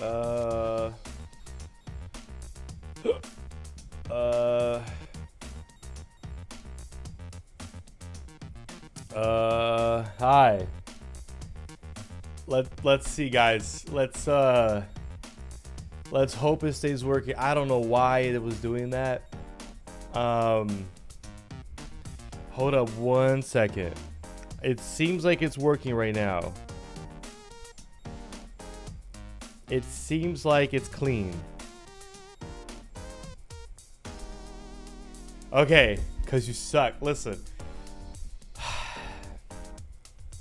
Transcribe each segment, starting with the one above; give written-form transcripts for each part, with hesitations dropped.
Uh. Hi. Let's see, guys. Let's hope it stays working. I don't know why it was doing that. Hold up 1 second. It seems like it's working right now. It seems like it's clean. Okay, because you suck. Listen.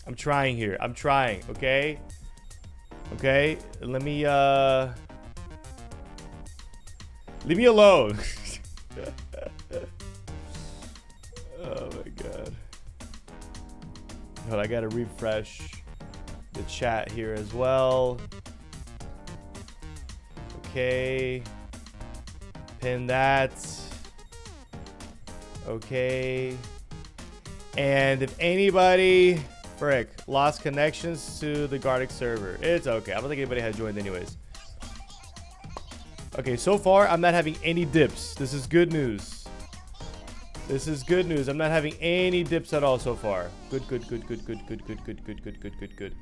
I'm trying here. I'm trying, okay? Okay? Let me, leave me alone. Oh my god. Hold on, I gotta refresh the chat here as well. Okay. Pin that. Okay. And if anybody, frick, lost connections to the Gartic server, it's okay. I don't think anybody has joined anyways. Okay, so far I'm not having any dips. This is good news. This is good news. I'm not having any dips at all so far. Good, good, good, good, good, good, good, good, good, good, good, good, good.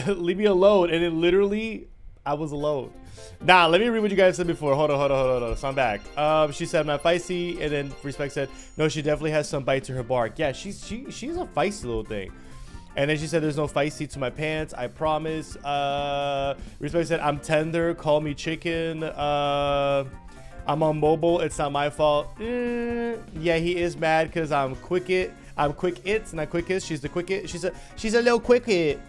Leave me alone. And it literally, I was alone. Nah, let me read what you guys said before. Hold on. So I'm back. She said I'm not feisty, and then Respect said, no, she definitely has some bite to her bark. Yeah, she's a feisty little thing. And then she said, there's no feisty to my pants, I promise. Respect said, I'm tender, call me chicken. I'm on mobile, it's not my fault. Yeah, he is mad because I'm quick it. I'm quick it, not quickest. She's the quick it. She's a little quick it.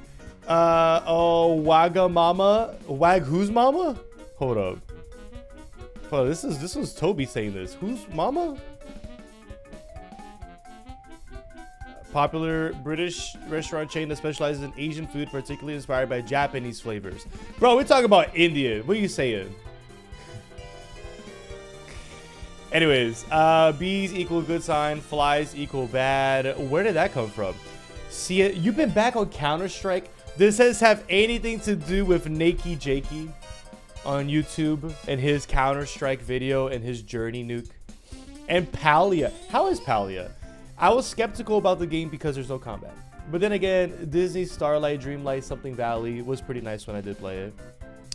Oh, Wagga mama. Wag who's mama? Hold up. Oh, this was Toby saying this. Who's mama? Popular British restaurant chain that specializes in Asian food, particularly inspired by Japanese flavors. Bro, we're talking about Indian. What are you saying? Anyways, bees equal good sign, flies equal bad. Where did that come from? See it? You've been back on Counter-Strike. Does this have anything to do with Nakey Jakey on YouTube and his Counter-Strike video and his journey nuke? And Palia. How is Palia? I was skeptical about the game because there's no combat. But then again, Disney Starlight Dreamlight Something Valley was pretty nice when I did play it.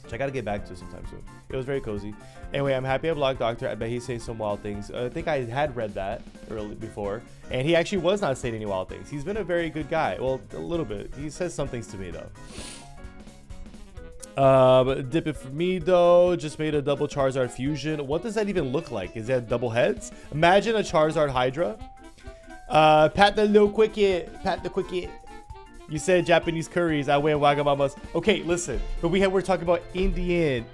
Which I gotta get back to sometime soon. It was very cozy. Anyway, I'm happy I blocked Doctor. I bet he's saying some wild things. I think I had read that early before. And he actually was not saying any wild things. He's been a very good guy. Well, a little bit. He says some things to me, though. Dip it for me, though. Just made a double Charizard fusion. What does that even look like? Is that double heads? Imagine a Charizard Hydra. Pat the little quickie. Pat the quickie. You said Japanese curries. I went Wagamamas. Okay, listen. But we're talking about Indian.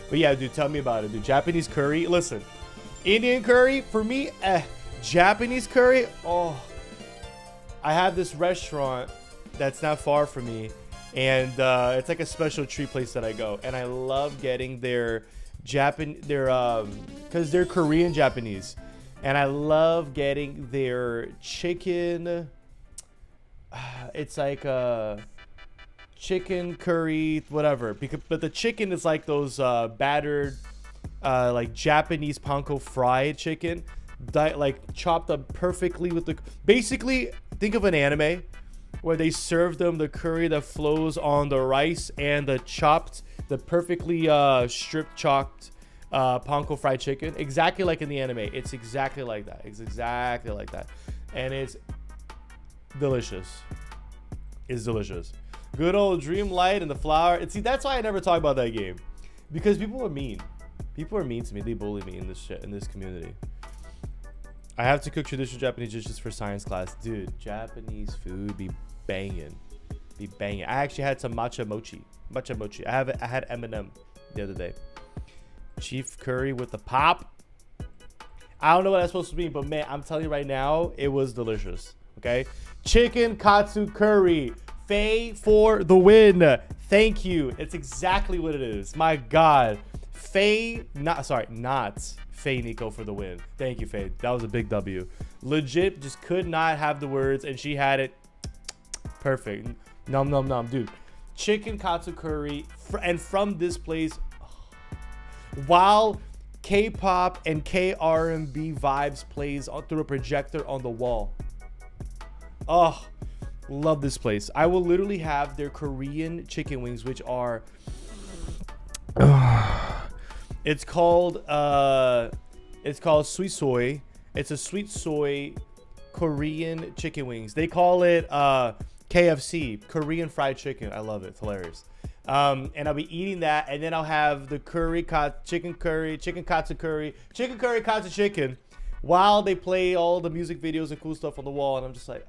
But yeah, dude, tell me about it, dude. Japanese curry. Listen. Indian curry, for me, Japanese curry, oh. I have this restaurant that's not far from me. And it's like a special treat place that I go. And I love getting their because they're Korean Japanese. And I love getting their chicken. It's like chicken curry, whatever. But the chicken is like those battered, like Japanese panko fried chicken, like chopped up perfectly with the. Basically, think of an anime where they serve them the curry that flows on the rice and the perfectly stripped chopped panko fried chicken. Exactly like in the anime. It's exactly like that. It's exactly like that, and it's delicious. It's delicious. Good old Dreamlight and the flower. And see, that's why I never talk about that game, because people are mean. People are mean to me. They bully me in this community. I have to cook traditional Japanese dishes for science class, dude. Japanese food be banging, I actually had some matcha mochi. I had M&M the other day. Chief curry with the pop. I don't know what that's supposed to mean, but man, I'm telling you right now, it was delicious. Okay, chicken katsu curry. Faye for the win. Thank you. It's exactly what it is. My God. Faye, not Faye Nico for the win. Thank you, Faye. That was a big W. Legit, just could not have the words, and she had it perfect. Nom nom nom, dude. Chicken katsu curry, and from this place, while K-pop and K-R&B vibes plays through a projector on the wall. Oh, love this place. I will literally have their Korean chicken wings, which are it's called sweet soy. It's a sweet soy Korean chicken wings. They call it KFC, Korean fried chicken. I love it. It's hilarious. And I'll be eating that, and then I'll have the chicken katsu chicken, while they play all the music videos and cool stuff on the wall, and I'm just like,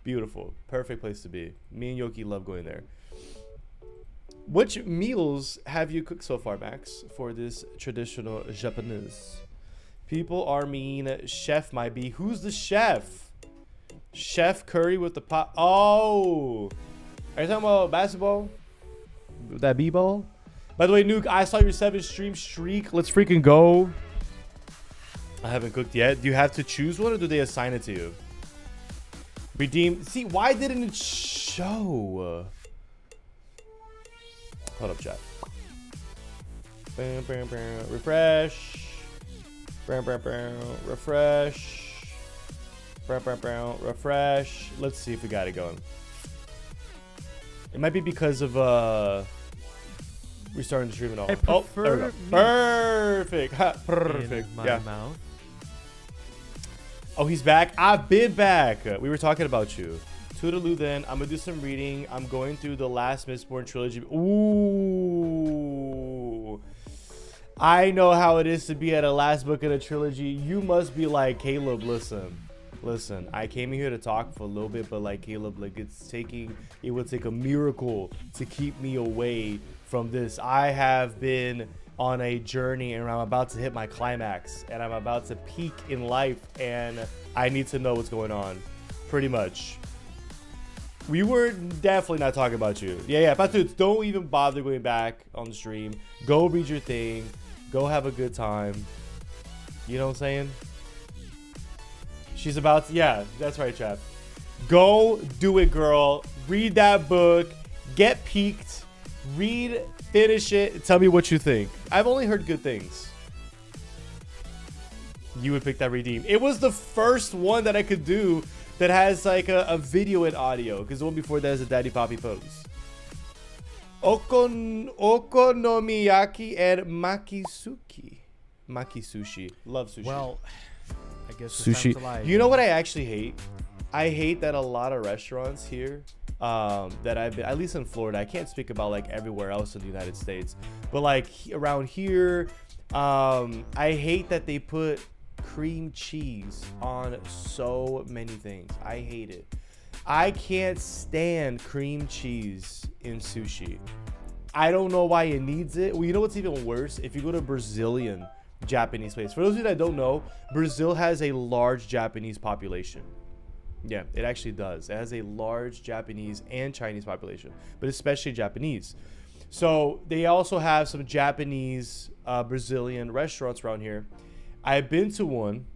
beautiful, perfect place to be. Me and Yoki love going there. Which meals have you cooked so far, Max, for this traditional Japanese? People are mean. Chef might be. Who's the chef? Chef Curry with the pot. Oh. Are you talking about basketball? That b-ball? By the way, Nuke, I saw your 7 stream streak. Let's freaking go. I haven't cooked yet. Do you have to choose one, or do they assign it to you? Redeem. See, why didn't it show? Hold up, chat. Bam, bam, bam. Refresh. Bam, bam, bam. Refresh. Bam, bam, bam. Refresh. Let's see if we got it going. It might be because of restarting the stream and all. Oh, there we go. Perfect. Perfect. Yeah. Mouth. Oh, he's back. I've been back. We were talking about you. Toodaloo then. I'm gonna do some reading. I'm going through the last Mistborn trilogy. Ooh. I know how it is to be at a last book in a trilogy. You must be like, Caleb, listen, I came here to talk for a little bit, but like, Caleb, like, it would take a miracle to keep me away from this. I have been on a journey, and I'm about to hit my climax, and I'm about to peak in life, and I need to know what's going on, pretty much. We were definitely not talking about you. Yeah, but dude, don't even bother going back on the stream. Go read your thing. Go have a good time. You know what I'm saying? She's about to, yeah, that's right, chap. Go do it, girl. Read that book. Get peaked. Read, finish it. Tell me what you think. I've only heard good things. You would pick that redeem. It was the first one that I could do that has like a video and audio, because the one before that is a Daddy Poppy pose. Okonomiyaki and makisuki. Makisushi. Love sushi. Well, I guess sushi. You know what I actually hate? I hate that a lot of restaurants here that I've been, at least in Florida, I can't speak about like everywhere else in the United States, but like around here, I hate that they put cream cheese on so many things. I hate it. I can't stand cream cheese in sushi. I don't know why it needs it. Well, you know what's even worse? If you go to Brazilian Japanese place. For those of you that don't know, Brazil has a large Japanese population. Yeah, it actually does. It has a large Japanese and Chinese population, but especially Japanese. So they also have some Japanese Brazilian restaurants around here. I've been to one,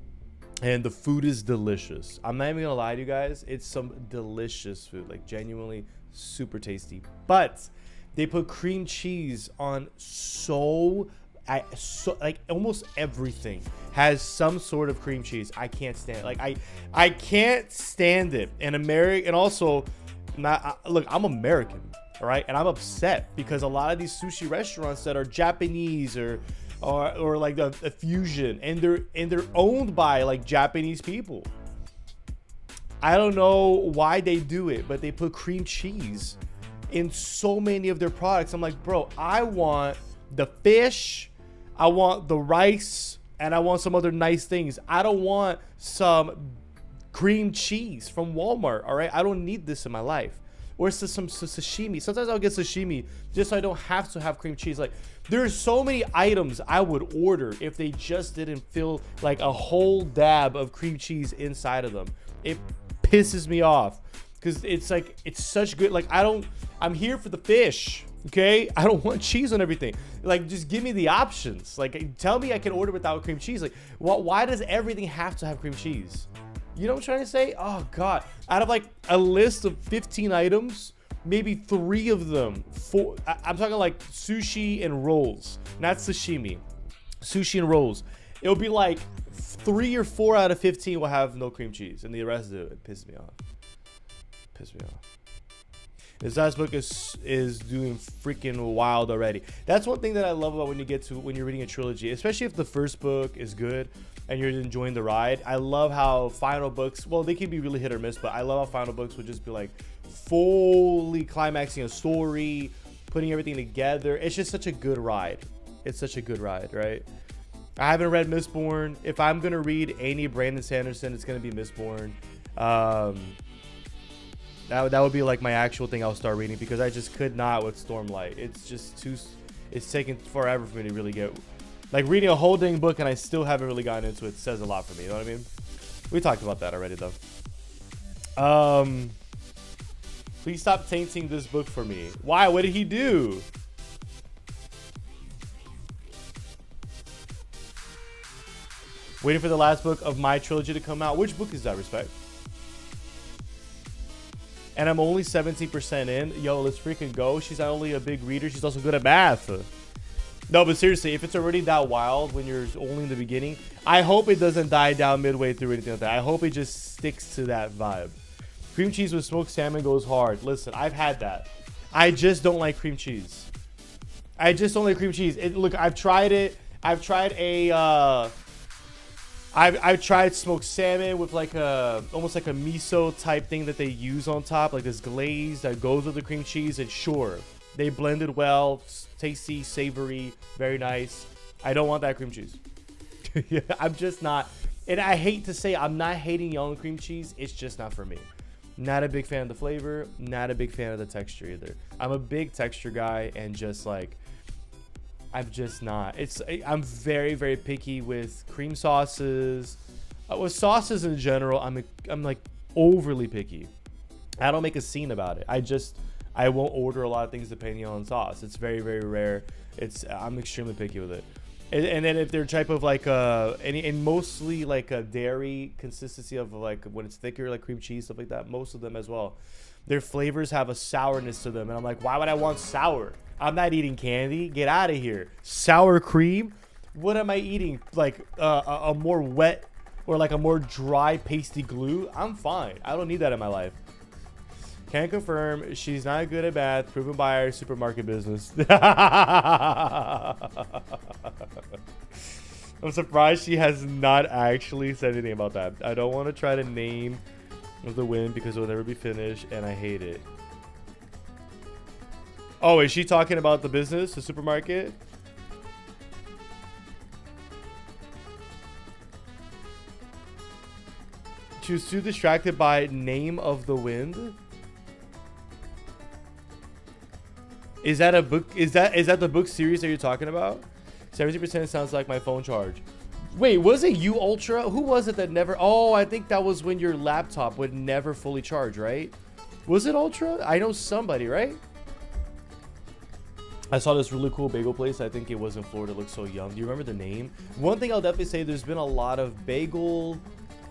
and the food is delicious. I'm not even gonna lie to you guys. It's some delicious food, like genuinely super tasty. But they put cream cheese on like almost everything has some sort of cream cheese. I can't stand it. Like I can't stand it. And also, look, I'm American, all right, and I'm upset because a lot of these sushi restaurants that are Japanese or like a fusion, and they're owned by like Japanese people. I don't know why they do it, but they put cream cheese in so many of their products. I'm like, bro, I want the fish, I want the rice, and I want some other nice things. I don't want some cream cheese from Walmart, all right? I don't need this in my life. Or it's some sashimi. Sometimes I'll get sashimi just so I don't have to have cream cheese. Like, there's so many items I would order if they just didn't fill like a whole dab of cream cheese inside of them. It pisses me off because it's like, it's such good. Like, I'm here for the fish. Okay, I don't want cheese on everything. Like, just give me the options. Like, tell me I can order without cream cheese. Like, why does everything have to have cream cheese? You know what I'm trying to say? Oh God, out of like a list of 15 items, maybe 3 of them, I'm talking like sushi and rolls, not sashimi, sushi and rolls. It'll be like 3 or 4 out of 15 will have no cream cheese, and the rest of it pisses me off. This last book is doing freaking wild already. That's one thing that I love about when you're reading a trilogy, especially if the first book is good and you're enjoying the ride. I love how final books, well, they can be really hit or miss, but I love how final books would just be like fully climaxing a story, putting everything together. It's just such a good ride. It's such a good ride, right? I haven't read Mistborn. If I'm gonna read any Brandon Sanderson, it's gonna be Mistborn. That would be like my actual thing I'll start reading, because I just could not with Stormlight. It's just too, it's taken forever for me to really get, like, reading a whole dang book and I still haven't really gotten into it says a lot for me, you know what I mean? We talked about that already though. Please stop tainting this book for me. Why? What did he do? Waiting for the last book of my trilogy to come out. Which book is that, Respect? And I'm only 17% in. Yo, let's freaking go. She's not only a big reader, she's also good at math. No, but seriously, if it's already that wild when you're only in the beginning, I hope it doesn't die down midway through or anything like that. I hope it just sticks to that vibe. Cream cheese with smoked salmon goes hard. Listen, I've had that. I just don't like cream cheese. I just don't like cream cheese. Look, I've tried it. I've tried I've tried smoked salmon with like almost like a miso type thing that they use on top, like this glaze that goes with the cream cheese, and sure, they blended well, tasty, savory, very nice. I don't want that cream cheese. Yeah, I'm just not, and I hate to say I'm not hating yellow cream cheese, it's just not for me. Not a big fan of the flavor, not a big fan of the texture either. I'm a big texture guy, and just like, I'm just not. I'm very, very picky with cream sauces. With sauces in general, I'm like overly picky. I don't make a scene about it. I won't order a lot of things depending on sauce. It's very, very rare. I'm extremely picky with it. And then if they're type of like and mostly like a dairy consistency of like when it's thicker, like cream cheese, stuff like that. Most of them as well. Their flavors have a sourness to them, and I'm like, why would I want sour? I'm not eating candy. Get out of here. Sour cream? What am I eating? Like a more wet or like a more dry pasty glue? I'm fine. I don't need that in my life. Can confirm she's not good at math. Proven by our supermarket business. I'm surprised she has not actually said anything about that. I don't want to try to name the win because it will never be finished, and I hate it. Oh, is she talking about the business, the supermarket? She was too distracted by Name of the Wind. Is that a book? Is that the book series that you're talking about? 70% sounds like my phone charge. Wait, was it you, Ultra? Who was it that never? Oh, I think that was when your laptop would never fully charge, right? Was it Ultra? I know somebody, right? I saw this really cool bagel place. I think it was in Florida. It looked so young. Do you remember the name? One thing I'll definitely say, there's been a lot of bagel,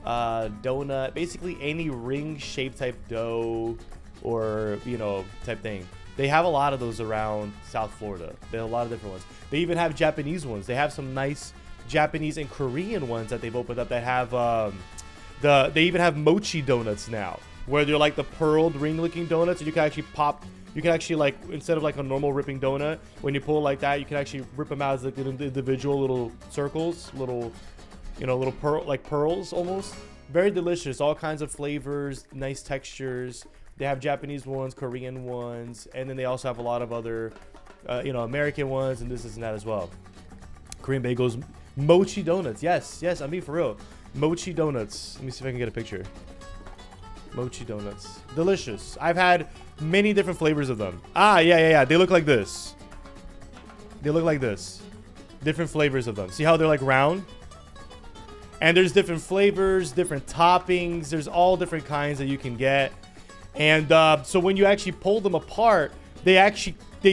donut, basically any ring-shaped type dough or, you know, type thing. They have a lot of those around South Florida. They have a lot of different ones. They even have Japanese ones. They have some nice Japanese and Korean ones that they've opened up that have they even have mochi donuts now, where they're like the pearled ring-looking donuts, and you can actually like, instead of like a normal ripping donut, when you pull like that, you can actually rip them out as like individual little circles, little pearls almost. Very delicious, all kinds of flavors, nice textures. They have Japanese ones, Korean ones, and then they also have a lot of other American ones, and this and that as well. Korean bagels, mochi donuts. Yes, I'm being for real. Mochi donuts. Let me see if I can get a picture. Mochi donuts. Delicious. I've had many different flavors of them. Yeah. They look like this. Different flavors of them. See how they're like round? And there's different flavors, different toppings. There's all different kinds that you can get. And so when you actually pull them apart, they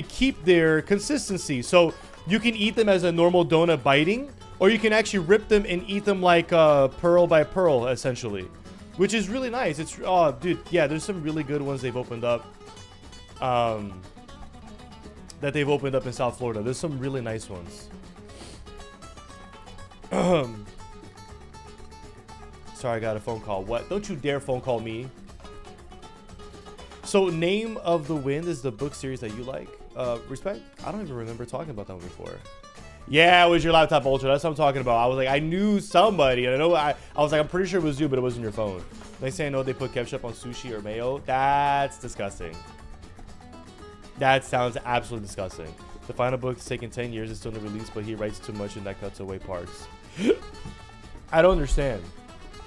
keep their consistency. So you can eat them as a normal donut biting, or you can actually rip them and eat them like pearl by pearl, essentially. which is really nice. It's oh, dude, yeah. There's some really good ones they've opened up. That they've opened up in South Florida. There's some really nice ones. Sorry, I got a phone call. What? Don't you dare phone call me. So, Name of the Wind is the book series that you like. Respect? I don't even remember talking about that one before. Yeah, it was your laptop Ultra. That's what I'm talking about. I was like, I knew somebody. And I was like, I'm pretty sure it was you, but it wasn't your phone. They say I know they put ketchup on sushi or mayo. That's disgusting. That sounds absolutely disgusting. The final book is taking 10 years. It's still in the release, but he writes too much and that cuts away parts. I don't understand.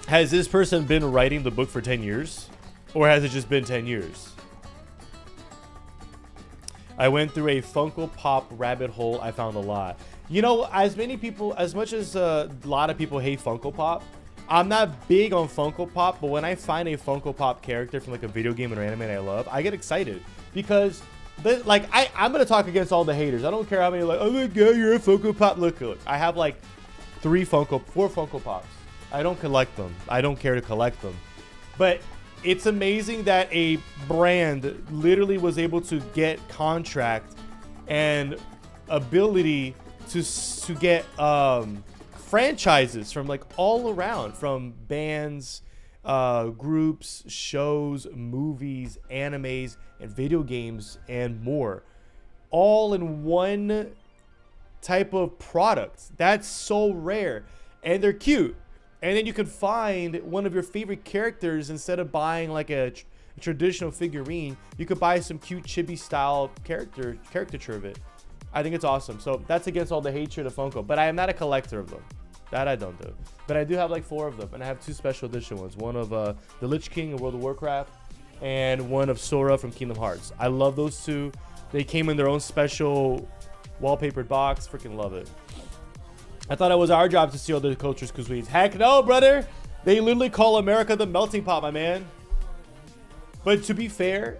Has this person been writing the book for 10 years? Or has it just been 10 years? I went through a Funko Pop rabbit hole. I found a lot. You know, as much as a lot of people hate Funko Pop, I'm not big on Funko Pop, but when I find a Funko Pop character from like a video game or an anime I love, I get excited because I'm gonna talk against all the haters. I don't care how many like, oh my god, you're a Funko Pop. Look, I have like 4 Funko Pops. I don't collect them. I don't care to collect them. But it's amazing that a brand literally was able to get contract and ability to get franchises from like all around, from bands, groups, shows, movies, animes, and video games, and more, all in one type of product. That's so rare, and they're cute. And then you could find one of your favorite characters instead of buying like a traditional figurine. You could buy some cute chibi style caricature of it. I think it's awesome. So that's against all the hatred of Funko, but I am not a collector of them. That I don't do. But I do have like 4 of them, and I have 2 special edition ones. One of the Lich King of World of Warcraft, and one of Sora from Kingdom Hearts. I love those 2. They came in their own special wallpapered box. Freaking love it. I thought it was our job to steal other cultures' cuisines. Heck no, brother. They literally call America the melting pot, my man. But to be fair,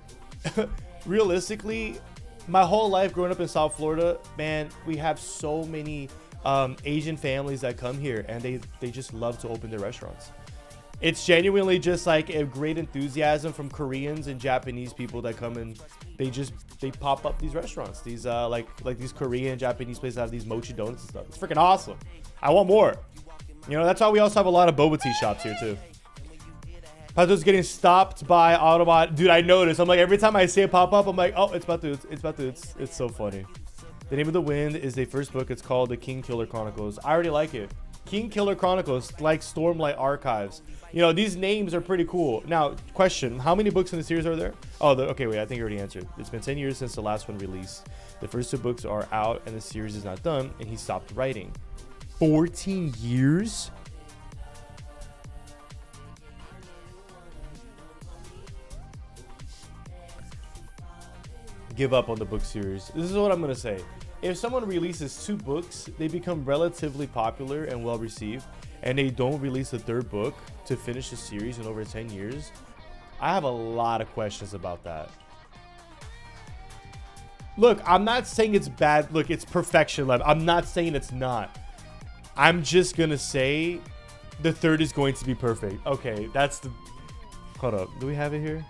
realistically, my whole life growing up in South Florida, man, we have so many Asian families that come here, and they just love to open their restaurants. It's genuinely just like a great enthusiasm from Koreans and Japanese people that come and they pop up these restaurants. These like these Korean, Japanese places have these mochi donuts and stuff. It's freaking awesome. I want more. You know, that's why we also have a lot of boba tea shops here too. Pato's getting stopped by Autobot. Dude, I noticed. I'm like, every time I see it pop up, I'm like, oh, it's about to. It's so funny. The Name of the Wind is the first book. It's called The King Killer Chronicles. I already like it. King Killer Chronicles, like Stormlight Archives. You know, these names are pretty cool. Now, question, how many books in the series are there? Oh, okay, wait, I think you already answered. It's been 10 years since the last one released. The first 2 books are out and the series is not done, and he stopped writing. 14 years? Give up on the book series. This is what I'm going to say. If someone releases 2 books, they become relatively popular and well received, and they don't release a 3rd book to finish the series in over 10 years, I have a lot of questions about that. Look, I'm not saying it's bad. Look, it's perfection level. I'm not saying it's not. I'm just going to say the 3rd is going to be perfect. Okay, that's the... Hold up. Do we have it here?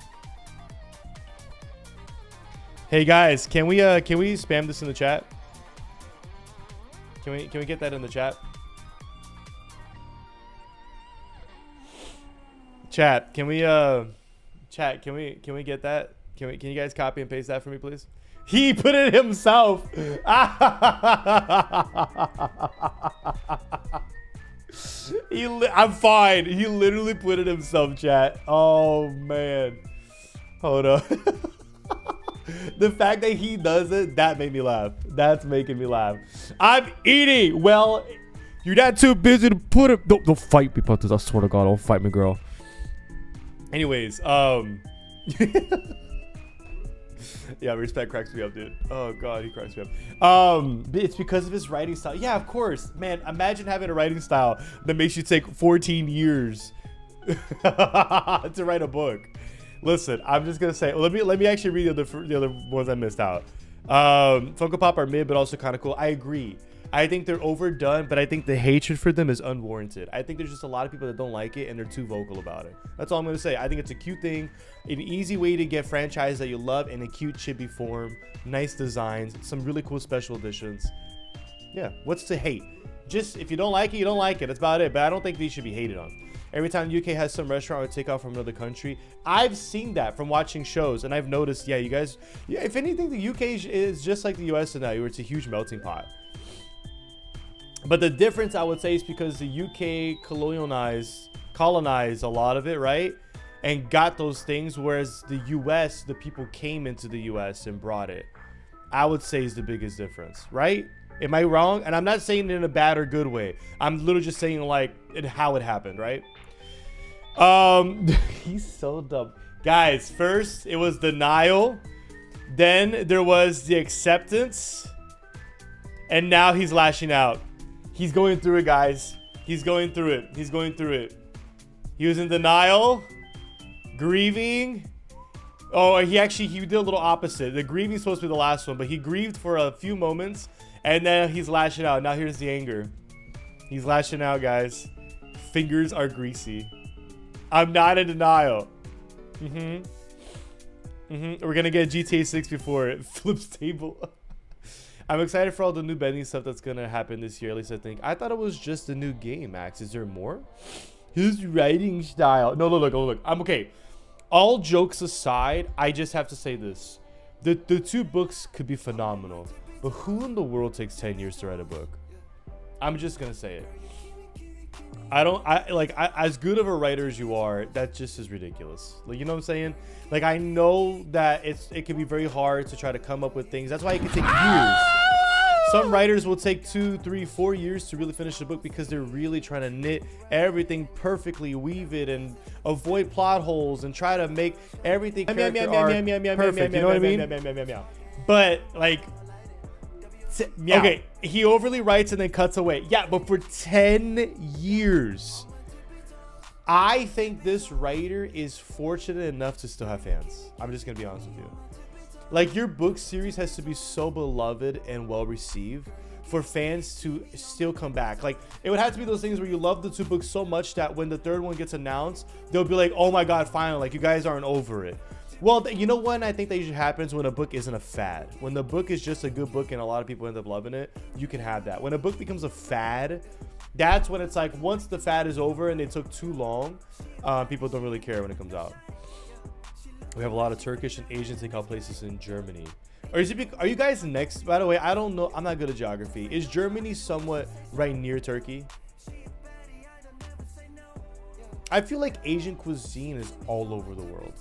Hey guys, can we spam this in the chat? Can we get that in the chat? Chat, can we get that? Can you guys copy and paste that for me, please? He put it himself. I'm fine. He literally put it himself, chat. Oh man. Hold on. The fact that he does it, that made me laugh. That's making me laugh. I'm eating. Well, you're not too busy to put it. Don't fight me, Putters. I swear to God, don't fight me, girl. Anyways, yeah, respect cracks me up, dude. Oh God, he cracks me up. It's because of his writing style. Yeah, of course, man. Imagine having a writing style that makes you take 14 years to write a book. Listen, I'm just gonna say. Well, let me actually read the other ones I missed out. Funko Pop are mid, but also kind of cool. I agree. I think they're overdone, but I think the hatred for them is unwarranted. I think there's just a lot of people that don't like it and they're too vocal about it. That's all I'm going to say. I think it's a cute thing, an easy way to get franchises that you love in a cute chibi form, nice designs, some really cool special editions. Yeah, what's to hate? Just if you don't like it, you don't like it. That's about it. But I don't think these should be hated on. Every time UK has some restaurant or takeout from another country, I've seen that from watching shows, and I've noticed, yeah, you guys, yeah, if anything, the UK is just like the US in that, where it's a huge melting pot. But the difference, I would say, is because the UK colonized a lot of it, right? And got those things, whereas the US, the people came into the US and brought it. I would say is the biggest difference, right? Am I wrong? And I'm not saying it in a bad or good way. I'm literally just saying like how it happened, right? He's so dumb. Guys, first it was denial. Then there was the acceptance. And now he's lashing out. He's going through it, guys. He's going through it. He's going through it. He was in denial. Grieving. Oh, he did a little opposite. The grieving is supposed to be the last one, but he grieved for a few moments. And then he's lashing out. Now here's the anger. He's lashing out, guys. Fingers are greasy. I'm not in denial. We're gonna get GTA 6 before it flips table. I'm excited for all the new betting stuff that's gonna happen this year. At least I think. I thought it was just a new game, Max. Is there more? His writing style. No, look. I'm okay. All jokes aside, I just have to say this. The two books could be phenomenal. But who in the world takes 10 years to write a book? I'm just gonna say it. As good of a writer as you are, that just is ridiculous. Like, you know what I'm saying? Like, I know that it can be very hard to try to come up with things. That's why it can take years. Some writers will take 2, 3, 4 years to really finish a book because they're really trying to knit everything perfectly, weave it, and avoid plot holes, and try to make everything perfect. You know what I mean? But like. Okay, he overly writes and then cuts away. Yeah, but for 10 years. I think this writer is fortunate enough to still have fans. I'm just going to be honest with you. Like, your book series has to be so beloved and well received for fans to still come back. Like, it would have to be those things where you love the two books so much that when the third one gets announced, they'll be like, oh my God, finally, like, you guys aren't over it. Well, you know when I think that usually happens? When a book isn't a fad. When the book is just a good book and a lot of people end up loving it, you can have that. When a book becomes a fad, that's when it's like, once the fad is over and it took too long, people don't really care when it comes out. We have a lot of Turkish and Asian takeout places in Germany. Are you guys next? By the way, I don't know. I'm not good at geography. Is Germany somewhat right near Turkey? I feel like Asian cuisine is all over the world.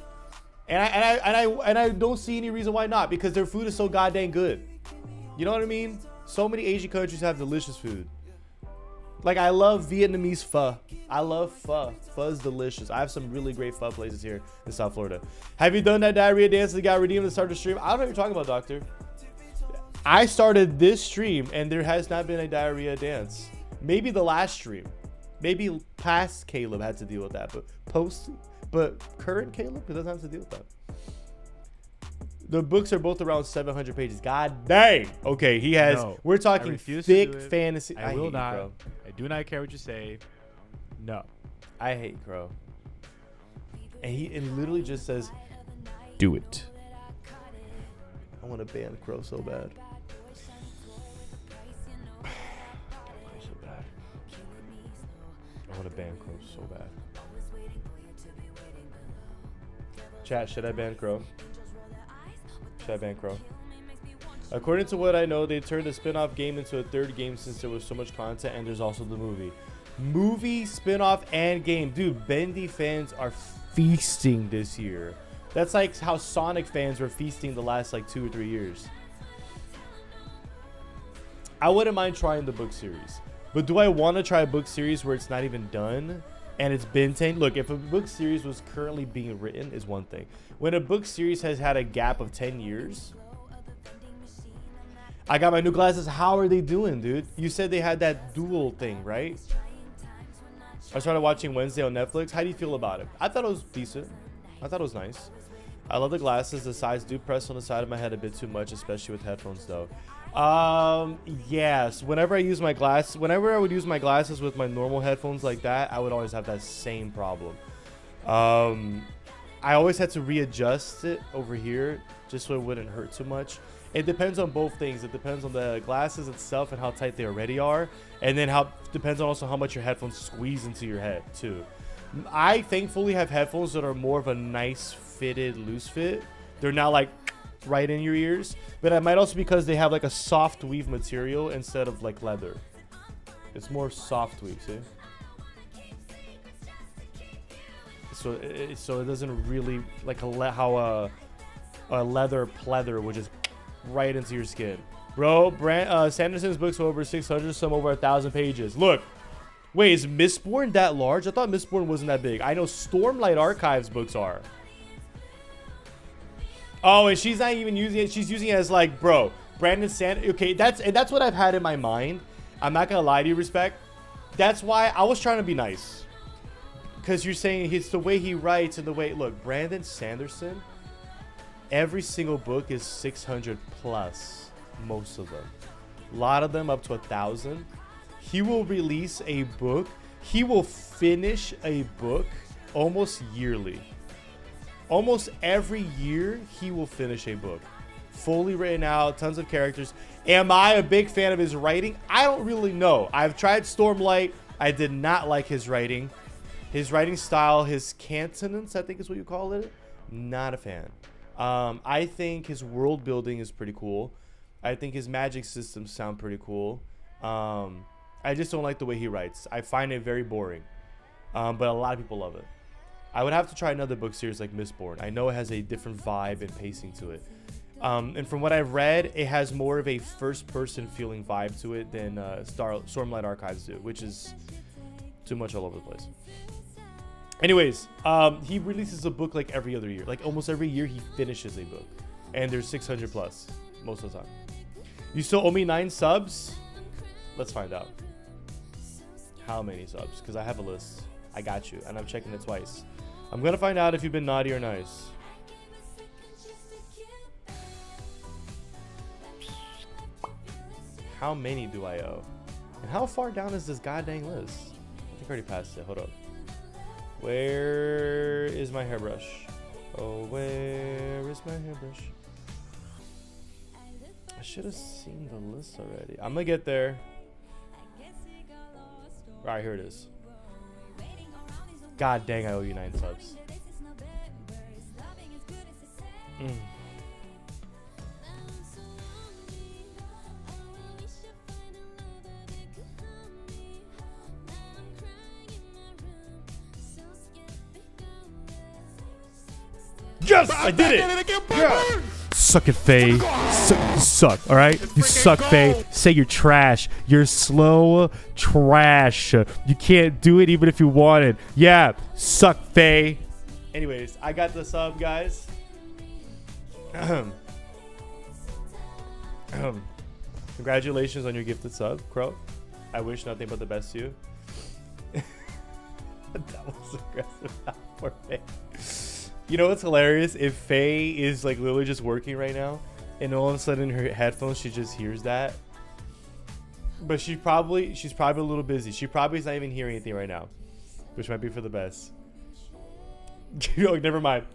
And I don't see any reason why not, because their food is so goddamn good. You know what I mean? So many Asian countries have delicious food. Like, I love Vietnamese pho. I love pho. Pho is delicious. I have some really great pho places here in South Florida. Have you done that diarrhea dance that got redeemed to start the stream? I don't know what you're talking about, doctor. I started this stream and there has not been a diarrhea dance. Maybe the last stream. Maybe past Caleb had to deal with that, but current Caleb, it doesn't have to deal with that. The books are both around 700 pages. God dang. Okay, he has. No, we're talking thick fantasy. I will not. Crow. I do not care what you say. No. I hate Crow. And he literally just says, "Do it." I want to ban Crow so bad. So bad. I want to ban Crow so bad. Chat, should I ban Crow? Should I ban Crow? According to what I know, they turned the spin-off game into a third game since there was so much content, and there's also the movie. Movie, spin-off, and game. Dude, Bendy fans are feasting this year. That's like how Sonic fans were feasting the last like 2 or 3 years. I wouldn't mind trying the book series. But do I want to try a book series where it's not even done? And it's been 10. Look, if a book series was currently being written is one thing. When a book series has had a gap of 10 years. I got my new glasses. How are they doing, dude? You said they had that dual thing, right? I started watching Wednesday on Netflix. How do you feel about it? I thought it was decent. I thought it was nice. I love the glasses. The sides do press on the side of my head a bit too much, especially with headphones, though. Yes. Whenever I would use my glasses with my normal headphones like that, I would always have that same problem. I always had to readjust it over here just so it wouldn't hurt too much. It depends on both things. It depends on the glasses itself and how tight they already are, and then depends on also how much your headphones squeeze into your head too. I thankfully have headphones that are more of a nice fitted loose fit. They're not like right in your ears, but it might also because they have like a soft weave material instead of like leather. It's more soft weave, see? So it doesn't really like how a leather pleather would just right into your skin. Bro, Sanderson's books are over 600, some over 1,000 pages. Look, wait, is Mistborn that large? I thought Mistborn wasn't that big. I know Stormlight Archives books are. Oh, and she's not even using it. She's using it as like, bro, Brandon Sand. Okay, that's what I've had in my mind. I'm not gonna lie to you, Respect. That's why I was trying to be nice. Because you're saying it's the way he writes and the way. Look, Brandon Sanderson. Every single book is 600 plus. Most of them. A lot of them up to 1,000. He will release a book. He will finish a book almost yearly. Almost every year, he will finish a book. Fully written out, tons of characters. Am I a big fan of his writing? I don't really know. I've tried Stormlight. I did not like his writing. His writing style, his cantonance, I think is what you call it. Not a fan. I think his world building is pretty cool. I think his magic systems sound pretty cool. I just don't like the way he writes. I find it very boring. But a lot of people love it. I would have to try another book series like Mistborn. I know it has a different vibe and pacing to it. And from what I've read, it has more of a first-person feeling vibe to it than Stormlight Archives do, which is too much all over the place. Anyways, he releases a book like every other year. Like almost every year, he finishes a book. And there's 600 plus most of the time. You still owe me 9 subs? Let's find out. How many subs? Because I have a list. I got you. And I'm checking it twice. I'm going to find out if you've been naughty or nice. How many do I owe? And how far down is this goddamn list? I think I already passed it. Hold up. Where is my hairbrush? Oh, where is my hairbrush? I should have seen the list already. I'm going to get there. All right, here it is. God dang, I owe you 9 subs. Yes, I did it. Yeah. Suck it, Faye. You suck, all right? You suck, Faye. Say you're trash. You're slow trash. You can't do it even if you wanted. Yeah, suck, Faye. Anyways, I got the sub, guys. Congratulations on your gifted sub, Crow. I wish nothing but the best to you. That was aggressive. Poor Faye. You know what's hilarious? If Faye is like literally just working right now, and all of a sudden in her headphones she just hears that. But she's probably a little busy. She probably is not even hearing anything right now, which might be for the best. Oh, never mind.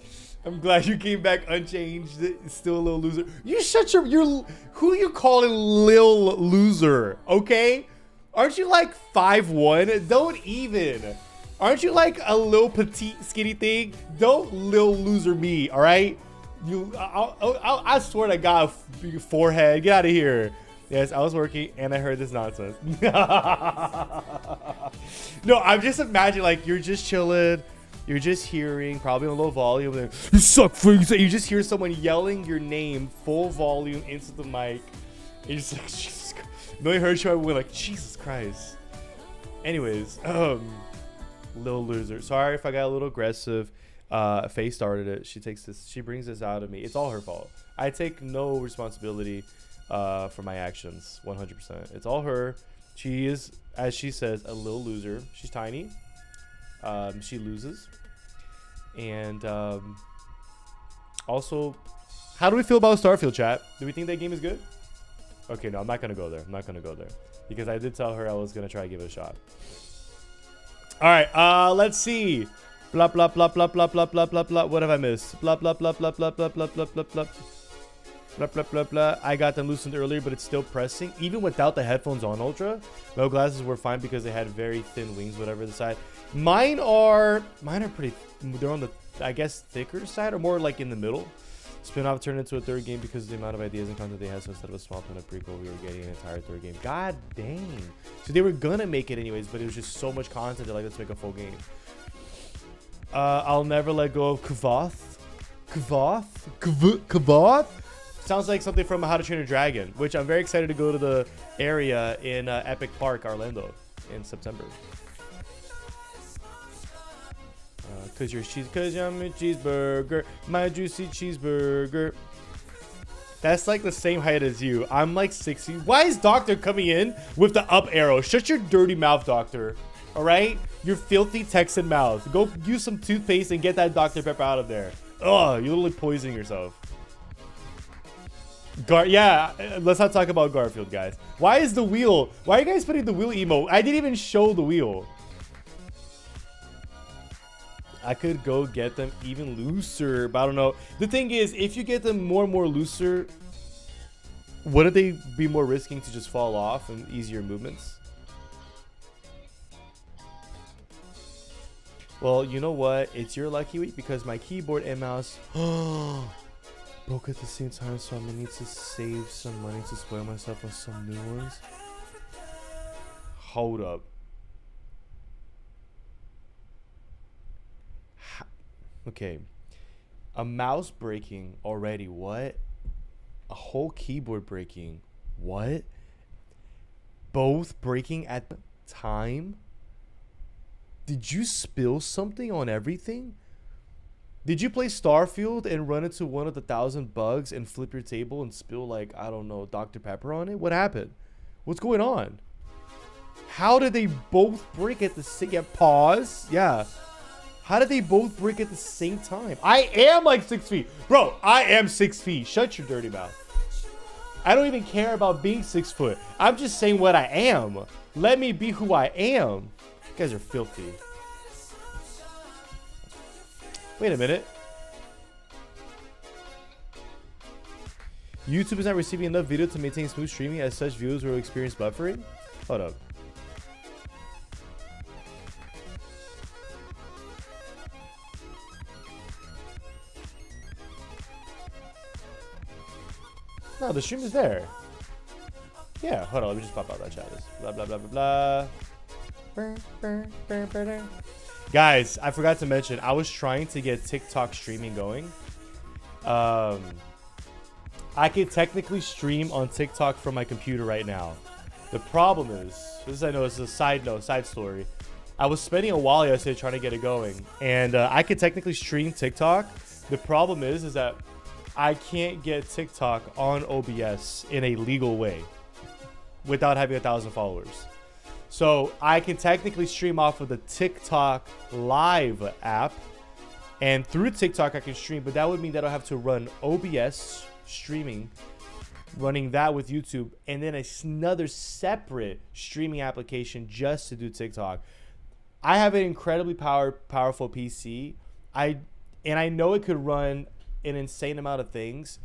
I'm glad you came back unchanged. Still a little loser. You shut your who you calling lil loser? Okay, aren't you like 5'1"? Don't even. Aren't you like a little petite skinny thing? Don't lil loser me, all right? I swear to God, forehead, get out of here. Yes, I was working and I heard this nonsense. No, I'm just imagining like you're just chilling, you're just hearing, probably on low volume. And, you suck, freaks. You just hear someone yelling your name full volume into the mic. And you're just like, Jesus Christ. No, you heard you, we're like, Jesus Christ. Anyways, little loser. Sorry if I got a little aggressive. Faye started it. She brings this out of me. It's all her fault. I take no responsibility for my actions. 100%. It's all her. She is, as she says, a little loser. She's tiny. She loses. And also, how do we feel about Starfield, chat? Do we think that game is good? Okay, no, I'm not gonna go there. I'm not gonna go there because I did tell her I was gonna try to give it a shot. All right, let's see. Blah blah blah blah blah blah blah blah blah. What have I missed? Blah blah blah blah blah blah blah blah blah blah. Blah blah blah blah. I got them loosened earlier, but it's still pressing. Even without the headphones on Ultra, no glasses were fine because they had very thin wings, whatever the side. Mine are pretty. They're on the, I guess, thicker side or more like in the middle. Spin-off turned into a third game because of the amount of ideas and content they had. So instead of a small pin of prequel, we were getting an entire third game. God dang. So they were gonna make it anyways, but it was just so much content. They're like, let's make a full game. I'll never let go of Kavoth. Kavoth? Sounds like something from How to Train Your Dragon, which I'm very excited to go to the area in Epic Park, Orlando, in September. Cause I'm a cheeseburger, my juicy cheeseburger. That's like the same height as you. I'm like 6 feet. Why is Doctor coming in with the up arrow? Shut your dirty mouth, Doctor. All right, your filthy Texan mouth. Go use some toothpaste and get that Dr. Pepper out of there. Oh, you're literally poisoning yourself. Yeah, let's not talk about Garfield, guys. Why is the wheel? Why are you guys putting the wheel emo? I didn't even show the wheel. I could go get them even looser, but I don't know. The thing is, if you get them more and more looser, wouldn't they be more risking to just fall off and easier movements? Well, you know what? It's your lucky week because my keyboard and mouse broke at the same time, so I'm gonna need to save some money to spoil myself on some new ones. Hold up. Okay, a mouse breaking already. What? A whole keyboard breaking. What? Both breaking at the time? Did you spill something on everything? Did you play Starfield and run into one of the 1,000 bugs and flip your table and spill, like, I don't know, Dr. Pepper on it? What happened? What's going on? How did they both break at the same... Yeah, pause. Yeah. How did they both break at the same time? I am like 6 feet. Bro, I am 6 feet. Shut your dirty mouth. I don't even care about being 6 foot. I'm just saying what I am. Let me be who I am. You guys are filthy. Wait a minute. YouTube is not receiving enough video to maintain smooth streaming. As such, viewers will experience buffering. Hold up. No, the stream is there. Yeah, hold on. Let me just pop out that chat. Blah, blah, blah, blah, blah. Guys, I forgot to mention, I was trying to get TikTok streaming going. I could technically stream on TikTok from my computer right now. The problem is, this I know is a side note, side story. I was spending a while yesterday trying to get it going. And I could technically stream TikTok. The problem is that I can't get TikTok on OBS in a legal way without having 1,000 followers. So I can technically stream off of the TikTok live app, and through TikTok I can stream, but that would mean that I'll have to run OBS streaming, running that with YouTube, and then another separate streaming application just to do TikTok. I have an incredibly powerful PC. I know it could run an insane amount of things,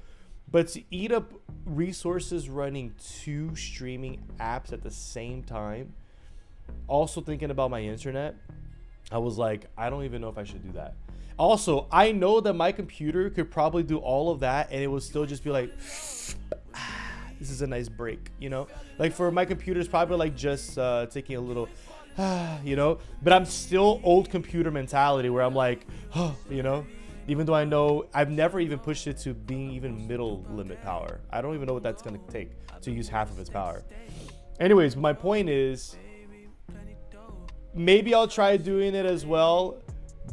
but to eat up resources running 2 streaming apps at the same time, also thinking about my internet, I was like, I don't even know if I should do that. Also, I know that my computer could probably do all of that and it would still just be like, this is a nice break, you know? Like for my computer, it's probably like just taking a little, you know? But I'm still old computer mentality where I'm like, you know? Even though I know I've never even pushed it to being even middle limit power. I don't even know what that's going to take to use half of its power. Anyways, my point is, maybe I'll try doing it as well,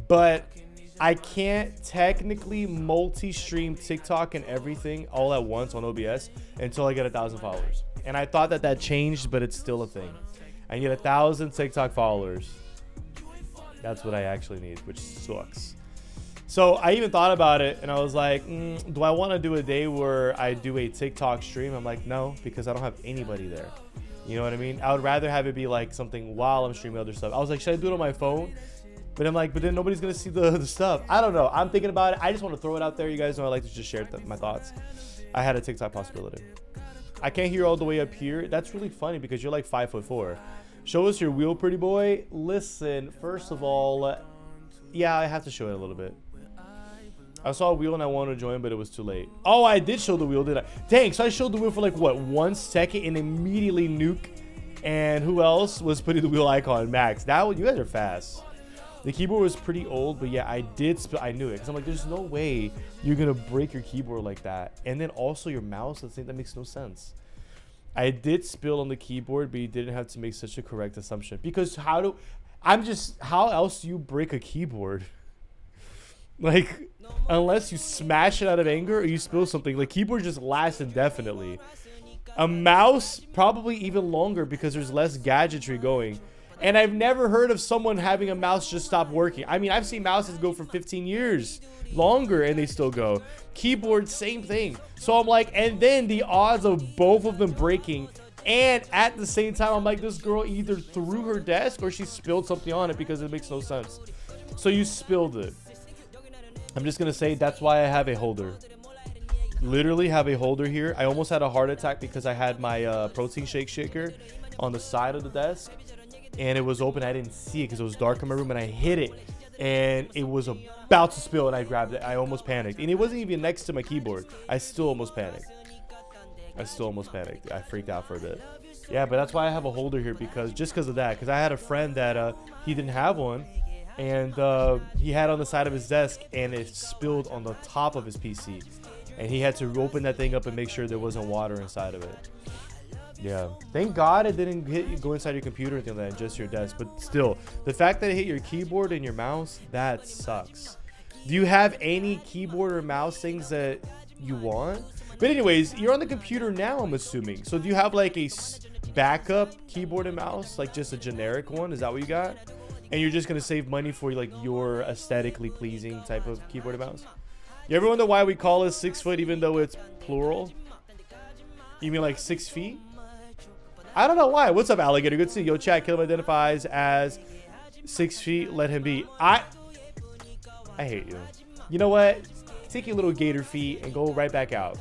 but I can't technically multi-stream TikTok and everything all at once on OBS until I get 1,000 followers. And I thought that changed, but it's still a thing. I need 1,000 TikTok followers. That's what I actually need, which sucks. So I even thought about it, and I was like, do I want to do a day where I do a TikTok stream? I'm like, no, because I don't have anybody there. You know what I mean? I would rather have it be like something while I'm streaming other stuff. I was like, should I do it on my phone? But I'm like, but then nobody's gonna see the stuff. I don't know. I'm thinking about it. I just want to throw it out there. You guys know I like to just share my thoughts. I had a TikTok possibility. I can't hear all the way up here. That's really funny because you're like 5'4". Show us your wheel, pretty boy. Listen, first of all, yeah, I have to show it a little bit. I saw a wheel and I wanted to join, but it was too late. Oh, I did show the wheel, did I? Dang, so I showed the wheel for like, what, 1 second and immediately nuke. And who else was putting the wheel icon? Max. You guys are fast. The keyboard was pretty old, but yeah, I did spill. I knew it because I'm like, there's no way you're going to break your keyboard like that. And then also your mouse, I think that makes no sense. I did spill on the keyboard, but you didn't have to make such a correct assumption. Because how else do you break a keyboard? Like, unless you smash it out of anger or you spill something, like keyboard just lasts indefinitely. A mouse, probably even longer because there's less gadgetry going. And I've never heard of someone having a mouse just stop working. I mean, I've seen mouses go for 15 years longer and they still go. Keyboard, same thing. So I'm like, and then the odds of both of them breaking, and at the same time, I'm like, this girl either threw her desk or she spilled something on it because it makes no sense. So you spilled it. I'm just gonna say that's why I have a holder. Literally have a holder here. I almost had a heart attack because I had my protein shake shaker on the side of the desk and it was open. I didn't see it because it was dark in my room, and I hit it and it was about to spill and I grabbed it. I almost panicked, and it wasn't even next to my keyboard. I still almost panicked. I freaked out for a bit. Yeah, but that's why I have a holder here, because of that. Because I had a friend that he didn't have one, and he had on the side of his desk and it spilled on the top of his PC, and he had to open that thing up and make sure there wasn't water inside of it. Yeah, thank God it didn't go inside your computer or anything like that, just your desk. But still, the fact that it hit your keyboard and your mouse, that sucks. Do you have any keyboard or mouse things that you want? But anyways, you're on the computer now, I'm assuming. So do you have like a backup keyboard and mouse, like just a generic one? Is that what you got? And you're just gonna save money for like your aesthetically pleasing type of keyboard and mouse? You ever wonder why we call it 6 foot even though it's plural? You mean like 6 feet? I don't know why. What's up, alligator? Good to see you. Yo, chat. Kill him identifies as 6 feet. Let him be. I hate you. You know what? Take your little gator feet and go right back out.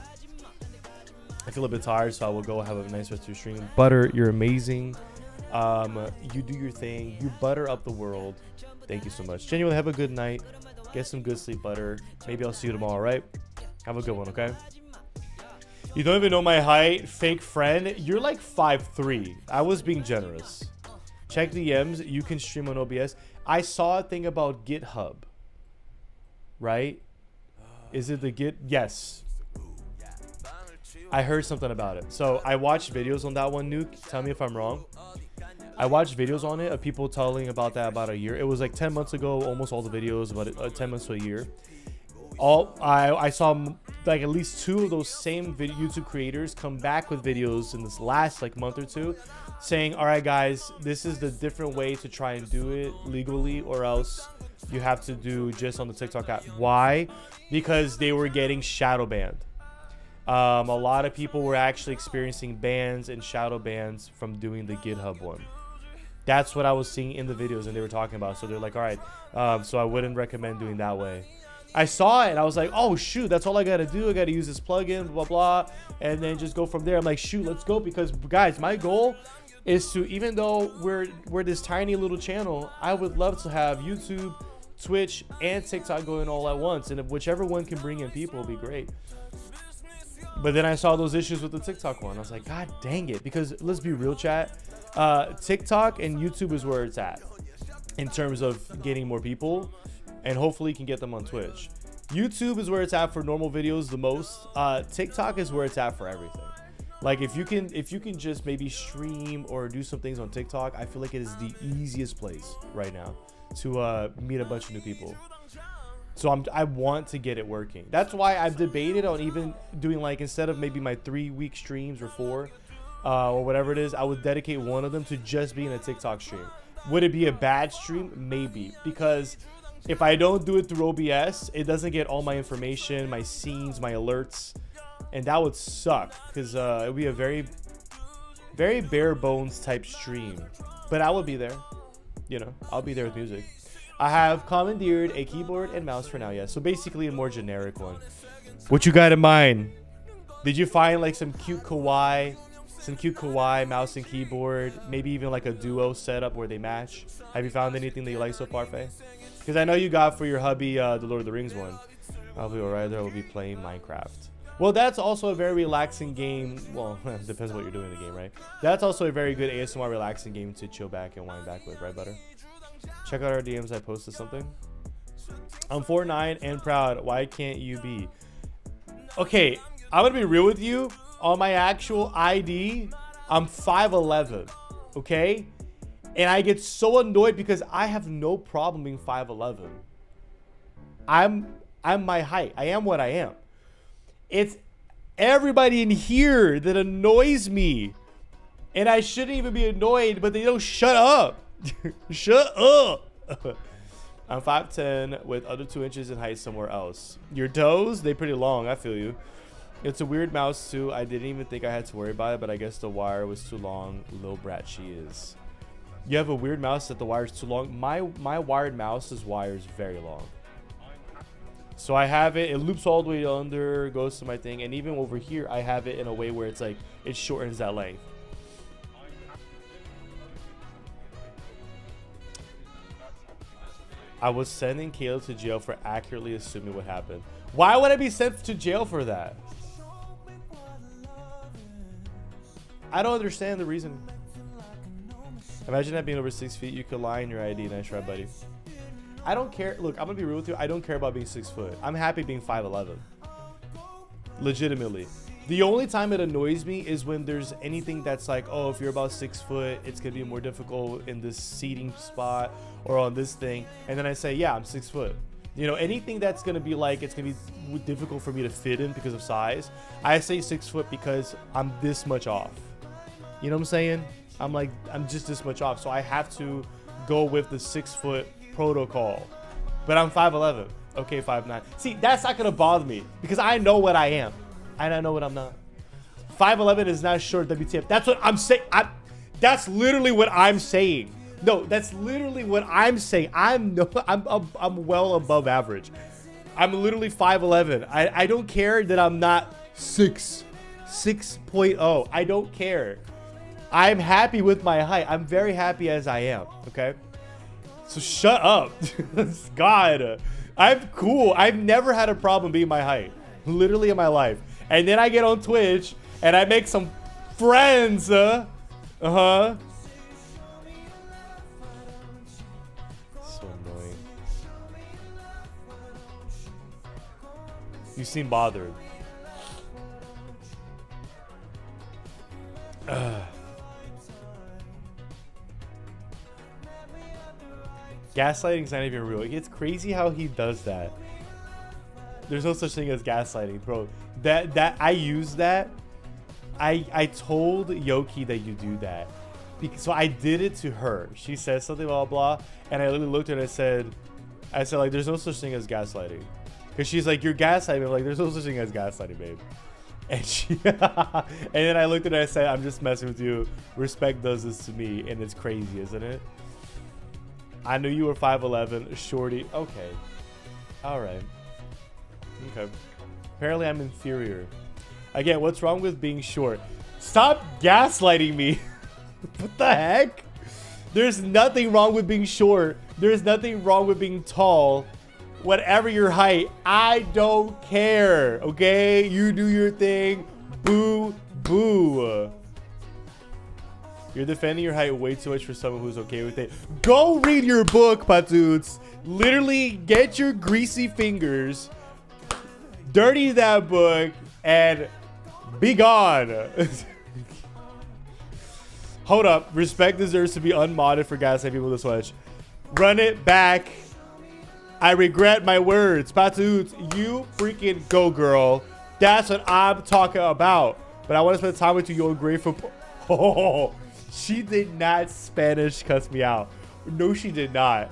I feel a bit tired, so I will go have a nice rest of your stream. Butter, you're amazing. You do your thing. You butter up the world. Thank you so much. Genuinely, have a good night. Get some good sleep, Butter. Maybe I'll see you tomorrow, right? Have a good one, okay? You don't even know my height, fake friend. You're like 5'3". I was being generous. Check DMs. You can stream on OBS. I saw a thing about GitHub. Right? Is it the Git? Yes. I heard something about it. So I watched videos on that one, Nuke. Tell me if I'm wrong. I watched videos on it of people telling about that about a year. It was like 10 months ago, almost all the videos, about 10 months to a year. I saw like at least 2 of those same YouTube creators come back with videos in this last like month or 2 saying, all right guys, this is the different way to try and do it legally, or else you have to do just on the TikTok app. Why? Because they were getting shadow banned. A lot of people were actually experiencing bans and shadow bans from doing the GitHub one. That's what I was seeing in the videos and they were talking about. So they're like, all right, so I wouldn't recommend doing that way. I saw it and I was like, oh shoot, that's all I gotta do. I gotta use this plugin, blah blah, and then just go from there. I'm like, shoot, let's go, because guys, my goal is to, even though we're this tiny little channel, I would love to have YouTube, Twitch, and TikTok going all at once, and if whichever one can bring in people will be great. But then I saw those issues with the TikTok one. I was like, God dang it, because let's be real, chat. TikTok and YouTube is where it's at in terms of getting more people. And hopefully you can get them on Twitch. YouTube is where it's at for normal videos the most. TikTok is where it's at for everything. Like if you can just maybe stream or do some things on TikTok, I feel like it is the easiest place right now to meet a bunch of new people. So I want to get it working. That's why I've debated on even doing, like, instead of maybe my 3-week streams or 4 or whatever it is, I would dedicate one of them to just being a TikTok stream. Would it be a bad stream? Maybe, because if I don't do it through OBS, it doesn't get all my information, my scenes, my alerts, and that would suck because it would be a very, very bare bones type stream. But I will be there, you know. I'll be there with music. I have commandeered a keyboard and mouse for now. Yeah, so basically a more generic one. What you got in mind? Did you find like some cute kawaii mouse and keyboard, maybe even like a duo setup where they match? Have you found anything that you like so far, Faye? Because I know you got for your hubby the Lord of the Rings one. I'll be alright there. We'll be playing Minecraft. Well, that's also a very relaxing game. Well, it depends on what you're doing in the game, right? That's also a very good ASMR relaxing game to chill back and wind back with, right, Butter? Check out our DMs. I posted something. I'm 4'9" and proud. Why can't you be? Okay, I'm gonna be real with you. On my actual ID, I'm 5'11", okay? And I get so annoyed because I have no problem being 5'11". I'm my height. I am what I am. It's everybody in here that annoys me. And I shouldn't even be annoyed, but they don't shut up. Shut up. I'm 5'10" with other 2 inches in height somewhere else. Your toes, they pretty long. I feel you. It's a weird mouse too. I didn't even think I had to worry about it, but I guess the wire was too long. Little brat she is. You have a weird mouse that the wire's too long. My wired mouse's wire is very long. So I have it. It loops all the way under, goes to my thing, and even over here, I have it in a way where it's like it shortens that length. I was sending Caleb to jail for accurately assuming what happened. Why would I be sent to jail for that? I don't understand the reason. Imagine that being over 6 feet. You could lie in your ID. Nice try, buddy. I don't care. Look, I'm gonna be real with you. I don't care about being 6 foot. I'm happy being 5'11". Legitimately. The only time it annoys me is when there's anything that's like, oh, if you're about 6 foot, it's gonna be more difficult in this seating spot or on this thing. And then I say, yeah, I'm 6 foot. You know, anything that's gonna be like, it's gonna be difficult for me to fit in because of size. I say 6 foot because I'm this much off. You know what I'm saying? I'm just this much off. So I have to go with the 6 foot protocol. But I'm 5'11". Okay, 5'9". See, that's not gonna bother me because I know what I am. And I know what I'm not. 5'11" is not short, WTF. That's what I'm saying. That's literally what I'm saying. No, that's literally what I'm saying. I'm well above average. I'm literally 5'11". I don't care that I'm not 6.0. I don't care. I'm happy with my height. I'm very happy as I am. Okay. So shut up. God, I'm cool. I've never had a problem being my height, literally in my life. And then I get on Twitch and I make some friends. So annoying. You seem bothered. Gaslighting's not even real. It's crazy how he does that. There's no such thing as gaslighting, bro. That I use that. I told Yoki that you do that. So I did it to her. She said something, blah, blah, and I literally looked at her and I said, like, there's no such thing as gaslighting. Because she's like, you're gaslighting. I'm like, there's no such thing as gaslighting, babe. And she, and then I looked at her and I said, I'm just messing with you. Respect does this to me, and it's crazy, isn't it? I knew you were 5'11", shorty. Okay. All right. Okay. Apparently I'm inferior. Again, what's wrong with being short? Stop gaslighting me. What the heck? There's nothing wrong with being short. There's nothing wrong with being tall. Whatever your height, I don't care. Okay? You do your thing. Boo, boo. You're defending your height way too much for someone who's okay with it. Go read your book, Patuts. Literally, get your greasy fingers, dirty that book, and be gone. Hold up. Respect deserves to be unmodded for gaslighting people this much. Run it back. I regret my words. Patuts, you freaking go, girl. That's what I'm talking about. But I want to spend time with you, you're grateful. Oh. She did not Spanish cuss me out. No, she did not.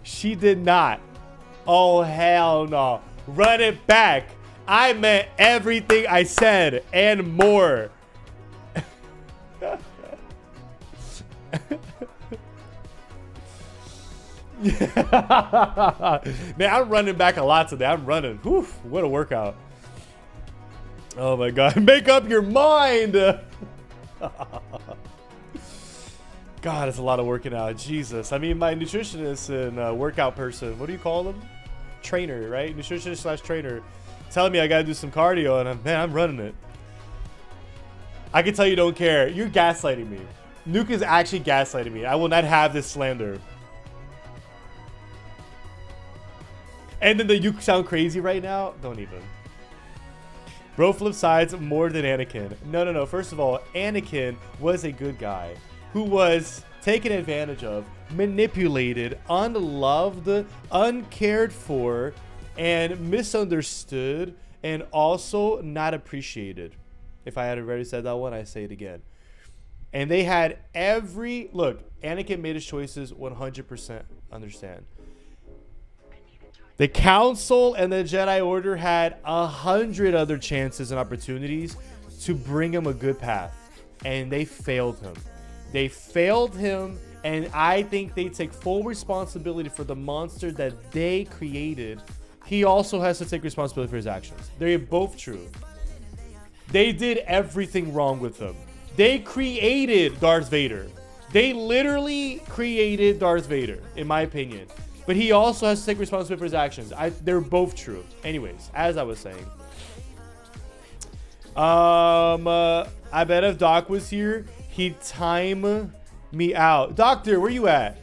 She did not. Oh, hell no. Run it back. I meant everything I said and more. Man, I'm running back a lot today. I'm running. Whew, what a workout. Oh my God. Make up your mind. God, it's a lot of working out. Jesus. I mean, my nutritionist and workout person, what do you call them? Trainer, right? Nutritionist / trainer. Telling me I gotta do some cardio, and man, I'm running it. I can tell you don't care. You're gaslighting me. Nuke is actually gaslighting me. I will not have this slander. And then you sound crazy right now? Don't even. Bro flip sides more than Anakin. No. First of all, Anakin was a good guy who was taken advantage of, manipulated, unloved, uncared for, and misunderstood, and also not appreciated. If I had already said that one, I say it again. And they had every... Look, Anakin made his choices 100%. Understand. The Council and the Jedi Order had 100 other chances and opportunities to bring him a good path. And they failed him. They failed him, and I think they take full responsibility for the monster that they created. He also has to take responsibility for his actions. They're both true. They did everything wrong with him. They created Darth Vader. They literally created Darth Vader, in my opinion. But he also has to take responsibility for his actions. They're both true. Anyways, as I was saying. I bet if Doc was here, he'd time me out. Doctor, where you at?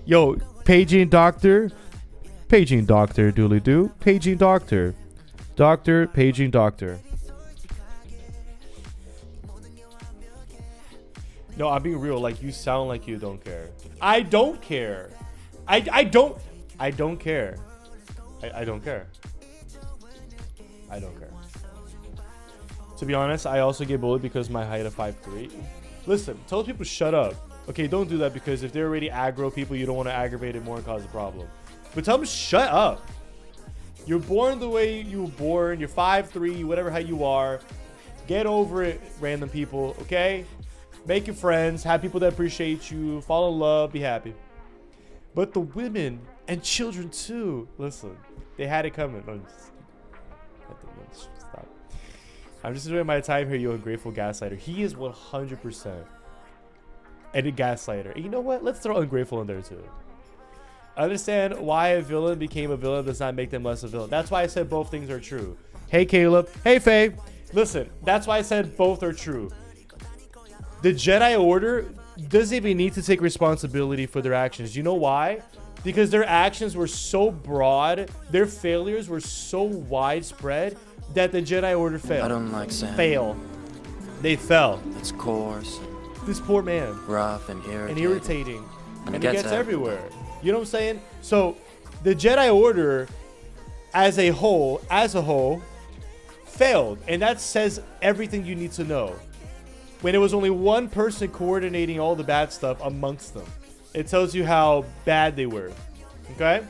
Yo, paging doctor. Paging doctor, dooley doo. Paging doctor. Doctor, paging doctor. No, I'm being real. Like, you sound like you don't care. I don't care. I don't care. I don't care. I don't care. To be honest, I also get bullied because my height of 5'3". Listen, tell people shut up. Okay, don't do that, because if they're already aggro people, you don't want to aggravate it more and cause a problem. But tell them shut up. You're born the way you were born. You're 5'3", whatever how you are. Get over it, random people, okay? Make your friends. Have people that appreciate you. Fall in love. Be happy. But the women and children too. Listen, they had it coming. No, stop. I'm just enjoying my time here, you ungrateful gaslighter. He is 100% a gaslighter. And you know what? Let's throw ungrateful in there too. I understand why a villain became a villain does not make them less a villain. That's why I said both things are true. Hey, Caleb. Hey, Faye. Listen, that's why I said both are true. The Jedi Order doesn't even need to take responsibility for their actions. You know why? Because their actions were so broad, their failures were so widespread that the Jedi Order failed. I don't like sand. They fell. It's coarse. This poor man. Rough and irritating. And it gets everywhere. You know what I'm saying? So the Jedi Order as a whole, failed. And that says everything you need to know. When it was only one person coordinating all the bad stuff amongst them. It tells you how bad they were. Okay?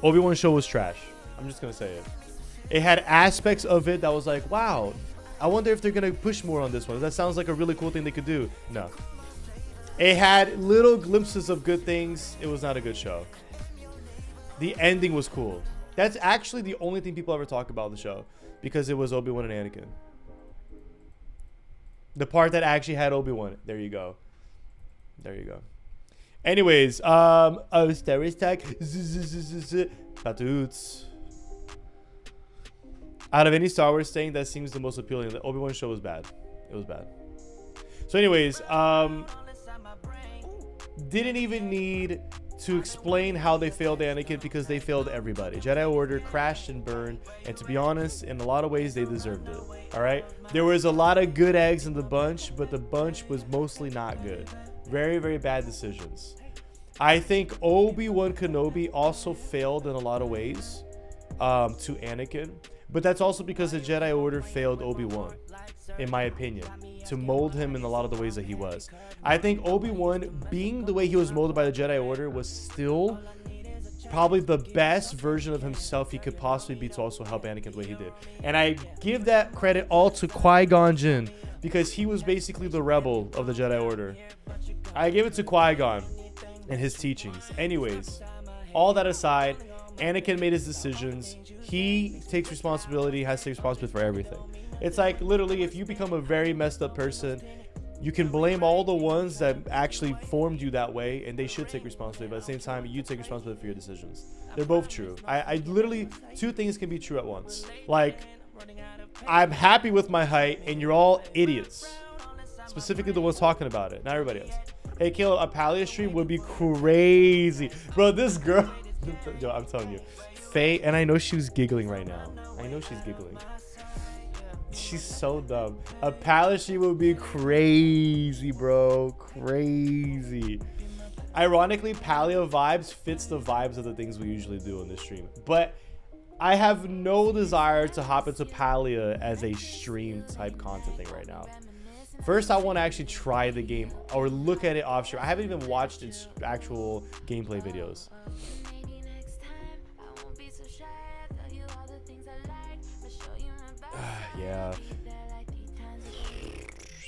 Obi-Wan show was trash. I'm just going to say it. It had aspects of it that was like, wow, I wonder if they're going to push more on this one. That sounds like a really cool thing they could do. No. It had little glimpses of good things. It was not a good show. The ending was cool. That's actually the only thing people ever talk about the show. Because it was Obi-Wan and Anakin. The part that actually had Obi-Wan. There you go. Anyways, Star Tag. Batoots. Out of any Star Wars thing, that seems the most appealing. The Obi-Wan show was bad. It was bad. So anyways, didn't even need to explain how they failed Anakin, because they failed everybody. Jedi Order crashed and burned, and to be honest, in a lot of ways, they deserved it. All right? There was a lot of good eggs in the bunch, but the bunch was mostly not good. Very, very bad decisions. I think Obi-Wan Kenobi also failed in a lot of ways to Anakin, but that's also because the Jedi Order failed Obi-Wan. in my opinion, to mold him in a lot of the ways that he was. I think Obi-Wan, being the way he was molded by the Jedi Order, was still probably the best version of himself he could possibly be to also help Anakin the way he did. And I give that credit all to Qui-Gon Jinn, because he was basically the rebel of the Jedi Order. I give it to Qui-Gon and his teachings. Anyways, all that aside, Anakin made his decisions. He takes responsibility, has to take responsibility for everything. It's like, literally, if you become a very messed up person, you can blame all the ones that actually formed you that way, and they should take responsibility. But at the same time, you take responsibility for your decisions. They're both true. I literally, two things can be true at once. Like, I'm happy with my height, and you're all idiots. Specifically the ones talking about it, not everybody else. Hey, Caleb, a Palia stream would be crazy. Bro, this girl, yo, I'm telling you. Faye, and I know she was giggling right now. I know she's giggling. She's so dumb. A Palia stream would be crazy, bro. Crazy. Ironically, Palia vibes fits the vibes of the things we usually do on this stream. But I have no desire to hop into Palia as a stream type content thing right now. First, I want to actually try the game or look at it off stream. I haven't even watched its actual gameplay videos. Yeah.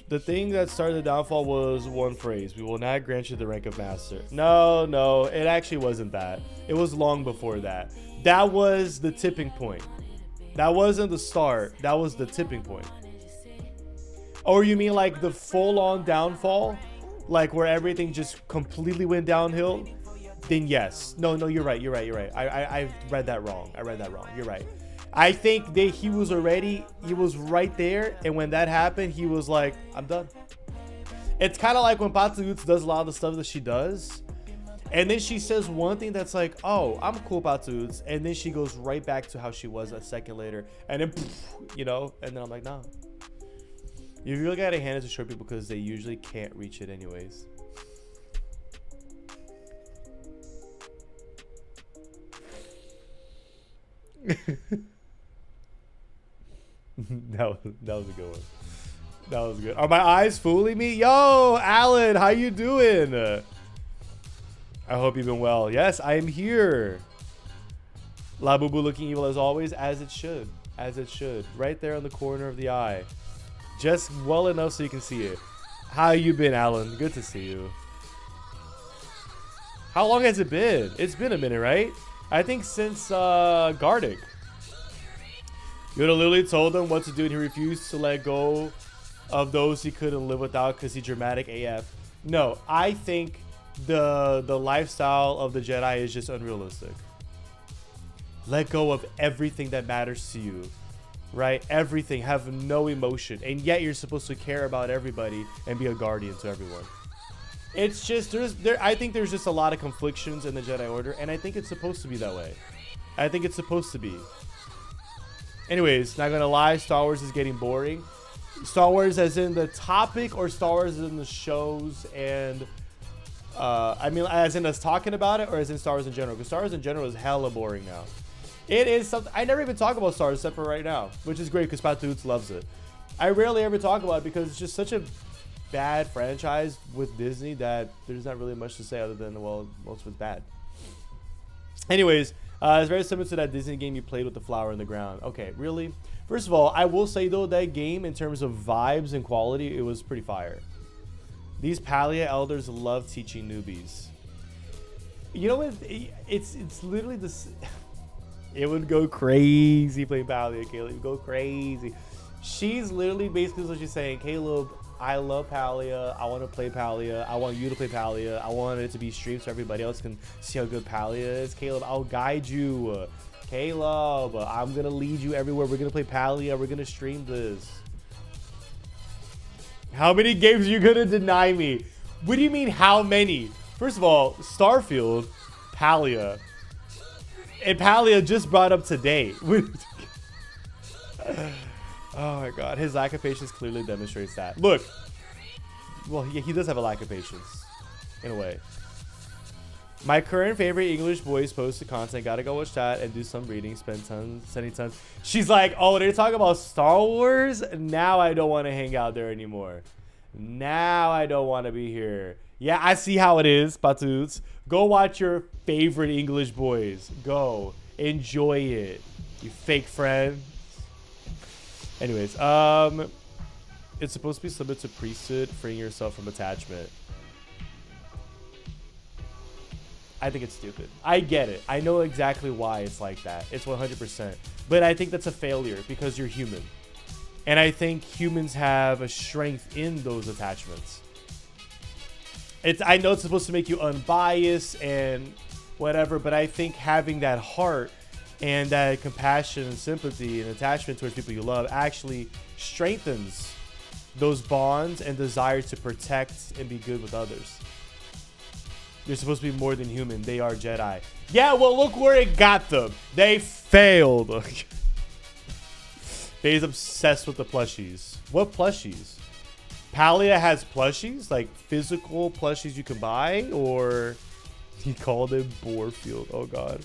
The thing that started the downfall was one phrase: we will not grant you the rank of master. No, it actually wasn't that. It was long before that. That was the tipping point. That wasn't the start. That was the tipping point. Or you mean like the full-on downfall? Like where everything just completely went downhill? Then yes. No, you're right. I read that wrong. You're right. I think that he was right there, and when that happened, he was like, I'm done. It's kind of like when Patsuuts does a lot of the stuff that she does, and then she says one thing that's like, oh, I'm cool, Patsuuts, and then she goes right back to how she was a second later, and then, you know, and then I'm like, nah. You really gotta hand it to short people because they usually can't reach it anyways. that was a good one. That was good. Are my eyes fooling me? Yo, Alan, how you doing? I hope you've been well. Yes, I am here. La Boo Boo looking evil as always, as it should. As it should. Right there on the corner of the eye. Just well enough so you can see it. How you been, Alan? Good to see you. How long has it been? It's been a minute, right? I think since Gardic. Yoda literally told him what to do, and he refused to let go of those he couldn't live without because he's dramatic AF. No, I think the lifestyle of the Jedi is just unrealistic. Let go of everything that matters to you, right? Everything. Have no emotion, and yet you're supposed to care about everybody and be a guardian to everyone. It's just I think there's just a lot of conflictions in the Jedi Order, and I think it's supposed to be that way. I think it's supposed to be. Anyways, not gonna lie, Star Wars is getting boring. Star Wars as in the topic, or Star Wars as in the shows and I mean as in us talking about it, or as in Star Wars in general? Because Star Wars in general is hella boring now. It is something I never even talk about Star Wars except for right now, which is great because Patoots loves it. I rarely ever talk about it because it's just such a bad franchise with Disney that there's not really much to say other than, well, most of it's bad. Anyways, it's very similar to that Disney game you played with the flower in the ground. Okay, really? First of all, I will say though, that game in terms of vibes and quality, it was pretty fire. These Palia elders love teaching newbies. You know what? It's literally this. It would go crazy playing Palia, Caleb. It would go crazy. She's literally basically what she's saying. Caleb, I love Palia. I want to play Palia. I want you to play Palia. I want it to be streamed so everybody else can see how good Palia is. Caleb, I'll guide you. Caleb, I'm going to lead you everywhere. We're going to play Palia. We're going to stream this. How many games are you going to deny me? What do you mean, how many? First of all, Starfield, Palia. And Palia just brought up today. Oh my god, his lack of patience clearly demonstrates that. Look, well, he does have a lack of patience, in a way. My current favorite English boys posted content. Gotta go watch that and do some reading. Sending tons. She's like, oh, they're talking about Star Wars? Now I don't want to hang out there anymore. Now I don't want to be here. Yeah, I see how it is, Patuts. Go watch your favorite English boys. Go. Enjoy it. You fake friend. Anyways, it's supposed to be similar to priesthood, freeing yourself from attachment. I think it's stupid. I get it. I know exactly why it's like that. It's 100%. But I think that's a failure because you're human. And I think humans have a strength in those attachments. I know it's supposed to make you unbiased and whatever, but I think having that heart and that compassion and sympathy and attachment towards people you love actually strengthens those bonds and desires to protect and be good with others. You're supposed to be more than human. They are Jedi. Yeah, well, look where it got them. They failed. They's obsessed with the plushies. What plushies? Palia has plushies? Like physical plushies you can buy? Or he called it Borefield. Oh, God.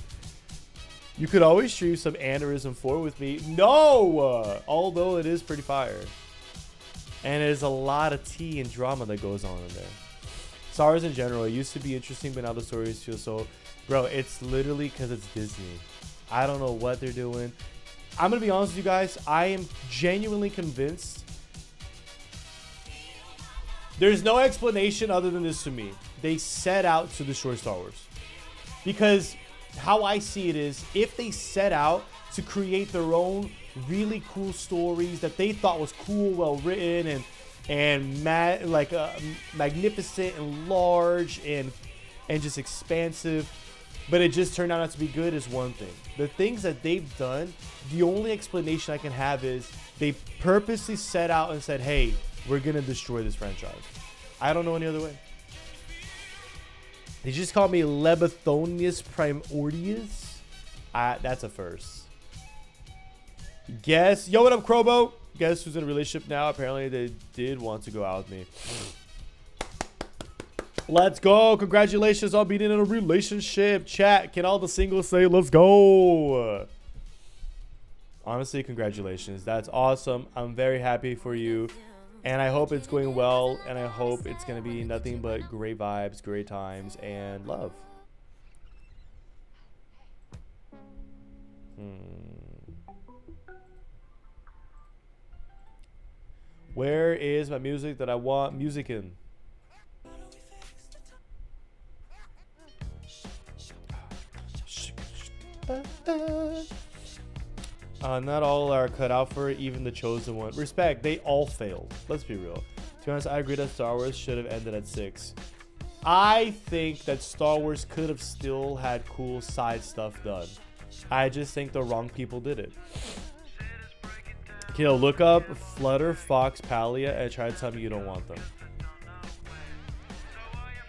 You could always stream some Aneurysm 4 with me. No! Although it is pretty fire. And there's a lot of tea and drama that goes on in there. Star Wars in general, it used to be interesting, but now the stories feel so... Bro, it's literally because it's Disney. I don't know what they're doing. I'm going to be honest with you guys. I am genuinely convinced. There's no explanation other than this to me. They set out to destroy Star Wars. Because how I see it is, if they set out to create their own really cool stories that they thought was cool, well written, and magnificent and large and just expansive, but it just turned out not to be good, is one thing. The things that they've done, the only explanation I can have is they purposely set out and said, hey, we're gonna destroy this franchise. I don't know any other way. They just called me Lebethonius Primordius. That's a first. Guess. Yo, what up, Crobo? Guess who's in a relationship now? Apparently they did want to go out with me. Let's go. Congratulations on being in a relationship. Chat, can all the singles say let's go? Honestly, congratulations. That's awesome. I'm very happy for you. And I hope it's going well. And I hope it's going to be nothing but great vibes, great times, and love. Where is my music that I want music in? Not all are cut out for it, even the chosen one. Respect, they all failed. Let's be real. To be honest, I agree that Star Wars should have ended at 6. I think that Star Wars could have still had cool side stuff done. I just think the wrong people did it. You know, look up Flutter, Fox, Palia, and try to tell me you don't want them.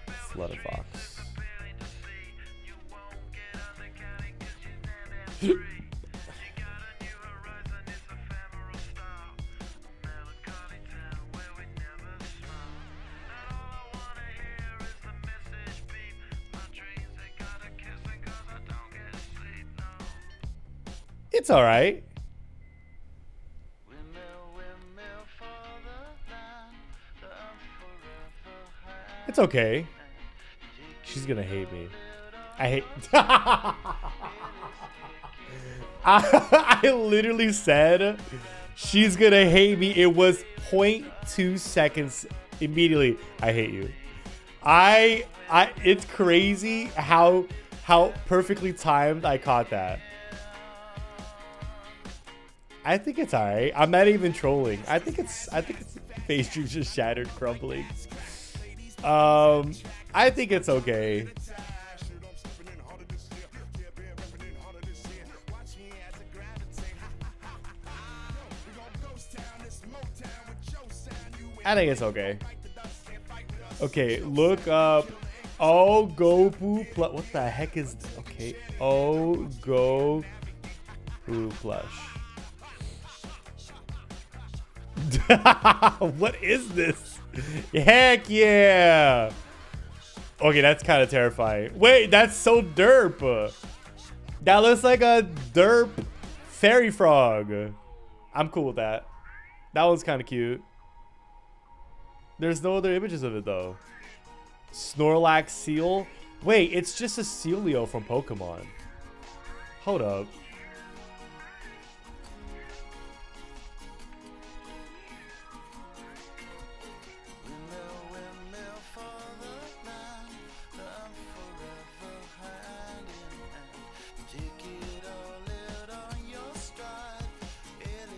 Flutter, Fox. It's all right. It's okay. She's gonna hate me. I hate. I literally said she's gonna hate me. It was 0.2 seconds immediately. I hate you. It's crazy how perfectly timed I caught that. I think it's all right. I'm not even trolling. I think it's face stream just shattered, crumbling. I think it's okay. I think it's okay. Okay, look up. Oh, Gopu plush. What the heck is this? Okay. Oh, Gopu plush. What is this? Heck yeah. Okay, that's kind of terrifying. Wait, that's so derp. That looks like a derp fairy frog. I'm cool with that. That one's kind of cute. There's no other images of it though. Snorlax seal. Wait, it's just a Celio from Pokemon. Hold up.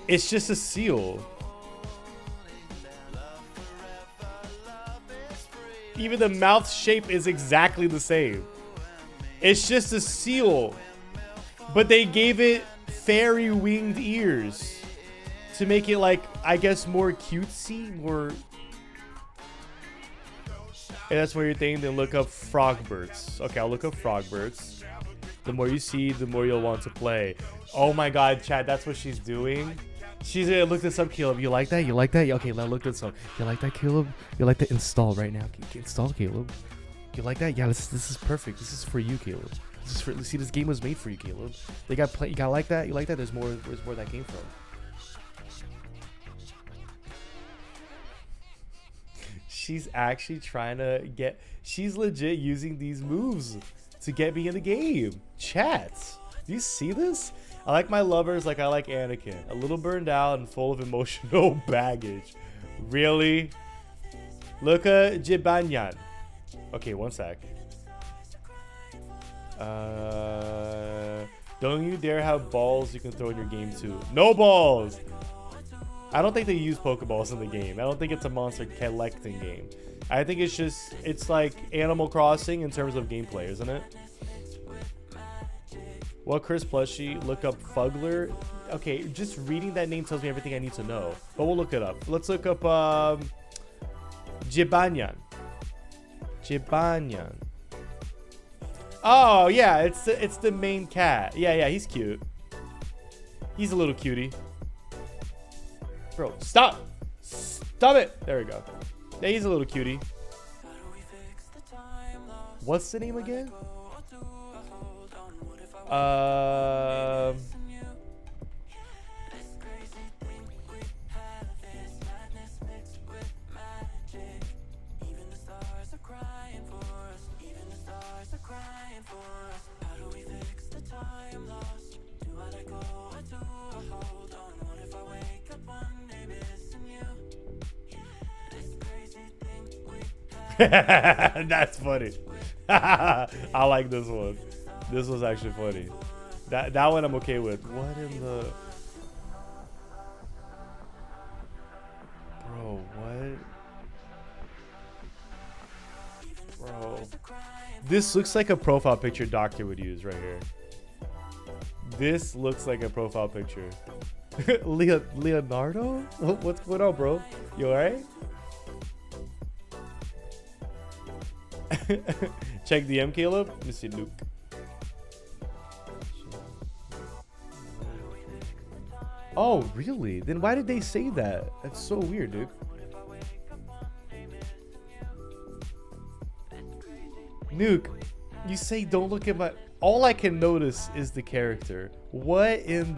It's just a seal. Even the mouth shape is exactly the same. It's just a seal. But they gave it fairy winged ears to make it like, I guess, more cutesy, more. And that's what you're thinking. Then look up frogbirds. Okay, I'll look up frogbirds. The more you see, the more you'll want to play. Oh my god, Chad, that's what she's doing. She's gonna look this up, Caleb. You like that? You like that? Okay, let's look this up. You like that, Caleb? You like to install right now? Install, Caleb. You like that? Yeah, this is perfect. This is for you, Caleb. This is for. See, this game was made for you, Caleb. They got play. You got like that? You like that? There's more where that came from. She's actually trying to get. She's legit using these moves to get me in the game. Chat. Do you see this? I like my lovers like I like Anakin. A little burned out and full of emotional baggage. Really? Luca Jibanyan. Okay, one sec. Don't you dare have balls you can throw in your game too. No balls! I don't think they use Pokeballs in the game. I don't think it's a monster collecting game. I think it's like Animal Crossing in terms of gameplay, isn't it? What Chris plushie? Look up Fugler. Okay, just reading that name tells me everything I need to know. But we'll look it up. Let's look up Jibanyan. Jibanyan. Oh yeah, it's the main cat. Yeah, he's cute. He's a little cutie. Bro, stop! Stop it! There we go. Yeah, he's a little cutie. What's the name again? That's funny. I like this one. This was actually funny. That one I'm okay with. What in the... Bro, what? Bro. This looks like a profile picture Doctor would use right here. This looks like a profile picture. Leonardo? What's going on, bro? You alright? Check DM, Caleb. Let me see, Luke. Oh, really? Then why did they say that? That's so weird, dude. Nuke, you say don't look at my... All I can notice is the character. What in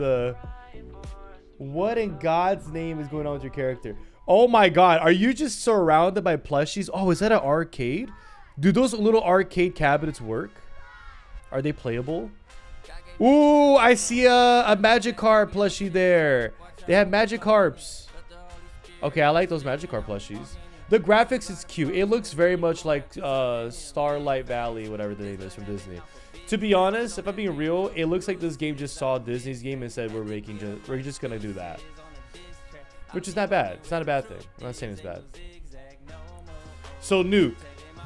God's name is going on with your character? Oh my god, are you just surrounded by plushies? Oh, is that an arcade? Do those little arcade cabinets work? Are they playable? Ooh, I see a Magikarp plushie there. They have Magikarps. Okay, I like those Magikarp plushies. The graphics is cute. It looks very much like Starlight Valley, whatever the name is from Disney. To be honest, if I'm being real, it looks like this game just saw Disney's game and said we're just gonna do that. Which is not bad. It's not a bad thing. I'm not saying it's bad. So Nuke.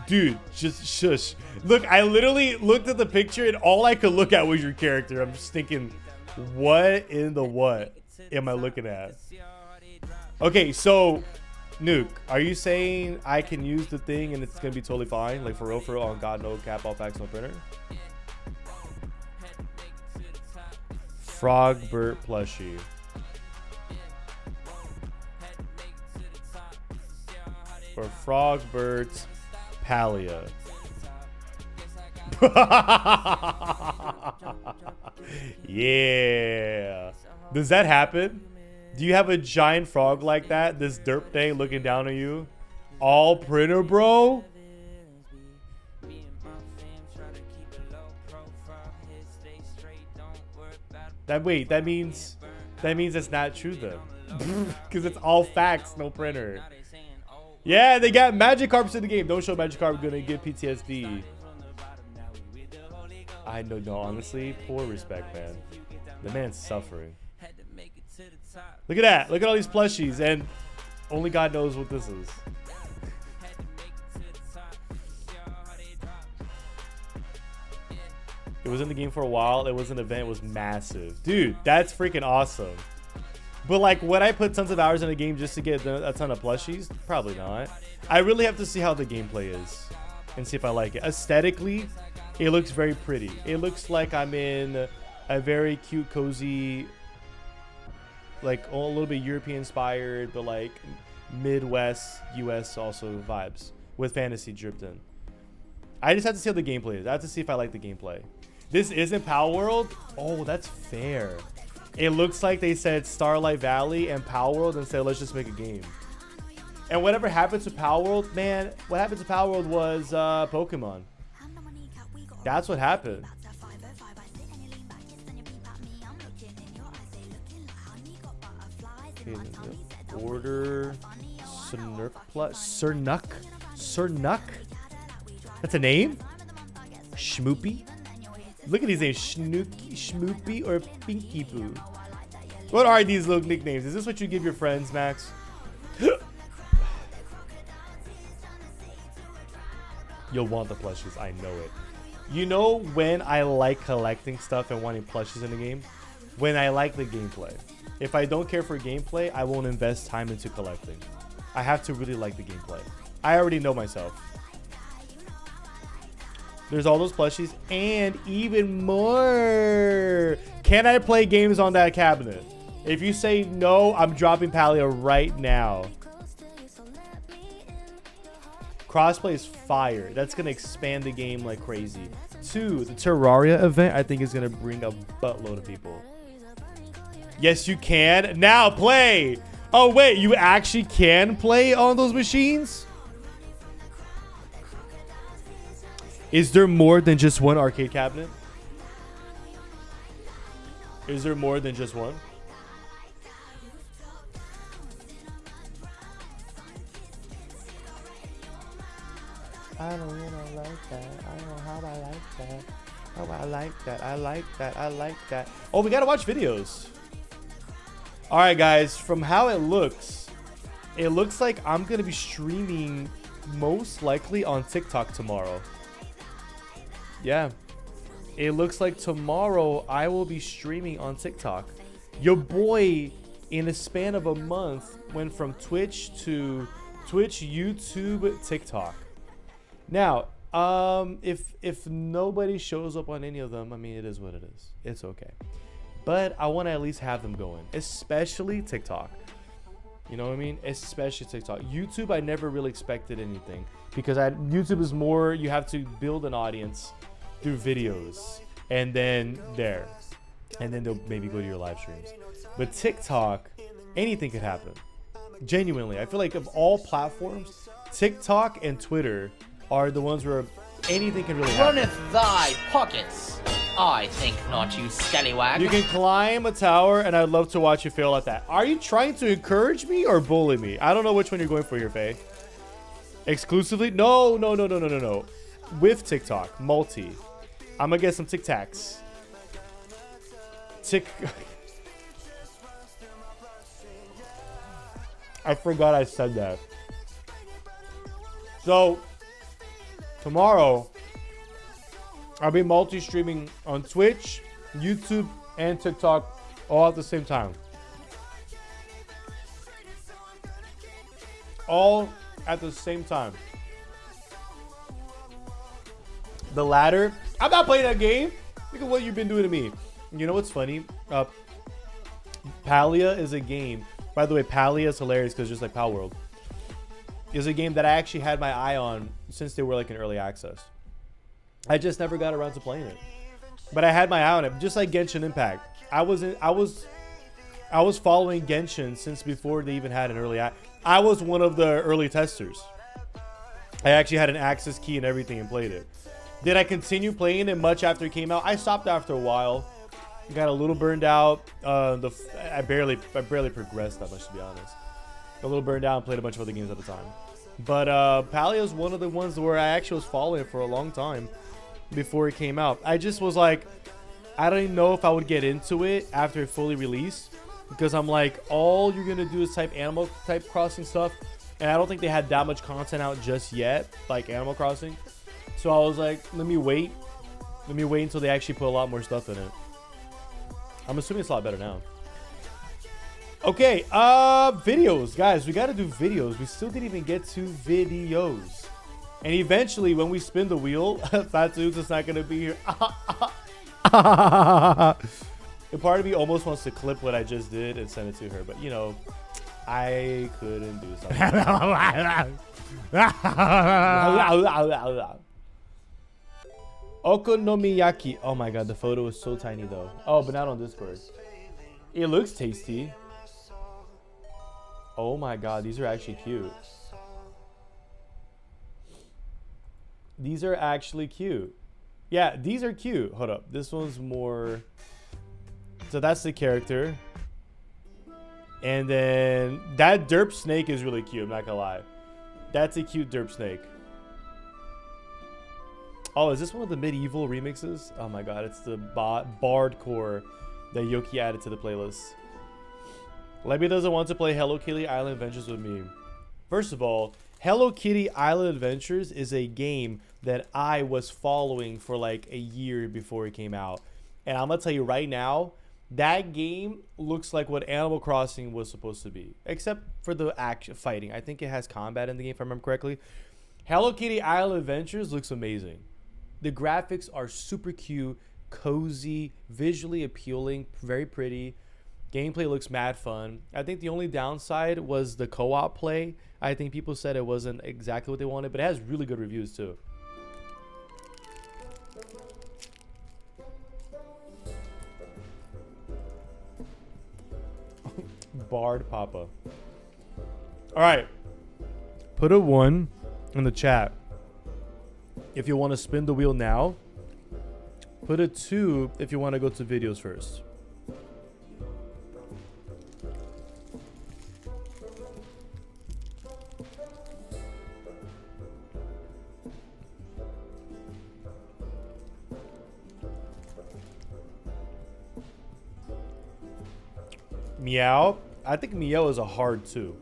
Dude, just shush. Look, I literally looked at the picture and all I could look at was your character. I'm just thinking, what in the what am I looking at? Okay, so Nuke, are you saying I can use the thing and it's gonna be totally fine? Like for real, on God, no cap, all facts, no printer? Frogbert plushie. For Frogbert Palia. Yeah. Does that happen? Do you have a giant frog like that? This derp thing looking down on you? All printer, bro? That means it's not true though. Because it's all facts, no printer. Yeah, they got Magikarps in the game. Don't show Magikarp, gonna get PTSD. I know, no, honestly, poor respect, man. The man's suffering. Look at that. Look at all these plushies, and only God knows what this is. It was in the game for a while. It was an event. It was massive. Dude, that's freaking awesome. But like, would I put tons of hours in a game just to get a ton of plushies? Probably not. I really have to see how the gameplay is and see if I like it. Aesthetically, it looks very pretty. It looks like I'm in a very cute, cozy, like a little bit European inspired, but like Midwest, US also vibes with fantasy dripped in. I just have to see how the gameplay is. I have to see if I like the gameplay. This isn't Power World? Oh, that's fair. It looks like they said Starlight Valley and Power World and said, let's just make a game. And whatever happened to Power World, man, what happened to Power World was Pokemon. That's what happened. Okay, order Cernuk? That's a name? Schmoopy? Look at these names. Schnooky, Schmoopy, or Pinky Poo. What are these little nicknames? Is this what you give your friends, Max? You'll want the plushies. I know it. You know when I like collecting stuff and wanting plushies in the game? When I like the gameplay. If I don't care for gameplay, I won't invest time into collecting. I have to really like the gameplay. I already know myself. There's all those plushies and even more. Can I play games on that cabinet? If you say no, I'm dropping Palia right now. Crossplay is fire. That's going to expand the game like crazy. 2, the Terraria event, I think is going to bring a buttload of people. Yes, you can. Now play. Oh, wait. You actually can play on those machines? Is there more than just one arcade cabinet? Is there more than just one? I don't like that. I don't know how I like that. Oh, I like that. I like that. I like that. Oh, we gotta watch videos. All right, guys. From how it looks like I'm gonna be streaming most likely on TikTok tomorrow. Yeah, it looks like tomorrow I will be streaming on TikTok. Your boy, in a span of a month, went from Twitch to Twitch, YouTube, TikTok. Now, if nobody shows up on any of them, I mean, it is what it is. It's okay. But I want to at least have them going, especially TikTok. You know what I mean? Especially TikTok. YouTube, I never really expected anything because YouTube is more, you have to build an audience through videos and then they'll maybe go to your live streams. But TikTok, anything could happen. Genuinely, I feel like of all platforms, TikTok and Twitter are the ones where anything can really happen. Runneth thy pockets. I think not, you scallywag. You can climb a tower, and I'd love to watch you fail at that. Are you trying to encourage me or bully me? I don't know which one you're going for here, Faye. Exclusively? No. With TikTok, multi. I'm gonna get some Tic Tacs. I forgot I said that. So, tomorrow, I'll be multi-streaming on Twitch, YouTube, and TikTok all at the same time. All at the same time. The latter, I'm not playing that game. Look at what you've been doing to me. You know what's funny? Palia is a game. By the way, Palia is hilarious because just like Power World, is a game that I actually had my eye on since they were like in early access. I just never got around to playing it. But I had my eye on it, just like Genshin Impact. I was following Genshin since before they even had an early. I was one of the early testers. I actually had an access key and everything and played it. Did I continue playing it much after it came out? I stopped after a while. Got a little burned out. I barely progressed that much, to be honest. Got a little burned out and played a bunch of other games at the time. But Paleo is one of the ones where I actually was following it for a long time before it came out. I just was like, I don't know if I would get into it after it fully released, because I'm like, all you're gonna do is type Animal Crossing stuff, and I don't think they had that much content out just yet, like Animal Crossing. So I was like, let me wait until they actually put a lot more stuff in it. I'm assuming it's a lot better now. Okay, videos, guys. We gotta do videos. We still didn't even get to videos. And eventually, when we spin the wheel, Fat Dudes is not gonna be here. A part of me almost wants to clip what I just did and send it to her, but you know, I couldn't do something. Okonomiyaki. Oh my god, the photo is so tiny though. Oh, but not on Discord. It looks tasty. Oh my god, these are actually cute. These are actually cute. Yeah, these are cute. Hold up. This one's more... So that's the character. And then that derp snake is really cute. I'm not gonna lie. That's a cute derp snake. Oh, is this one of the medieval remixes? Oh my god, it's the Bardcore that Yoki added to the playlist. Lebby doesn't want to play Hello Kitty Island Adventures with me. First of all, Hello Kitty Island Adventures is a game that I was following for like a year before it came out. And I'm gonna tell you right now, that game looks like what Animal Crossing was supposed to be, except for the action fighting. I think it has combat in the game, if I remember correctly. Hello Kitty Island Adventures looks amazing. The graphics are super cute, cozy, visually appealing, very pretty. Gameplay looks mad fun. I think the only downside was the co-op play. I think people said it wasn't exactly what they wanted, but it has really good reviews too. Bard Papa. All right. Put a 1 in the chat if you want to spin the wheel now. Put a 2 if you want to go to videos first. Meow. I think Meow is a hard 2.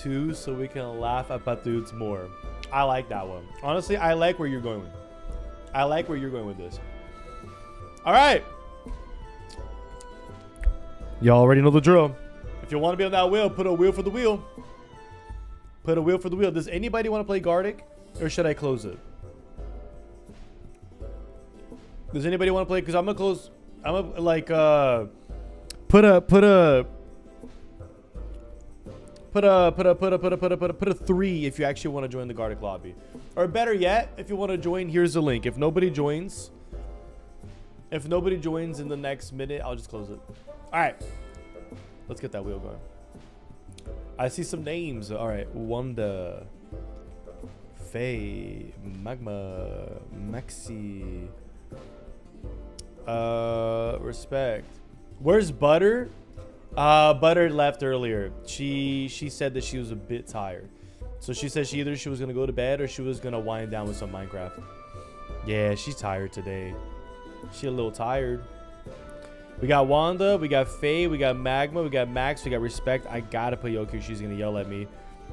Two, so we can laugh at Batudes more. I like that one. Honestly, I like where you're going. I like where you're going with this. All right. Y'all already know the drill. If you want to be on that wheel, put a wheel for the wheel. Put a wheel for the wheel. Does anybody want to play Gardic, or should I close it? Does anybody want to play? Because I'm gonna close. I'm gonna like put a 3 if you actually want to join the Gardic lobby, or better yet, if you want to join, here's the link. If nobody joins in the next minute, I'll just close it. All right. Let's get that wheel going. I see some names. All right. Wanda. Faye. Magma. Maxi. Respect. Where's Butter? Butter left earlier. She said that she was a bit tired. So she said she was going to go to bed or she was going to wind down with some Minecraft. Yeah, she's tired today. She a little tired. We got Wanda, we got Faye, we got Magma, we got Max, we got Respect. I gotta put Yoku. She's gonna yell at me.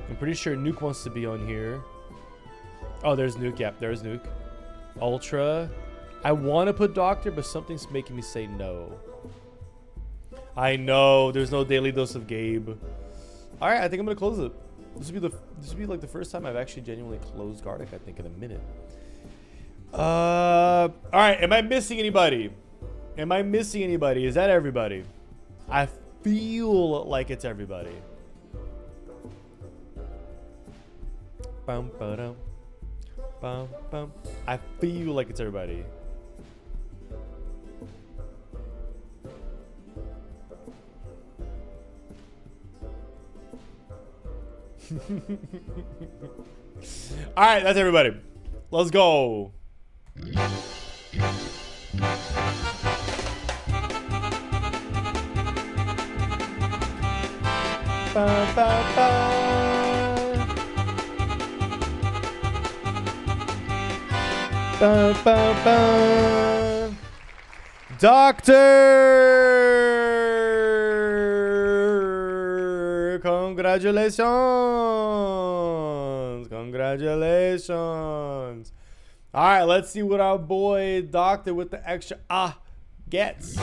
I'm pretty sure Nuke wants to be on here. Oh, there's Nuke. Yep, there's Nuke. Ultra. I want to put Doctor, but something's making me say no. I know. There's no daily dose of Gabe. All right, I think I'm gonna close it. This would be like the first time I've actually genuinely closed Gardic, I think, in a minute. All right. Am I missing anybody? Am I missing anybody? Is that everybody? I feel like it's everybody. Bum, ba-dum, bum, bum. I feel like it's everybody. All right, that's everybody. Let's go. Ba, ba, ba. Ba, ba, ba. Doctor, congratulations. Congratulations. All right, let's see what our boy Doctor with the extra gets.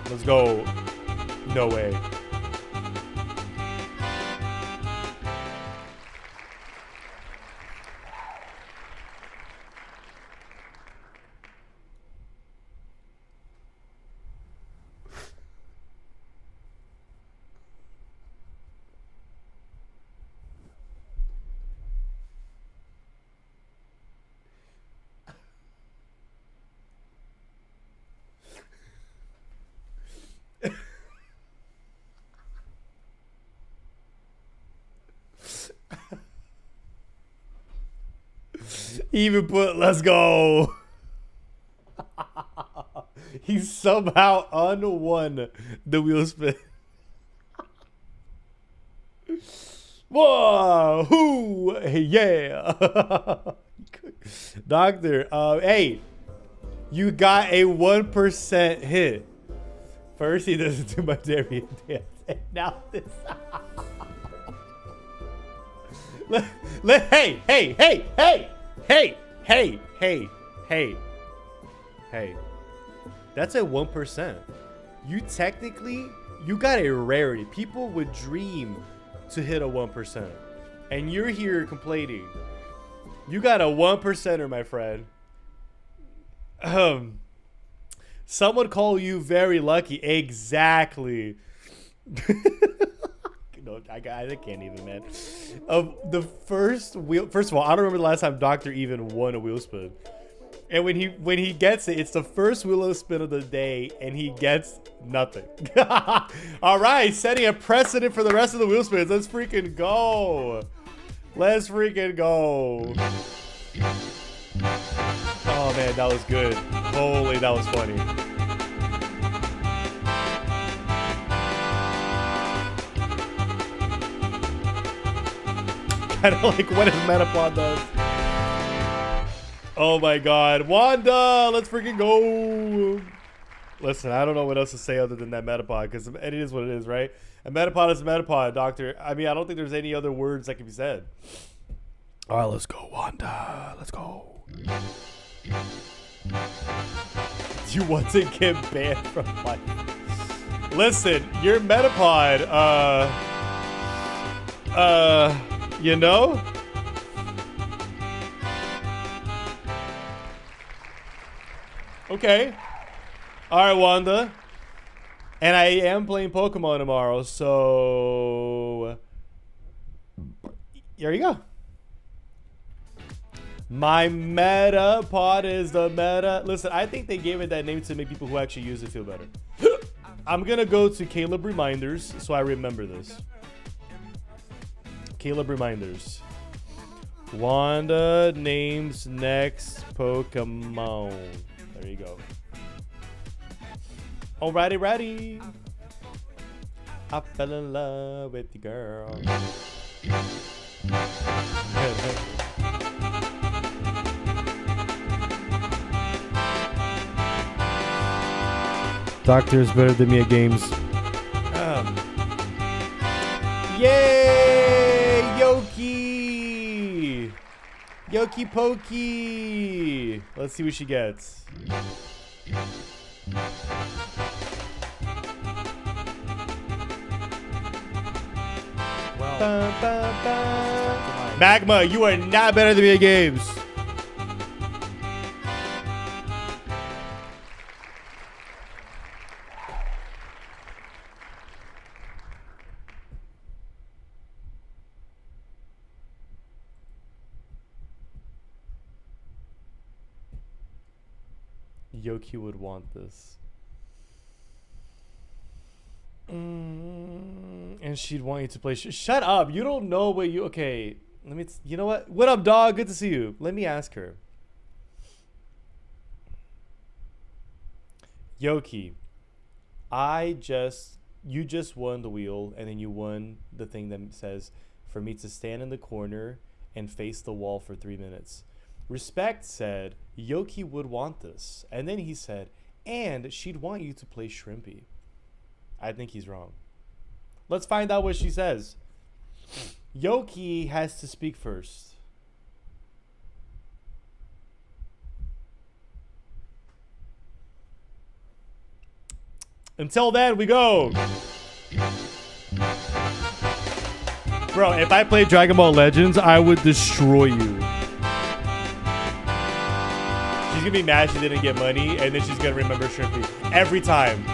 Let's go. No way. He even put let's go. He somehow unwon the wheel spin. Whoa, hoo, hey, yeah. Doctor, hey, you got a 1% hit. First he doesn't do my Darian dance, and now this. Hey. That's a 1%. You got a rarity. People would dream to hit a 1%. And you're here complaining. You got a 1%er, my friend. Some would call you very lucky. Exactly. No, I can't even, man. The first wheel. First of all, I don't remember the last time Doctor even won a wheel spin. And when he gets it, it's the first wheel spin of the day, and he gets nothing. All right, setting a precedent for the rest of the wheel spins. Let's freaking go. Let's freaking go. Oh man, that was good. Holy, that was funny. Kind of like what his Metapod does. Oh my god. Wanda, let's freaking go. Listen, I don't know what else to say other than that Metapod, because it is what it is, right? A Metapod is a Metapod, Doctor. I mean, I don't think there's any other words that can be said. All right, let's go, Wanda. Let's go. You want to get banned from life? Listen, your Metapod, you know? Okay. All right, Wanda. And I am playing Pokemon tomorrow, so here you go. My Metapod is the meta. Listen, I think they gave it that name to make people who actually use it feel better. I'm going to go to Caleb Reminders so I remember this. Caleb Reminders. Wanda names next Pokemon. There you go. Alrighty, ready. I fell in love with you, girl. Doctor's better than me at games. Yay! Yoki! Yoki Pokey! Let's see what she gets. Magma, you are not better than me at games. Yoki would want this. And she'd want you to play. Shut up. You don't know what you. Okay. Let me. You know what? What up, dog? Good to see you. Let me ask her. Yoki, you just won the wheel, and then you won the thing that says for me to stand in the corner and face the wall for 3 minutes. Respect said Yoki would want this, and then he said, and she'd want you to play Shrimpy. I think he's wrong. Let's find out what she says. Yoki has to speak first. Until then, we go. Bro, if I played Dragon Ball Legends, I would destroy you. She's gonna be mad she didn't get money, and then she's gonna remember Shrimpy. Every time.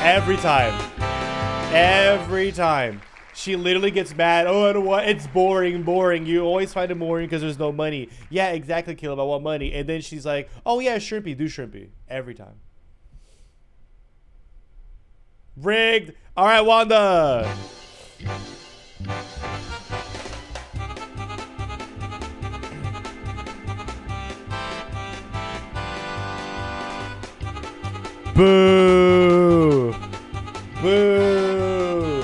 Every time. Every time. She literally gets mad. Oh, I don't want. It's boring. You always find it boring because there's no money. Yeah, exactly, Caleb. I want money. And then she's like, oh, yeah, Shrimpy. Do Shrimpy. Every time. Rigged. All right, Wanda. Boo. Boo.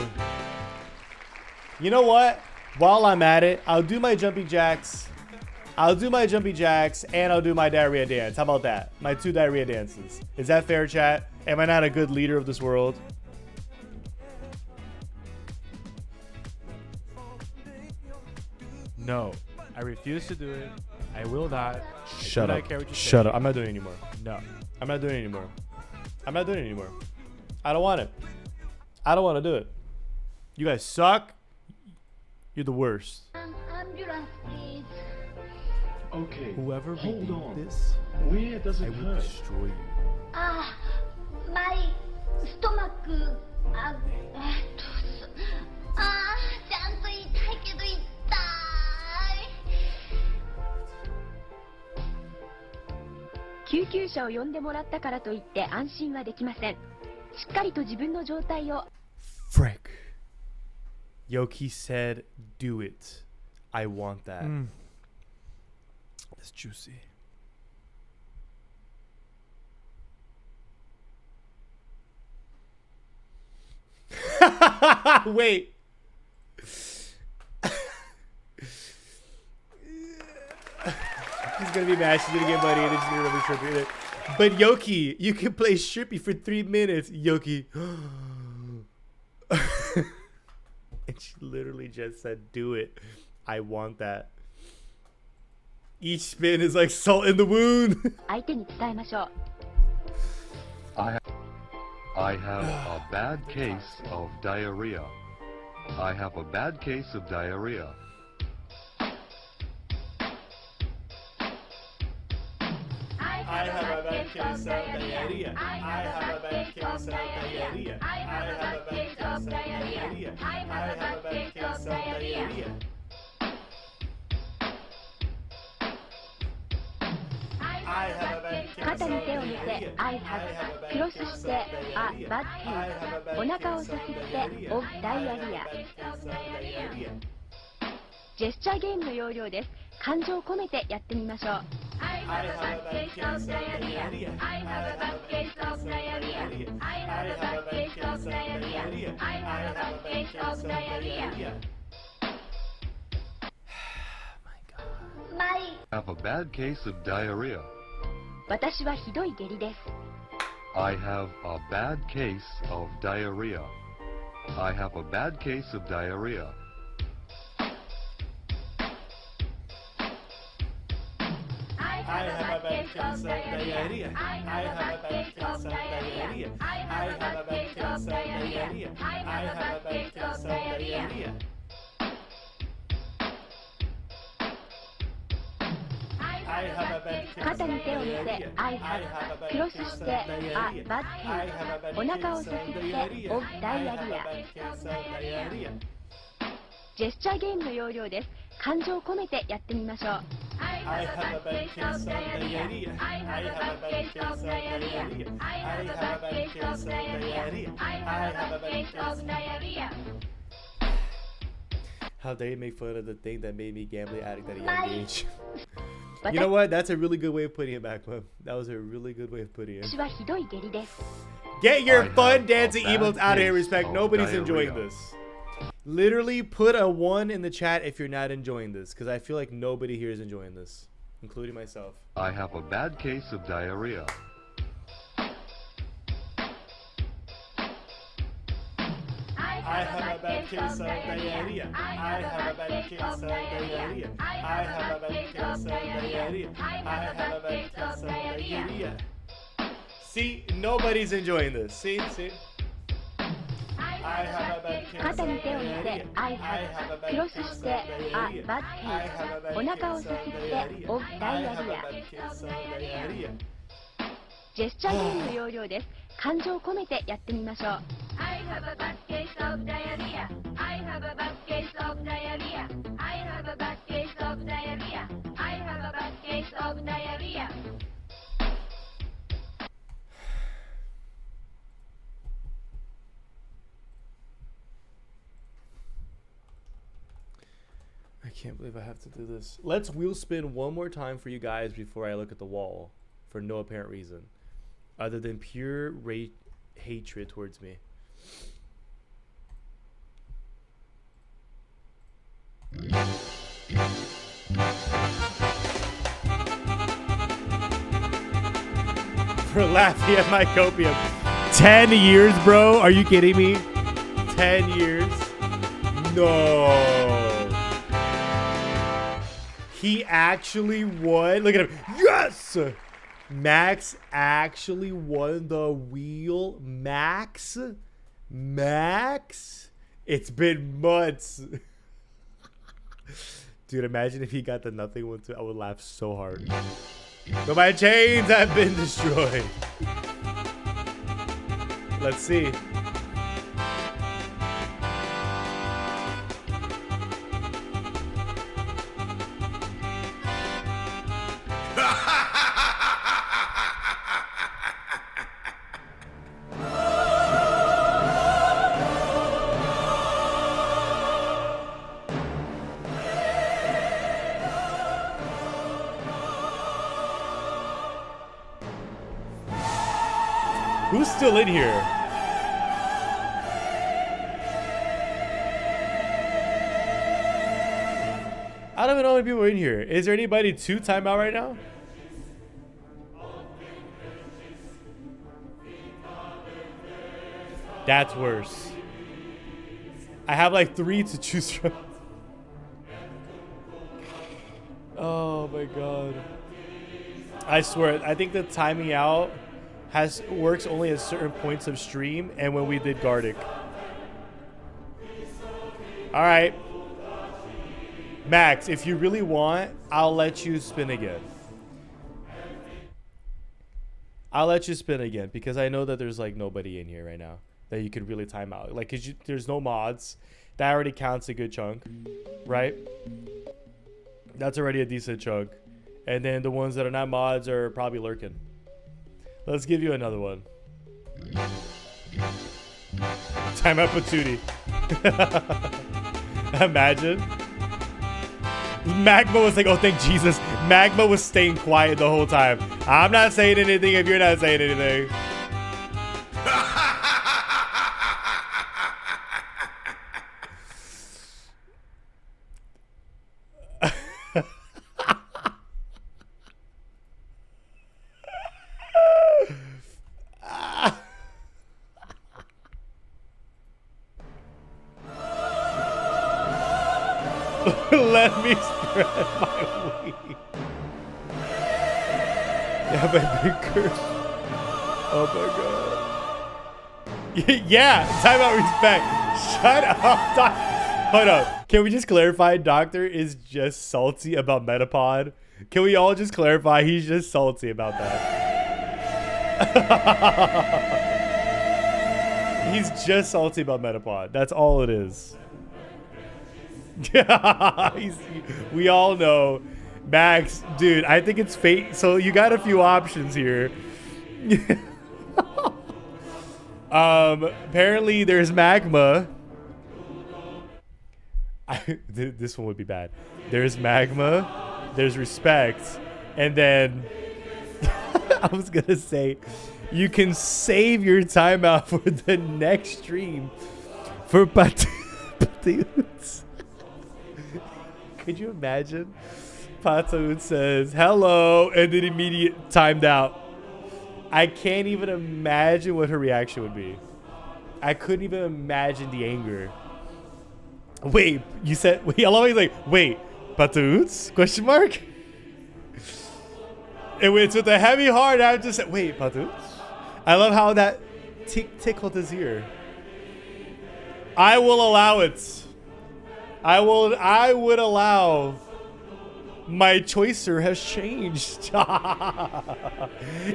You know what? While I'm at it, I'll do my jumping jacks. And I'll do my diarrhea dance. How about that? My 2 diarrhea dances. Is that fair, chat? Am I not a good leader of this world? No, I refuse to do it. I will not. Shut up. Shut up. I'm not doing it anymore. No. I'm not doing it anymore. I'm not doing it anymore. I don't want it. I don't want to do it. You guys suck. You're the worst. Ambulance, please. Okay. Whoever hold on. this, Where does I it will hurt? destroy you. My stomach. ちゃんと痛いけど痛い。救急車を呼んでもらったからといって安心はできません。しっかりと自分の状態を。Frick. Yoki said, do it. I want that. That's juicy. Wait. She's gonna be mad. She's gonna get money and then she's gonna remember Shrimpy. But Yoki, you can play Shrimpy for 3 minutes. Yoki. And she literally just said, do it. I want that. Each spin is like salt in the wound. 相手に伝えましょう。 I have a bad case of diarrhea. I have a bad case of diarrhea. I have a bad case of diarrhea. I have a bad case of diarrhea. I have a bad case of diarrhea. I have a bad case of diarrhea. I have a bad case of 肩に手を乗せ I have クロスして A bad case お腹をさすって of diarrhea ジェスチャーゲームの要領です。感情を込めてやってみましょう。 I have a bad case of diarrhea. I have a bad case of diarrhea. I have a bad case of diarrhea. I have a bad case of diarrhea. My I have a bad case of diarrhea. 私はひどい下痢です。 I have a bad case of diarrhea. I have a bad case of diarrhea. I have a bad case of diarrhea. I have a bad case of diarrhea. I have a bad case of diarrhea. I have a bad case of diarrhea. 肩に手を乗せ I have クロスして A bad case お腹をさすって of diarrhea ジェスチャーゲームの要領です。感情を込めてやってみましょう。 I have a bad case of diarrhea. I have a bad case of diarrhea. I have a bad case of diarrhea. I have a bad case of diarrhea. How dare you make fun of the thing that made me gambling addict at a young age? You know what? That's a really good way of putting it back, man. That was a really good way of putting it. 私はひどい下痢です。 Get your I fun have dancing a bad emotes out of here, case respect. of Nobody's enjoying diarrhea. this. Literally put a 1 in the chat if you're not enjoying this, because I feel like nobody here is enjoying this, including myself. I have a bad case of diarrhea. I have a bad case of diarrhea. I have a bad case of diarrhea. I have a bad case of diarrhea. I have a bad case of diarrhea. See, nobody's enjoying this. See. I have a bad case of 肩に手を乗せ diarrhea. I have クロスして A bad case お腹をさすって of diarrhea ジェスチャーゲームの要領です。感情を込めてやってみましょう。 I have a bad case of diarrhea. I have a bad case of diarrhea. I have a bad case of diarrhea. I have a bad case of diarrhea. I can't believe I have to do this. Let's wheel spin one more time for you guys before I look at the wall for no apparent reason other than pure hatred towards me. For laughing at my copium. 10 years, bro? Are you kidding me? 10 years? No. He actually won. Look at him. Yes! Max actually won the wheel. Max? It's been months. Dude, imagine if he got the nothing one too. I would laugh so hard. But my chains have been destroyed. Let's see. Who's still in here? I don't even know how many people are in here. Is there anybody 2 timeout right now? That's worse. I have like 3 to choose from. Oh my god. I swear, I think the timing out works only at certain points of stream and when we did Gardic. Alright. Max, if you really want, I'll let you spin again. I'll let you spin again because I know that there's like nobody in here right now that you could really time out. Like, cause there's no mods. That already counts a good chunk, right? That's already a decent chunk. And then the ones that are not mods are probably lurking. Let's give you another one. Time out Patootie. Imagine. Magma was like, oh, thank Jesus. Magma was staying quiet the whole time. I'm not saying anything if you're not saying anything. Let me spread my weed. Yeah, my big curse. Oh my god. Yeah, time out respect. Shut up, Hold up. Can we just clarify? Doctor is just salty about Metapod Can we all just clarify? He's just salty about that. He's just salty about Metapod. That's all it is. We all know. Max, dude, I think it's fate. So you got a few options here. Apparently there's magma. This one would be bad. There's magma, there's respect, and then I was gonna say you can save your timeout for the next stream for Patoots. Could you imagine? Patoot says hello and then immediate timed out. I can't even imagine what her reaction would be. I couldn't even imagine the anger. Wait, you said, wait, I love how he's like, wait, Patoots? Question mark? And it's with a heavy heart, I just said, wait, Patoots? I love how that tickled his ear. I will allow it. I would allow. My choicer has changed.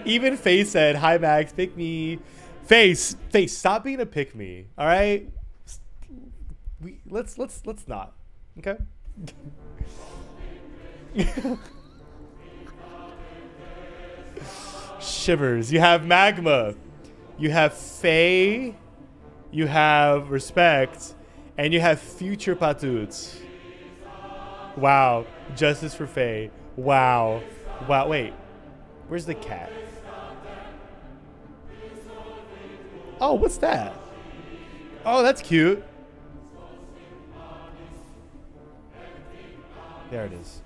Even Faye said, hi Max, pick me. Face, stop being a pick me. All right? Let's not. Okay? Shivers. You have magma. You have Faye. You have respect. And you have future Patoots. Wow. Justice for Faye. Wow. Wow. Wait. Where's the cat? Oh, what's that? Oh, that's cute. There it is.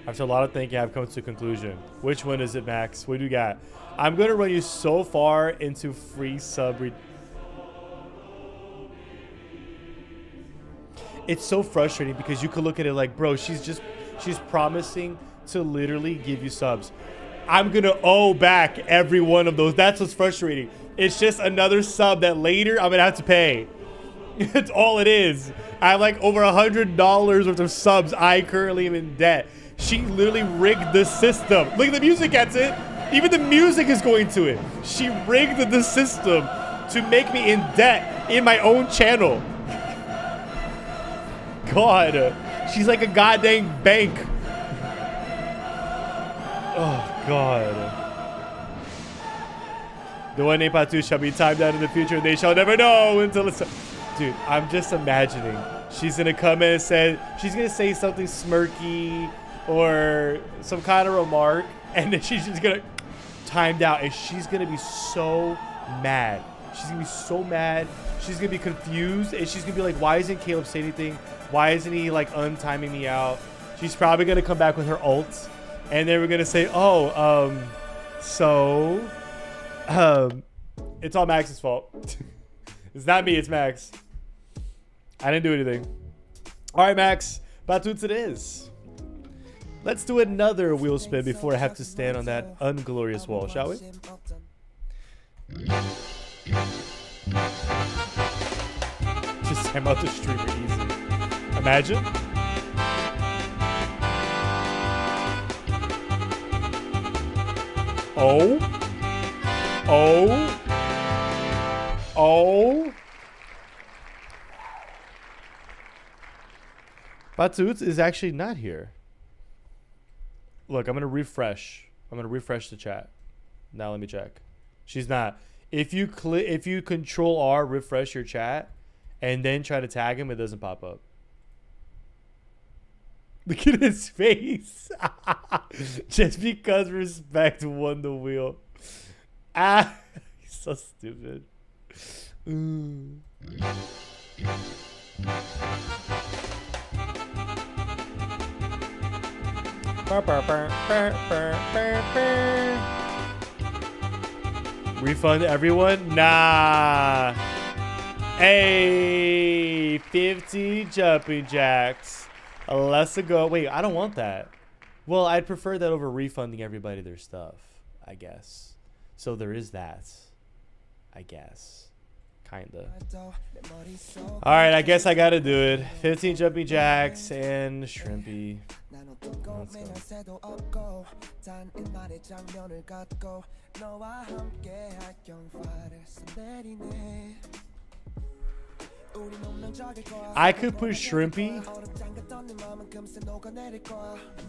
After a lot of thinking, I've come to a conclusion. Which one is it, Max? What do you got? I'm going to run you so far into free sub. It's so frustrating because you could look at it like, bro, she's promising to literally give you subs. I'm going to owe back every one of those. That's what's frustrating. It's just another sub that later I'm going to have to pay. That's all it is. I have like over $100 worth of subs. I currently am in debt. She literally rigged the system. Look at the music gets it. Even the music is going to it. She rigged the system to make me in debt in my own channel. God, she's like a goddamn bank. Oh, God. The one named Patu shall be timed out in the future, and they shall never know until it's... Dude, I'm just imagining. She's going to come in and say... She's going to say something smirky or some kind of remark, and then she's just going to... Timed out, and she's going to be so mad. She's going to be so mad. She's going to be confused, and she's going to be like, why isn't Caleb saying anything? Why isn't he, like, untiming me out? She's probably going to come back with her ult, and then we're going to say, it's all Max's fault. It's not me, it's Max. I didn't do anything. All right, Max. Batoots it is. Let's do another wheel spin before I have to stand on that unglorious wall, shall we? Just time out the streamer easy. Imagine. Oh. Batoots is actually not here. Look, I'm going to refresh. I'm going to refresh the chat. Now let me check. She's not. If you control R, refresh your chat, and then try to tag him, it doesn't pop up. Look at his face. Just because respect won the wheel. Ah, he's so stupid. Refund everyone? Nah. Hey, 50 jumping jacks. Let's go. Wait, I don't want that. Well, I'd prefer that over refunding everybody their stuff, I guess. So there is that. I guess. kinda. All right, I guess I gotta do it. 15 jumping jacks and shrimpy. Let's go. I could put shrimpy.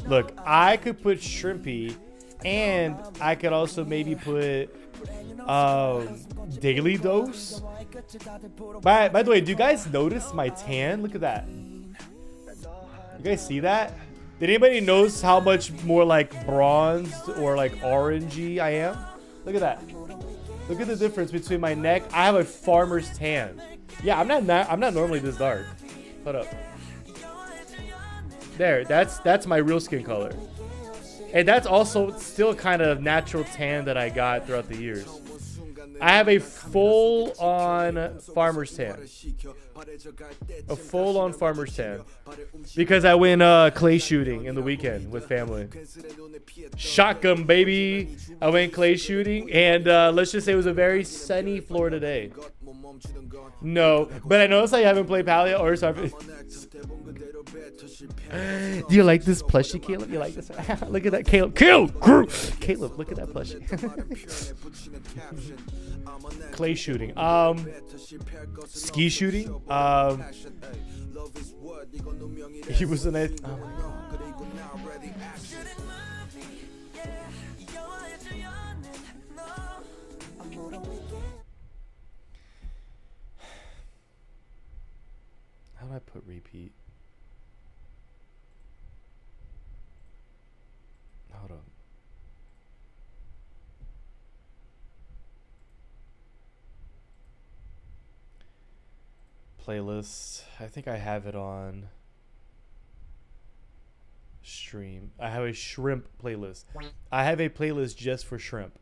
Look, I could put shrimpy, and I could also maybe put daily dose. By the way, do you guys notice my tan? Look at that. You guys see that? Did anybody notice how much more like bronzed or like orangey I am? Look at that. Look at the difference between my neck. I have a farmer's tan. Yeah, I'm not normally this dark. Hold up. There, that's my real skin color. And that's also still kind of natural tan that I got throughout the years. I have a full-on farmer's tan. A full-on farmer's tan. Because I went clay shooting in the weekend with family. Shotgun, baby. I went clay shooting, and let's just say it was a very sunny Florida day. No, but I noticed I haven't played Palia or Starfish. Do you like this plushie, Caleb? You like this? Look at that, Caleb. Caleb, look at that plushie. Clay shooting. Ski shooting. He was in it. How do I put repeat? Hold on. Playlist. I think I have it on stream. I have a shrimp playlist. I have a playlist just for shrimp.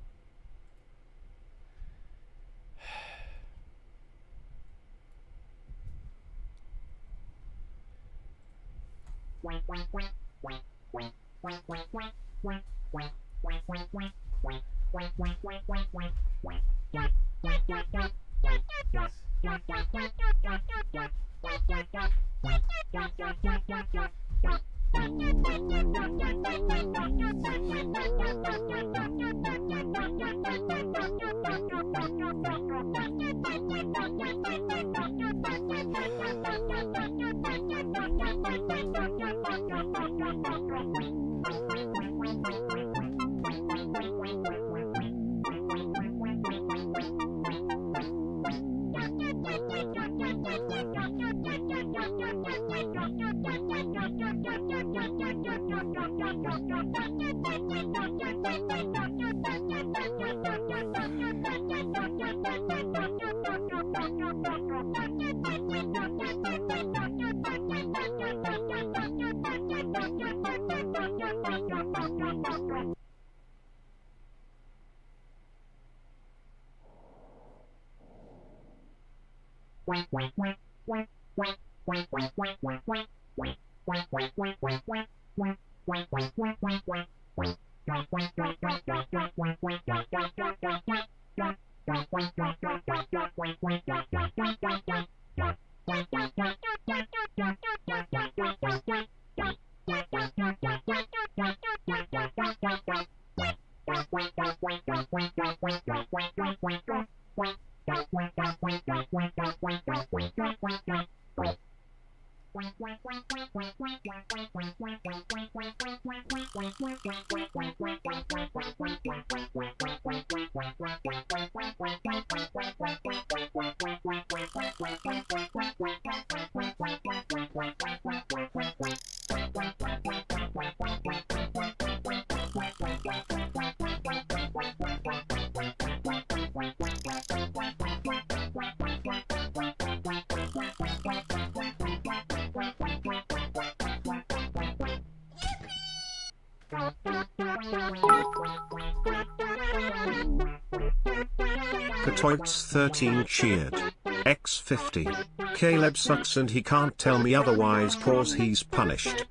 Katoits 13 cheered. X50. Caleb sucks and he can't tell me otherwise cause he's punished.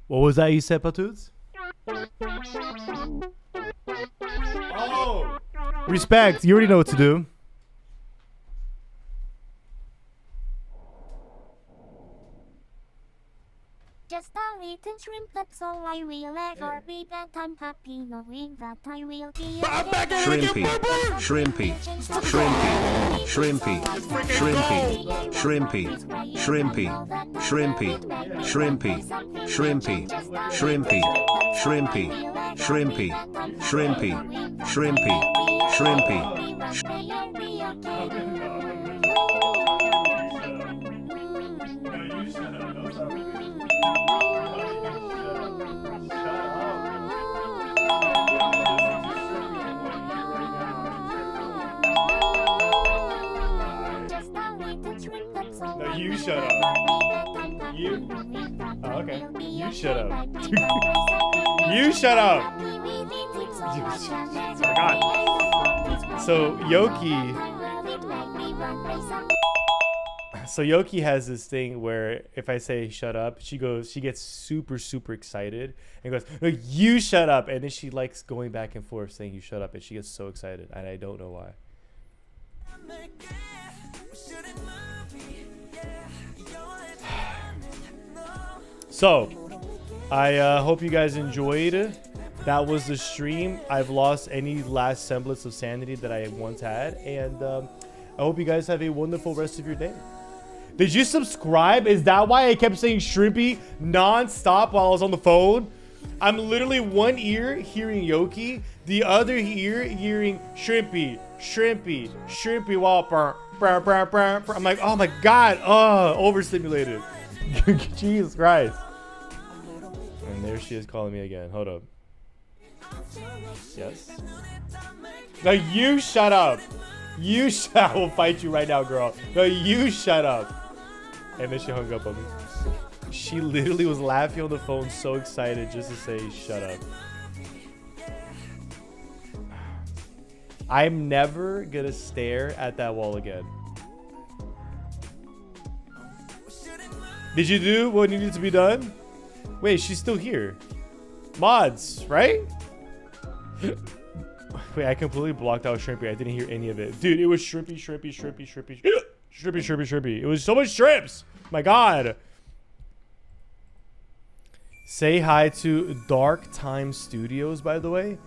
What was that you said, Patoots? Oh! Respect. You already know what to do. Just a little shrimp, that's all I will ever be. That I'm happy knowing that I will be Shrimpy, shrimpy, shrimpy, shrimpy, shrimpy, shrimpy, shrimpy, shrimpy, shrimpy, shrimpy, shrimpy, shrimpy, shrimpy, shrimpy, shrimpy, No, you shut up. You? Oh, okay. You shut up. You shut up. Oh my God. So Yoki has this thing where if I say shut up, she gets super, super excited and goes, no, you shut up. And then she likes going back and forth saying you shut up. And she gets so excited. And I don't know why. So, I hope you guys enjoyed. That was the stream. I've lost any last semblance of sanity that I once had. And I hope you guys have a wonderful rest of your day. Did you subscribe? Is that why I kept saying shrimpy non-stop while I was on the phone? I'm literally one ear hearing Yoki, the other ear hearing shrimpy, shrimpy, shrimpy whopper. I'm like, oh my God, overstimulated. Jesus Christ. And there she is calling me again. Hold up. Yes. No, you shut up. You shut up. I will fight you right now, girl. No, you shut up. And then she hung up on me. She literally was laughing on the phone, so excited just to say, shut up. I'm never gonna stare at that wall again. Did you do what needed to be done? Wait, she's still here. Mods, right? Wait, I completely blocked out Shrimpy. I didn't hear any of it. Dude, it was Shrimpy, Shrimpy, Shrimpy, Shrimpy, Shrimpy, Shrimpy, Shrimpy. It was so much shrimps. My God. Say hi to Dark Time Studios, by the way.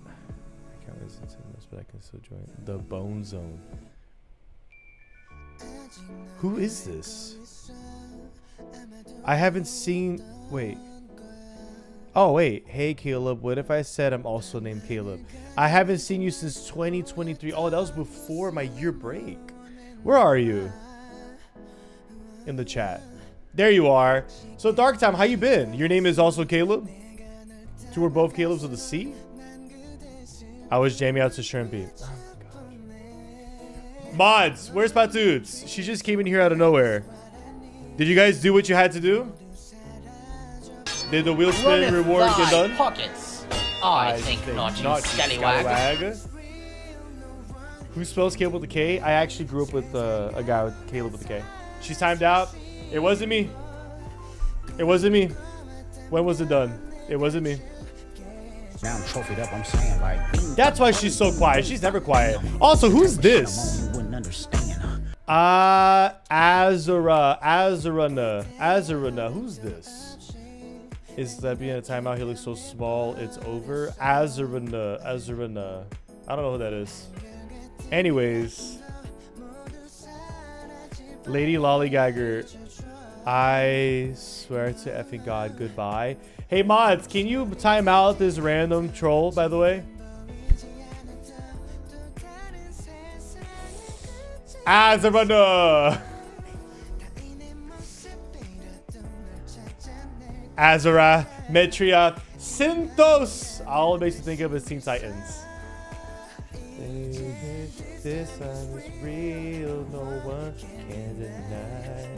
I can't listen to this, but I can still join. The Bone Zone. Who is this? I haven't seen... Wait. Oh, wait. Hey, Caleb. What if I said I'm also named Caleb? I haven't seen you since 2023. Oh, that was before my year break. Where are you? In the chat. There you are. So, Dark Time, how you been? Your name is also Caleb? So we're both Calebs with a C? I was jamming out to Shrimpy. Oh my God. Mods, where's Patoots? She just came in here out of nowhere. Did you guys do what you had to do? Did the wheel spin reward get done? Pockets. I think not, you scallywag. Who spells Caleb with a K? I actually grew up with a guy with Caleb with a K. She's timed out. It wasn't me. It wasn't me. When was it done? It wasn't me. Now I'm trophied up, I'm saying like that's why she's so quiet. She's never quiet. Also, who's this? Azarana. Who's this? Is that being a timeout? He looks so small. It's over. Azarana. I don't know who that is. Anyways. Lady Lollygagger. I swear to effing God, goodbye. Hey mods, can you time out this random troll, by the way? Azarana! Azara, Metria, Synthos! All it makes me think of is Teen Titans. This time is real, no one can deny.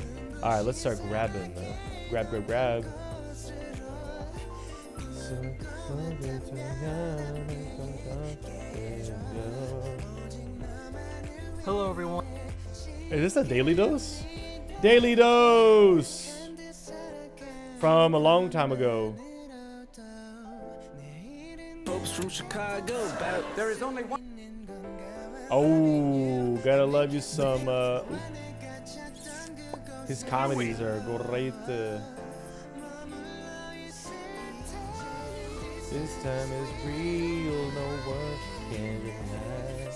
Alright, let's start grabbing. Grab. Hello, everyone. Is this a daily dose? Daily dose! from a long time ago. From Chicago, but there is only one. Oh, gotta love you some. His comedies are great. This time is real, no one can deny.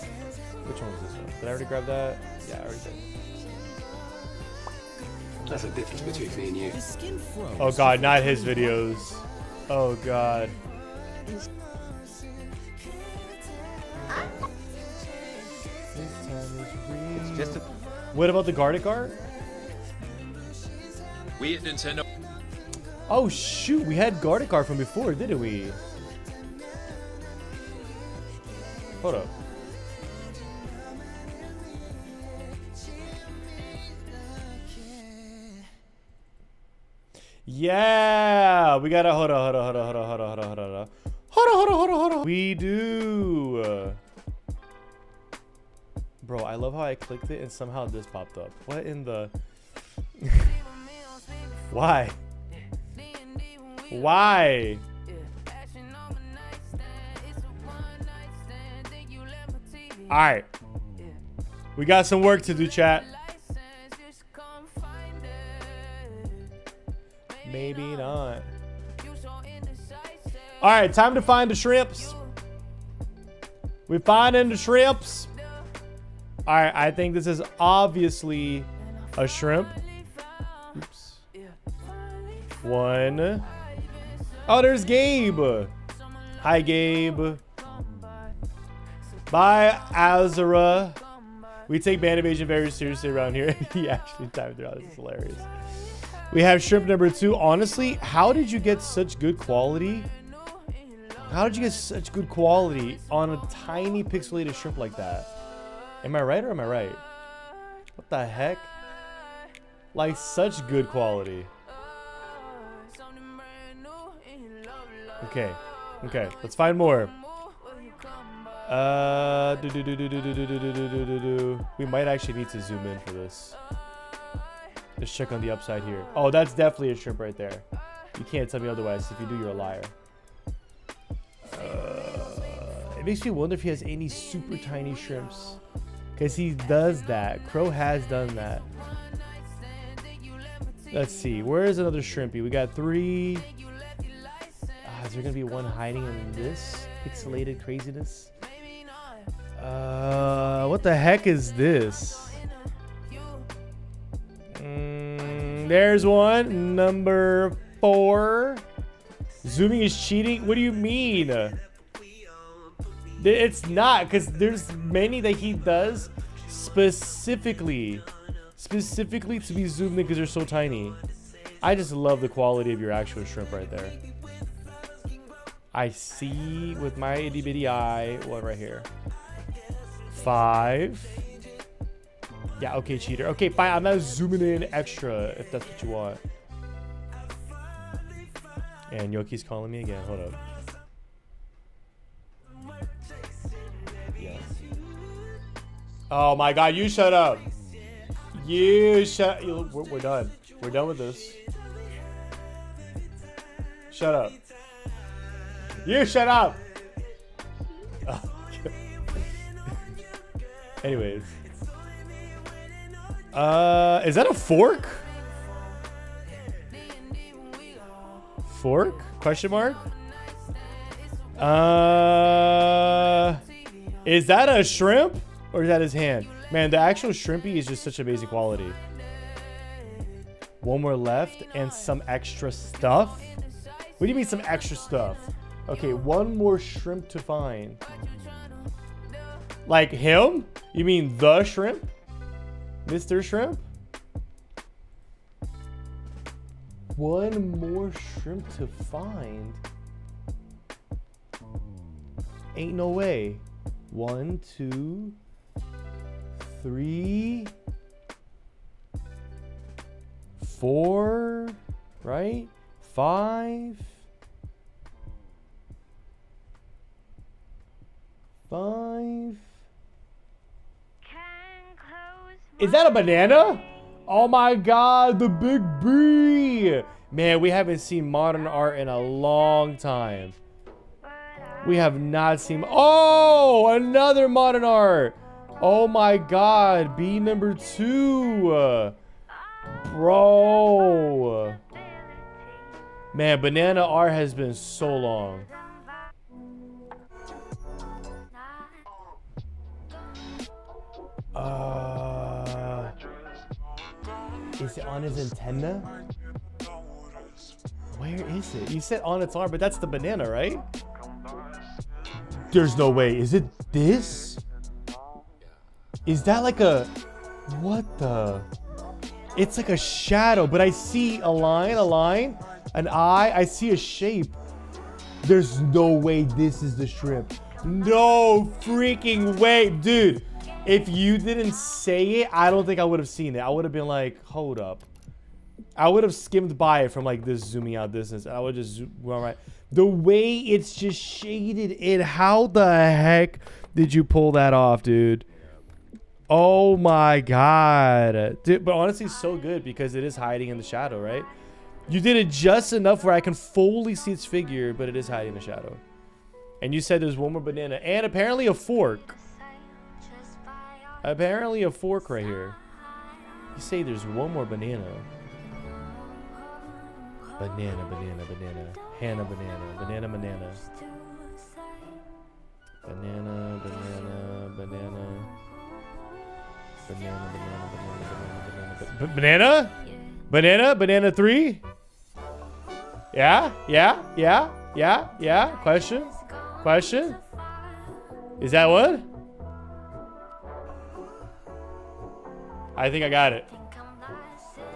Which one was this one? Did I already grab that? Yeah, I already did. That's the difference between me and you. Oh god, not his videos. Oh god. It's just a. What about the Gartic art? We at Nintendo. Oh shoot, we had Gartic art from before, didn't we? Hold up. Yeah, we gotta hold on. We do. Bro, I love how I clicked it and somehow this popped up. What in the? Why? Why? All right, we got some work to do, chat. Maybe not. All right, time to find the shrimps. We're finding the shrimps. All right, I think this is obviously a shrimp. Oops. One. Oh, there's Gabe. Hi, Gabe. Bye, Azura. We take band evasion very seriously around here. He actually timed it out. This is hilarious. We have shrimp number 2. Honestly, how did you get such good quality? How did you get such good quality on a tiny pixelated shrimp like that? Am I right or am I right? What the heck? Like such good quality. Okay. Okay, let's find more. We might actually need to zoom in for this. Let's check on the upside here. Oh, that's definitely a shrimp right there. You can't tell me otherwise. If you do, you're a liar. It makes me wonder if he has any super tiny shrimps. Because he does that. Crow has done that. Let's see. Where is another shrimpy? We got 3. Is there going to be one hiding in this pixelated craziness? What the heck is this? There's one. Number 4. Zooming is cheating? What do you mean? It's not, because there's many that he does specifically to be zoomed in because they're so tiny. I just love the quality of your actual shrimp right there. I see with my itty bitty eye. What right here? 5. Yeah, okay, cheater. Okay, fine. I'm not zooming in extra if that's what you want. And Yoki's calling me again. Hold up. Yes. Oh my god, you shut up. You shut. We're done. We're done with this. Shut up. You shut up. Oh, anyways. Is that a fork? Fork? Question mark? Is that a shrimp? Or is that his hand? Man, the actual shrimpy is just such amazing quality. One more left and some extra stuff? What do you mean some extra stuff? Okay, one more shrimp to find. Like him? You mean the shrimp? Mr. Shrimp? One more shrimp to find? Ain't no way. 1, 2, 3, 4, right? 5. 5. Is that a banana? Oh my god, the big B! Man, we haven't seen modern art in a long time. We have not seen... Oh, another modern art. Oh my god. B number 2. Bro. Man, banana art has been so long. Is it on his antenna? Where is it? You said on its arm, but that's the banana, right? There's no way. Is it this? Is that like a... What the... It's like a shadow, but I see a line, an eye. I see a shape. There's no way this is the shrimp. No freaking way. Dude, if you didn't say it, I don't think I would have seen it. I would have been like, hold up. I would have skimmed by it from like this zooming out distance. I would just zoom right. The way it's just shaded in. How the heck did you pull that off, dude? Oh my god. Dude, but honestly, so good because it is hiding in the shadow, right? You did it just enough where I can fully see its figure, but it is hiding in the shadow. And you said there's one more banana and apparently a fork. Apparently a fork right here. You say there's one more banana. Banana, banana, banana. Hannah, banana, banana, banana. Banana, banana, banana. Banana, banana, banana, banana, banana. Banana, banana 3. Yeah. Question. Is that what? I think I got it.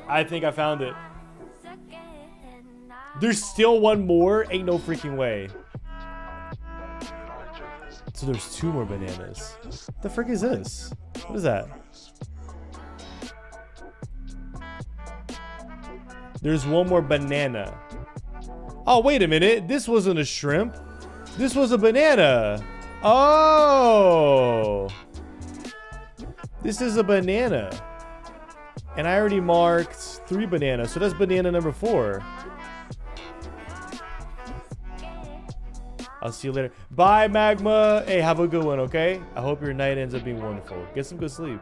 I think I found it. There's still one more. Ain't no freaking way. So there's 2 more bananas. The frick is this? What is that? There's one more banana. Oh, wait a minute. This wasn't a shrimp. This was a banana. Oh. This is a banana. And I already marked 3 bananas. So that's banana number 4. I'll see you later. Bye, Magma. Hey, have a good one, okay? I hope your night ends up being wonderful. Get some good sleep.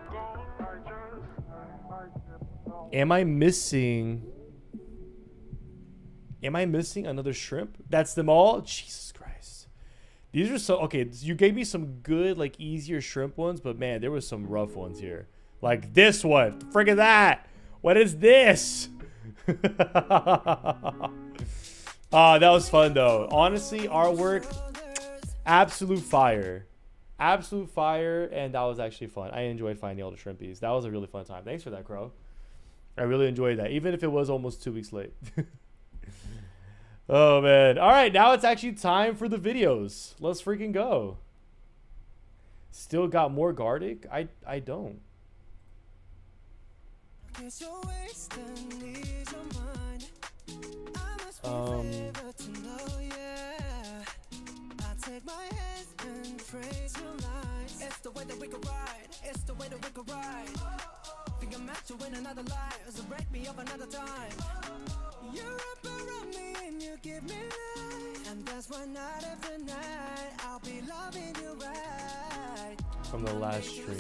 Am I missing another shrimp? That's them all? Jesus Christ. These are so... Okay, you gave me some good, like, easier shrimp ones, but man, there was some rough ones here. Like this one. Frick is that? What is this? Oh, that was fun, though. Honestly, artwork, absolute fire. Absolute fire, and that was actually fun. I enjoyed finding all the shrimpies. That was a really fun time. Thanks for that, Crow. I really enjoyed that, even if it was almost 2 weeks late. Oh, man. All right, now it's actually time for the videos. Let's freaking go. Still got more Gardic? I don't. From the last stream.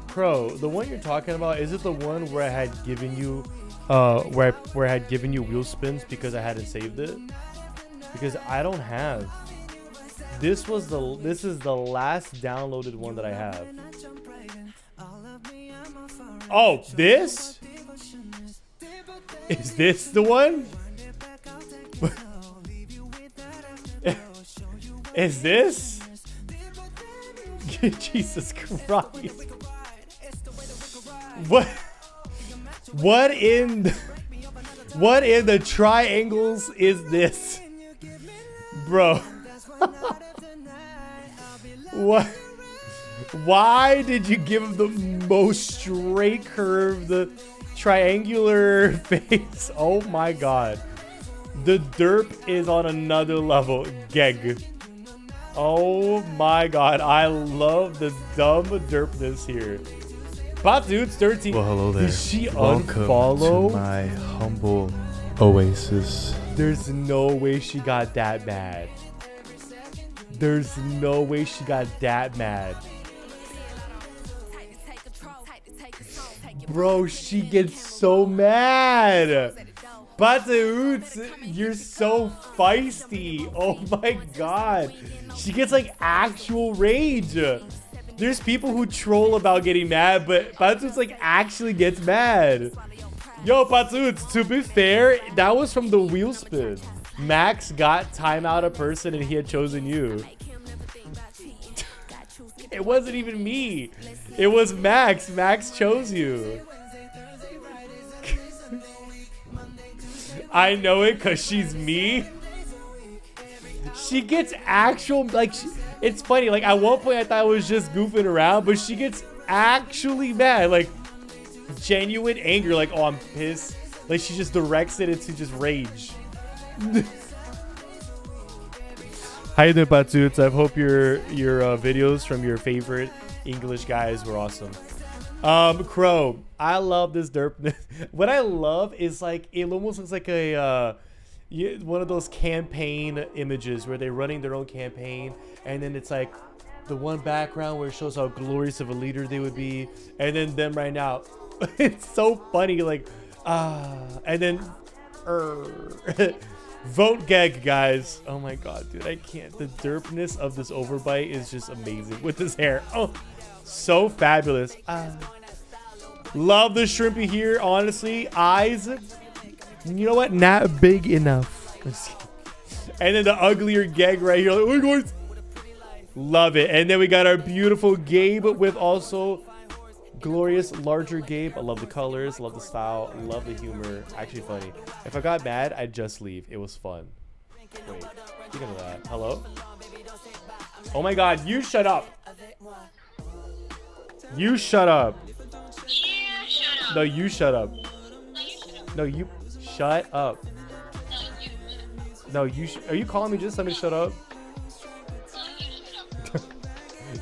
Crow, the one you're talking about, is it the one where I had given you where I had given you wheel spins because I hadn't saved it? Because I don't have. This is the last downloaded one that I have. Oh, this? Is this the one? Is this? Jesus Christ. What in the triangles is this? Bro. What? Why did you give him the most straight curve, the triangular face? Oh my god. The derp is on another level. Geg. Oh my god. I love the dumb derpness here. Dude's 13. Well, hello there. Did she Welcome unfollow? to my humble oasis. There's no way she got that mad. There's no way she got that mad. Bro, she gets so mad. Batoots, you're so feisty. Oh my god. She gets like actual rage. There's people who troll about getting mad, but Batoots like actually gets mad. Yo, Batoots, to be fair, that was from the wheel spin. Max got time out a person and he had chosen you. It wasn't even me. It was Max. Max chose you. I know it because she's me. She gets actual, like, it's funny. Like, at one point I thought I was just goofing around, but she gets actually mad. Like, genuine anger. Like, oh, I'm pissed. Like, she just directs it into just rage. How you doing, Batoots? I hope your videos from your favorite English guys were awesome. Crow, I love this derp. What I love is like it almost looks like a one of those campaign images where they're running their own campaign, and then it's like the one background where it shows how glorious of a leader they would be, and then them right now. It's so funny, like and then vote gag, guys. Oh my god, dude, I can't. The derpness of this overbite is just amazing with this hair. Oh, so fabulous. Love the shrimpy here, honestly. Eyes, you know what, not big enough. And then the uglier gag right here, like, oh my god, love it. And then we got our beautiful Gabe with also glorious larger Gabe. I love the colors, love the style, love the humor. Actually funny. If I got mad, I'd just leave. It was fun. Wait, speaking of that, hello? Oh my god, you shut up. You shut up. No, you shut up. No, you shut up. No, you are you calling me just let me shut up?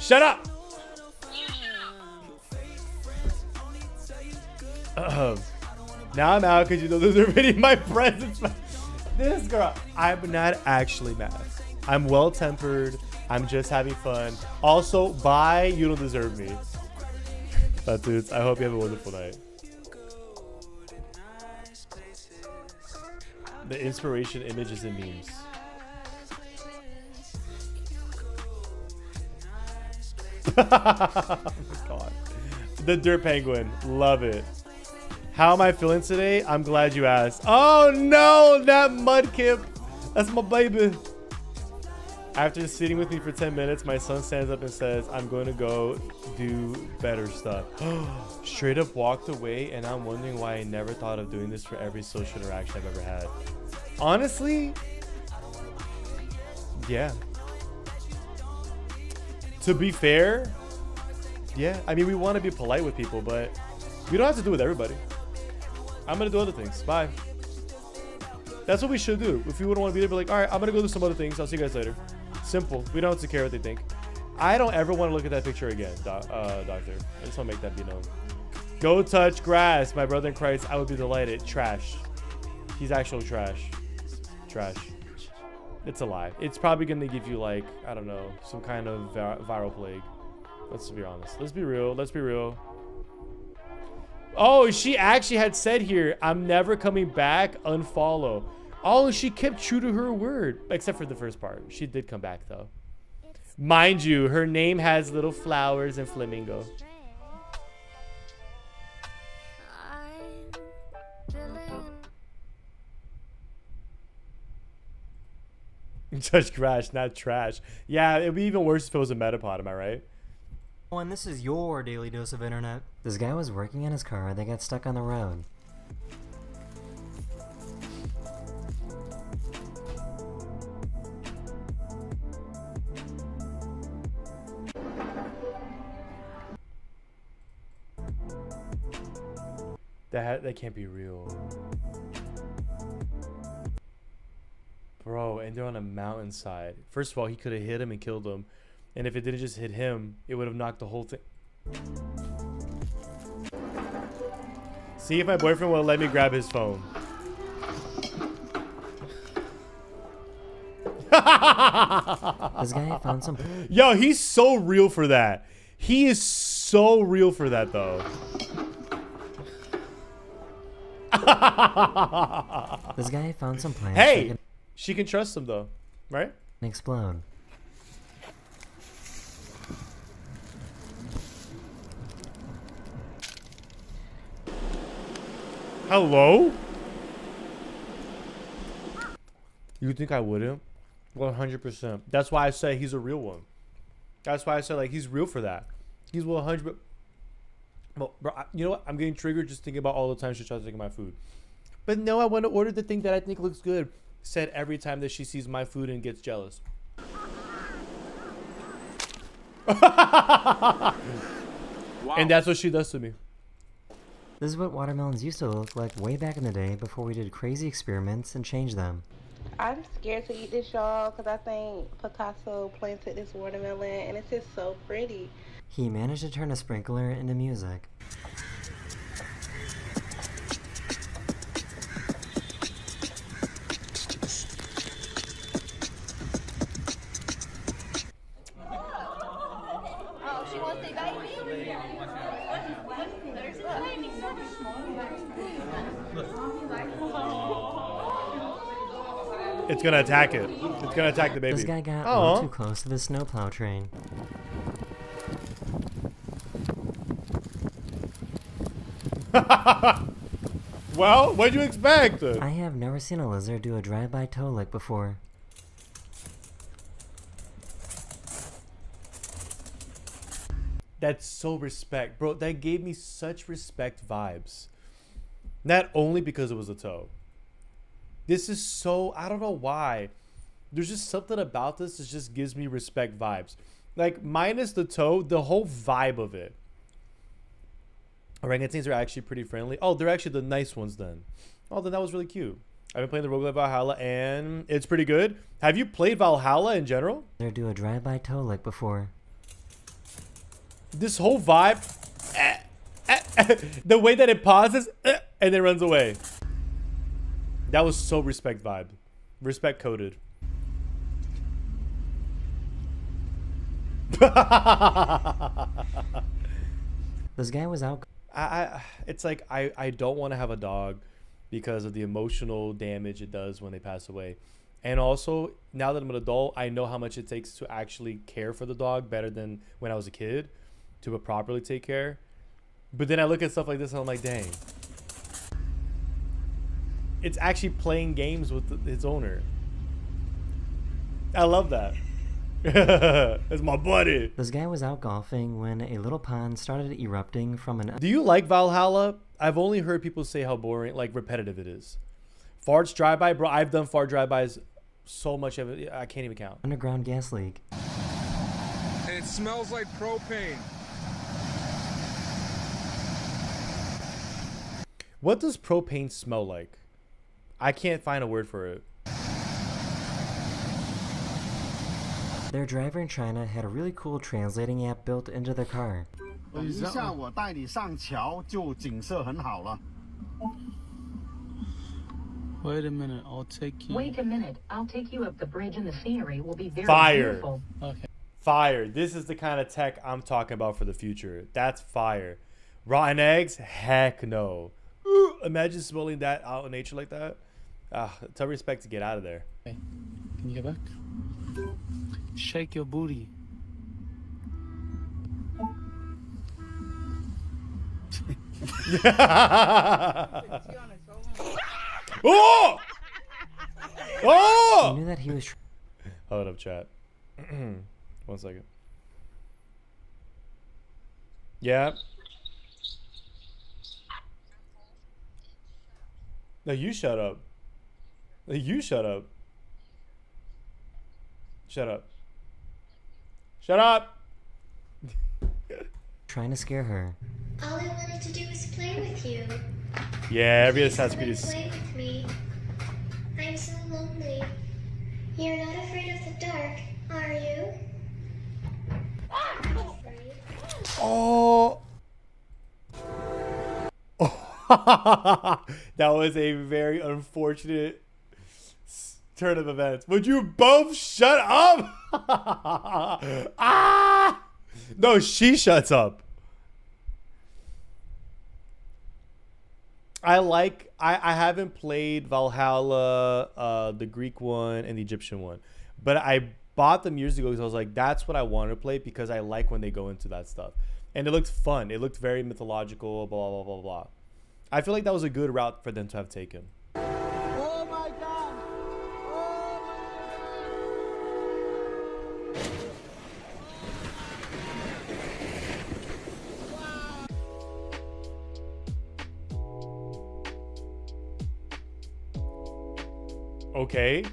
Shut up. Now I'm out because you don't deserve any of my presents. This girl, I'm not actually mad. I'm well-tempered. I'm just having fun. Also, bye. You don't deserve me. But dudes, I hope you have a wonderful night. The inspiration images and memes. Oh my god. The Dirt Penguin. Love it. How am I feeling today? I'm glad you asked. Oh no, that Mudkip. That's my baby. After sitting with me for 10 minutes, my son stands up and says, I'm going to go do better stuff. Straight up walked away, and I'm wondering why I never thought of doing this for every social interaction I've ever had. Honestly, yeah. To be fair, yeah. I mean, we want to be polite with people, but we don't have to do it with everybody. I'm going to do other things. Bye. That's what we should do. If you wouldn't want to be there, be like, all right, I'm going to go do some other things. I'll see you guys later. Simple. We don't have to care what they think. I don't ever want to look at that picture again, doctor. I just want to make that be known. Go touch grass. My brother in Christ, I would be delighted. Trash. He's actual trash. Trash. It's a lie. It's probably going to give you, like, I don't know, some kind of viral plague. Let's be honest. Let's be real. Let's be real. Oh, she actually had said here, I'm never coming back. Unfollow. Oh, she kept true to her word. Except for the first part. She did come back, though. Mind you, her name has little flowers and flamingo. Touch grass, not trash. Yeah, it'd be even worse if it was a Metapod, am I right? Oh, and this is your daily dose of internet. This guy was working in his car. They got stuck on the road. That can't be real. Bro, and they're on a mountainside. First of all, he could have hit him and killed him. And if it didn't just hit him, it would have knocked the whole thing. See if my boyfriend will let me grab his phone. This guy found some. Yo, he's so real for that. He is so real for that, though. This guy found some plants. Hey, she can trust him though, right? Explode. Hello? You think I wouldn't? 100%. That's why I say he's a real one. That's why I say like he's real for that. He's 100. Well, bro, you know what? I'm getting triggered just thinking about all the times she tries to take my food. But no, I want to order the thing that I think looks good. Said every time that she sees my food and gets jealous. Wow. And that's what she does to me. This is what watermelons used to look like way back in the day before we did crazy experiments and changed them. I'm scared to eat this, y'all, because I think Picasso planted this watermelon, and it's just so pretty. He managed to turn a sprinkler into music. Oh, she wants a baby? It's gonna attack it. It's gonna attack the baby. This guy got a little too close to the snowplow train. Well, what'd you expect? I have never seen a lizard do a drive-by toe lick before. That's so respect. Bro, that gave me such respect vibes. Not only because it was a toe. This is so, I don't know why. There's just something about this that just gives me respect vibes. Like, minus the toe, the whole vibe of it. Orangutans are actually pretty friendly. Oh, they're actually the nice ones then. Oh, then that was really cute. I've been playing the roguelike Valhalla and it's pretty good. Have you played Valhalla in general? They do a drive-by toe lick before. This whole vibe, the way that it pauses and then runs away. That was so respect vibe. Respect coded. This guy was out. It's like I don't want to have a dog because of the emotional damage it does when they pass away. And also, now that I'm an adult, I know how much it takes to actually care for the dog better than when I was a kid, to properly take care. But then I look at stuff like this and I'm like, dang. It's actually playing games with its owner. I love that. It's my buddy. This guy was out golfing when a little pond started erupting from an... Do you like Valhalla? I've only heard people say how boring, like repetitive it is. Farts drive-by, bro. I've done fart drive-bys so much of it, I can't even count. Underground gas leak. And it smells like propane. What does propane smell like? I can't find a word for it. Their driver in China had a really cool translating app built into their car. Wait a minute, I'll take you. Wait a minute, I'll take you up the bridge and the scenery will be very fire. beautiful. Okay. Fire. This is the kind of tech I'm talking about for the future. That's fire. Rotten eggs? Heck no. Imagine smelling that out in nature like that. Tell respect to get out of there. Okay. Can you get back? Shake your booty. Oh! Oh! I knew that he was... Hold up, chat. 1 second. Yeah. No, you shut up. No, you shut up. Shut up. Shut up! Trying to scare her. All I wanted to do was play with you. Yeah, every Assassin's Creed is... Play with me. I'm so lonely. You're not afraid of the dark, are you? Oh! Oh! That was a very unfortunate turn of events. Would you both shut up? Ah! No, she shuts up. I haven't played Valhalla, the Greek one and the Egyptian one, but I bought them years ago because I was like, that's what I want to play because I like when they go into that stuff. And it looked fun. It looked very mythological, blah, blah, blah, blah. I feel like that was a good route for them to have taken. Oh my god! Okay.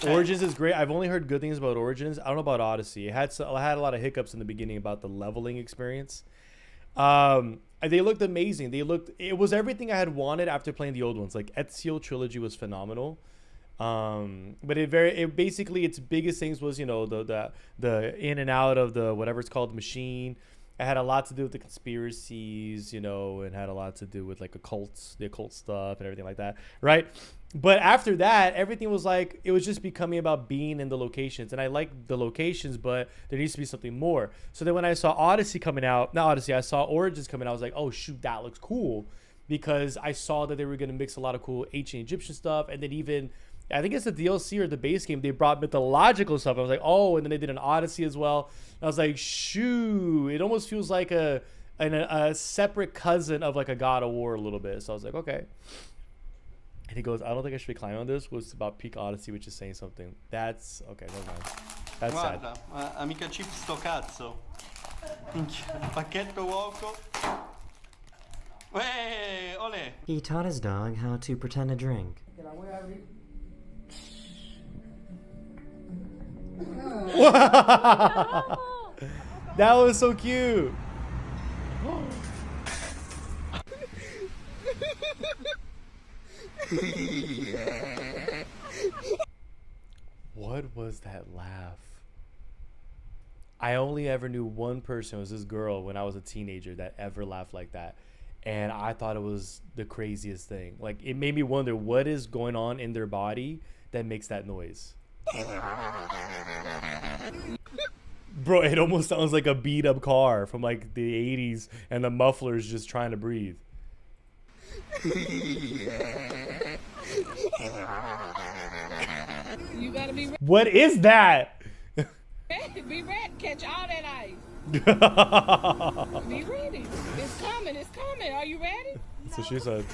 Origins is great. I've only heard good things about Origins. I don't know about Odyssey. It had a lot of hiccups in the beginning about the leveling experience. They looked amazing. It was everything I had wanted after playing the old ones. Like Ezio Trilogy was phenomenal. But it basically its biggest things was, you know, the in and out of the whatever it's called machine. It had a lot to do with the conspiracies, you know, and had a lot to do with like the occult stuff and everything like that, right? But after that, everything was like, it was just becoming about being in the locations. And I like the locations, but there needs to be something more. So then when I saw I saw Origins coming out, I was like, oh shoot, that looks cool. Because I saw that they were going to mix a lot of cool ancient Egyptian stuff. And then even, I think it's the DLC or the base game, they brought mythological stuff. I was like, oh, and then they did an Odyssey as well. And I was like, shoo, it almost feels like a separate cousin of like a God of War a little bit. So I was like, okay. And he goes, I don't think I should be climbing on this. Was about Peak Odyssey, which is saying something. That's okay. Never mind. That's Guarda, sad. amica chip sto cazzo. Pacchetto uoco. Ole. He taught his dog how to pretend to drink. That was so cute. What was that laugh? I only ever knew one person, it was this girl when I was a teenager, that ever laughed like that. And I thought it was the craziest thing. Like, it made me wonder what is going on in their body that makes that noise. Bro, it almost sounds like a beat up car from like the 80s and the muffler's just trying to breathe. You gotta be ready. What is that? Be ready. Catch all that ice. Be ready. It's coming. It's coming. Are you ready? That's what she said.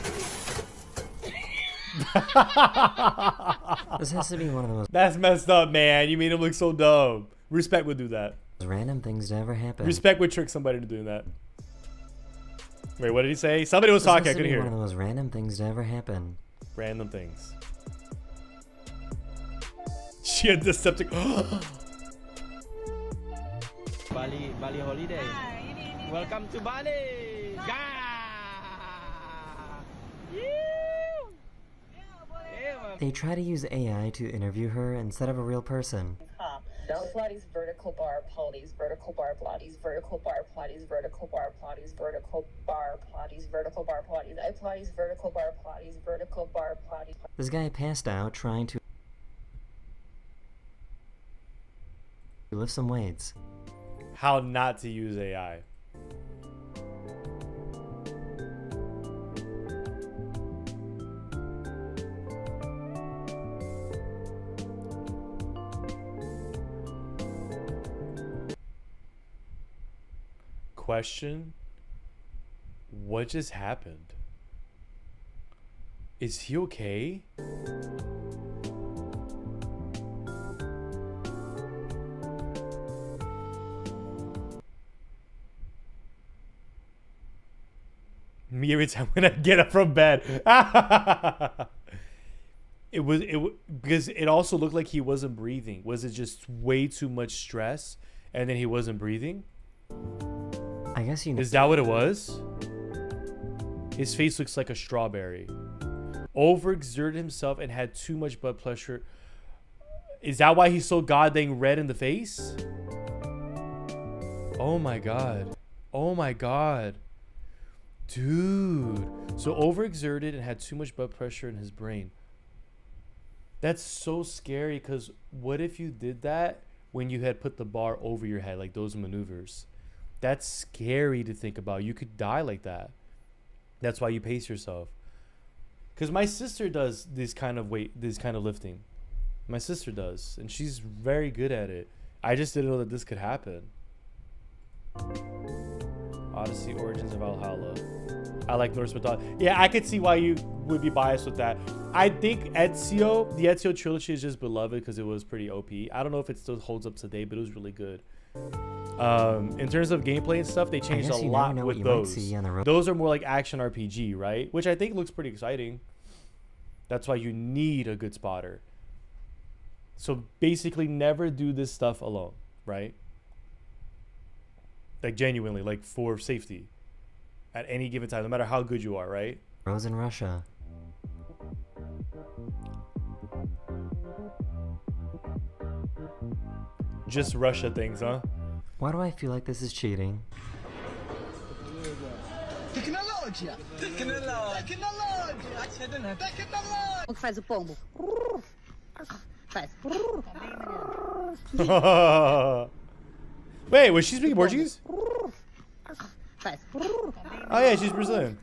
This has to be one of the most... That's messed up, man. You made him look so dumb. Respect would do that. Random things to ever happen. Respect would trick somebody into doing that. Wait, what did he say? Somebody was talking. I couldn't hear. One of the most random things to ever happen. Random things. She had Deceptic. Bali holiday. Welcome to Bali. They try to use AI to interview her instead of a real person. Pilates, vertical bar, Pilates, vertical bar, Pilates, vertical bar, Pilates, vertical bar, Pilates, vertical bar, Pilates, vertical bar, Pilates, Pilates, vertical bar, Pilates, vertical bar, Pilates. This guy passed out trying to lift some weights. How not to use AI. Question: what just happened? Is he okay? Me every time when I get up from bed. It was because it also looked like he wasn't breathing. Was it just way too much stress and then he wasn't breathing? I guess you know. Is that what it was? His face looks like a strawberry. Overexerted himself and had too much blood pressure. Is that why he's so goddamn red in the face? Oh my god. Oh my god. Dude. So overexerted and had too much blood pressure in his brain. That's so scary, because what if you did that when you had put the bar over your head, like those maneuvers? That's scary to think about. You could die like that. That's why you pace yourself. Because my sister does this kind of lifting. My sister does, and she's very good at it. I just didn't know that this could happen. Odyssey, Origins of Valhalla. I like Norse mythology. Yeah, I could see why you would be biased with that. I think the Ezio trilogy is just beloved because it was pretty OP. I don't know if it still holds up today, but it was really good. In terms of gameplay and stuff, they changed a lot with those. Those are more like action RPG, right? Which I think looks pretty exciting. That's why you need a good spotter. So basically never do this stuff alone, right? Like genuinely, like for safety at any given time, no matter how good you are, right? Rose in Russia. Just Russia things, huh? Why do I feel like this is cheating? Tecnologia! Tecnologia! O que faz o pombo? Faz. Wait, was she speaking Portuguese? Faz. Oh yeah, she's Brazilian.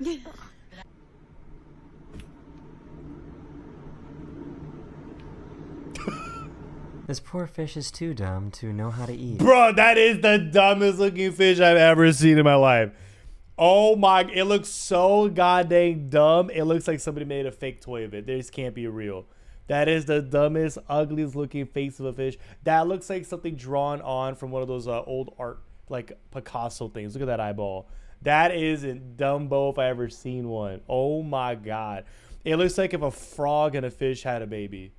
This poor fish is too dumb to know how to eat. Bro, that is the dumbest looking fish I've ever seen in my life. Oh my, it looks so goddamn dumb. It looks like somebody made a fake toy of it. This can't be real. That is the dumbest, ugliest looking face of a fish. That looks like something drawn on from one of those old art, like Picasso things. Look at that eyeball. That is a Dumbo if I ever seen one. Oh my God. It looks like if a frog and a fish had a baby.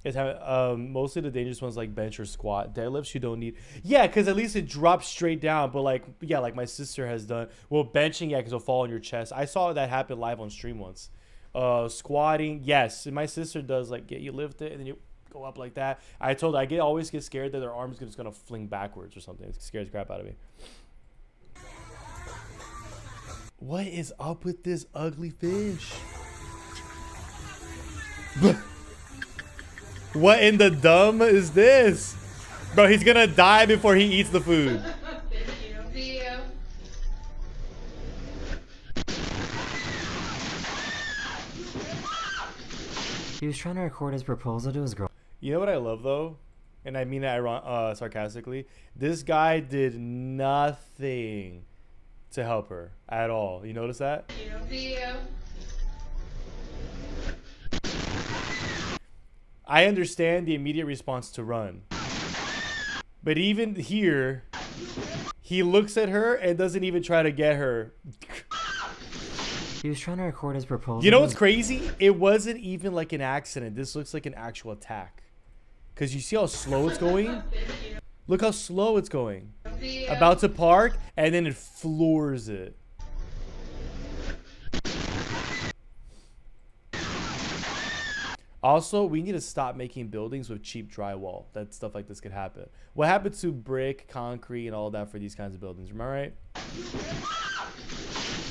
It's mostly the dangerous ones like bench or squat. Deadlifts you don't need. Yeah, because at least it drops straight down. But like, yeah, like my sister has done. Well, benching, yeah, because it'll fall on your chest. I saw that happen live on stream once. Squatting, yes. And my sister does like, you lift it and then you go up like that. I told her, always get scared that their arm's just going to fling backwards or something. It scares the crap out of me. What is up with this ugly fish? What in the dumb is this? Bro, he's gonna die before he eats the food. He was trying to record his proposal to his girl. You know what I love though? And I mean that sarcastically. This guy did nothing to help her at all. You notice that? I understand the immediate response to run. But even here, he looks at her and doesn't even try to get her. He was trying to record his proposal. You know what's crazy? It wasn't even like an accident. This looks like an actual attack. Because you see how slow it's going? Look how slow it's going. About to park, and then it floors it. Also, we need to stop making buildings with cheap drywall. That stuff like this could happen. What happened to brick, concrete, and all that for these kinds of buildings? Am I right?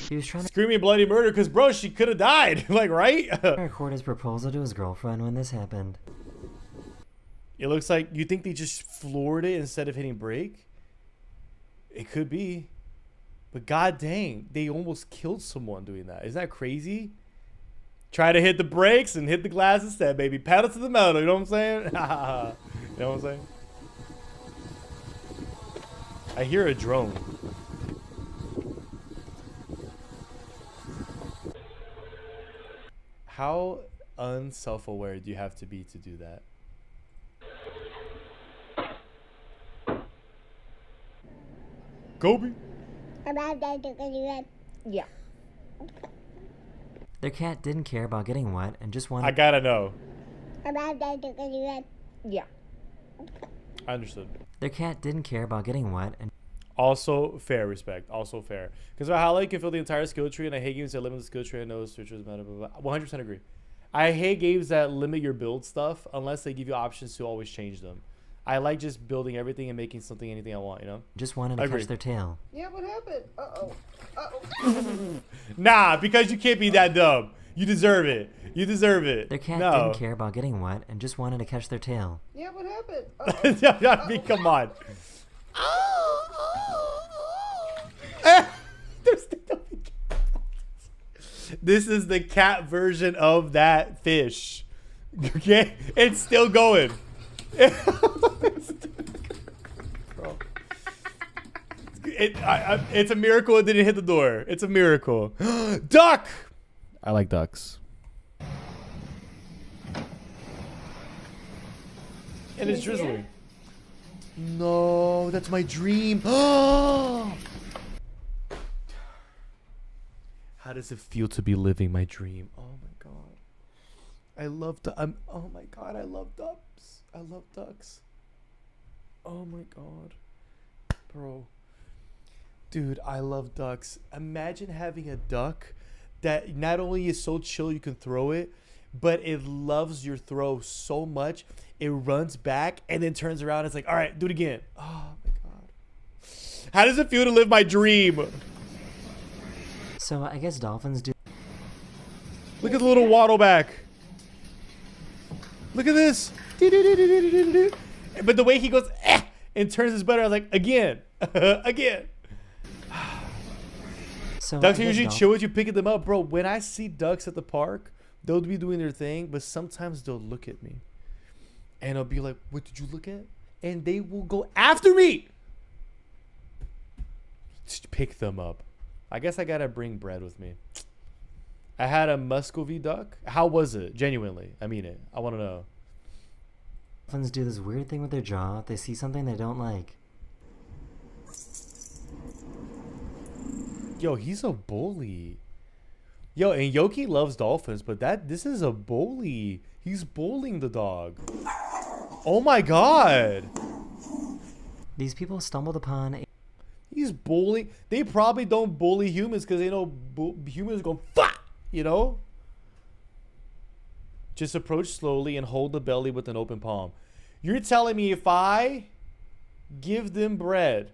He was trying to screaming bloody murder because, bro, she could have died. Like, right? record his proposal to his girlfriend when this happened. It looks like you think they just floored it instead of hitting brake. It could be. But god dang, they almost killed someone doing that. Isn't that crazy? Try to hit the brakes and hit the glass instead, baby. Pedal to the metal, you know what I'm saying? You know what I'm saying? I hear a drone. How unself-aware do you have to be to do that? Kobe? Yeah. Their cat didn't care about getting wet and just wanted... I gotta know. Yeah. I understood. Their cat didn't care about getting wet and... Also fair, respect. Also fair. Because how you can fill the entire skill tree, and I hate games that limit the skill tree. I know searchers matter, blah, blah, blah. 100% agree. I hate games that limit your build stuff unless they give you options to always change them. I like just building everything and making something anything I want, you know? Just wanted to catch their tail. Yeah, what happened? Uh-oh. Nah, because you can't be that dumb. You deserve it. You deserve it. Their cat no. didn't care about getting wet and just wanted to catch their tail. Yeah, what happened? I mean, come on. This is the cat version of that fish. Okay? It's still going. Bro. It's a miracle it didn't hit the door. It's a miracle. Duck! I like ducks. And it's drizzling. No, that's my dream. How does it feel to be living my dream? Oh my god. I love oh my god, I love ducks. I love ducks. Oh my god. Bro. Dude, I love ducks. Imagine having a duck that not only is so chill you can throw it, but it loves your throw so much it runs back and then turns around and it's like, all right, do it again. Oh my god. How does it feel to live my dream? So I guess dolphins do. Look at the little waddle back. Look at this. But the way he goes and turns his butt, I was like, again. Again. So ducks are usually chill with you picking them up. Bro, when I see ducks at the park, they'll be doing their thing, but sometimes they'll look at me. And I'll be like, what did you look at? And they will go after me. Just pick them up. I guess I gotta bring bread with me. I had a Muscovy duck. How was it? Genuinely. I mean it. I want to know. Dolphins do this weird thing with their jaw. If they see something they don't like. Yo, he's a bully. Yo, and Yoki loves dolphins, but this is a bully. He's bullying the dog. Oh my god. These people stumbled upon He's bullying. They probably don't bully humans because they know humans go fuck, you know? Just approach slowly and hold the belly with an open palm. You're telling me if I give them bread,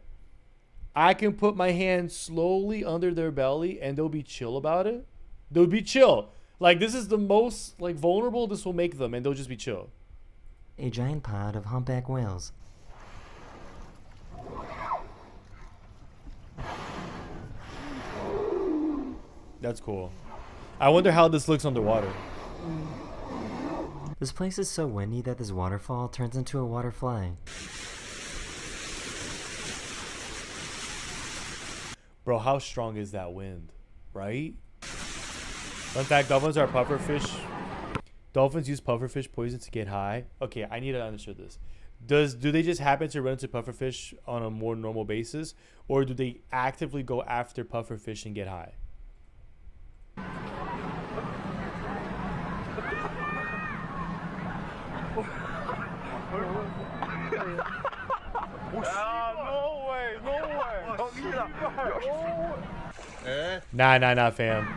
I can put my hand slowly under their belly and they'll be chill about it? They'll be chill. Like, this is the most, like, vulnerable this will make them, and they'll just be chill. A giant pod of humpback whales. That's cool. I wonder how this looks underwater. This place is so windy that this waterfall turns into a waterfly. Bro, how strong is that wind? Right? Fun fact, dolphins are pufferfish. Dolphins use pufferfish poison to get high. Okay, I need to understand this. Do they just happen to run into pufferfish on a more normal basis? Or do they actively go after pufferfish and get high? No way, Nah, fam.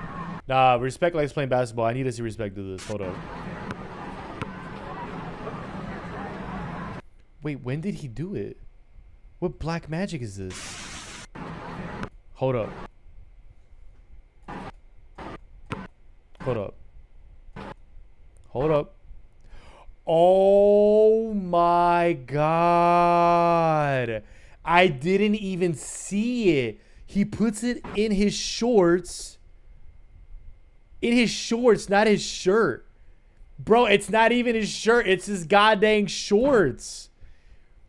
Nah, respect likes playing basketball. I need to see respect to this. Hold up. Wait, when did he do it? What black magic is this? Hold up. Hold up. Hold up. Oh my god. I didn't even see it. He puts it in his shorts. In his shorts, not his shirt. Bro, it's not even his shirt. It's his goddamn shorts.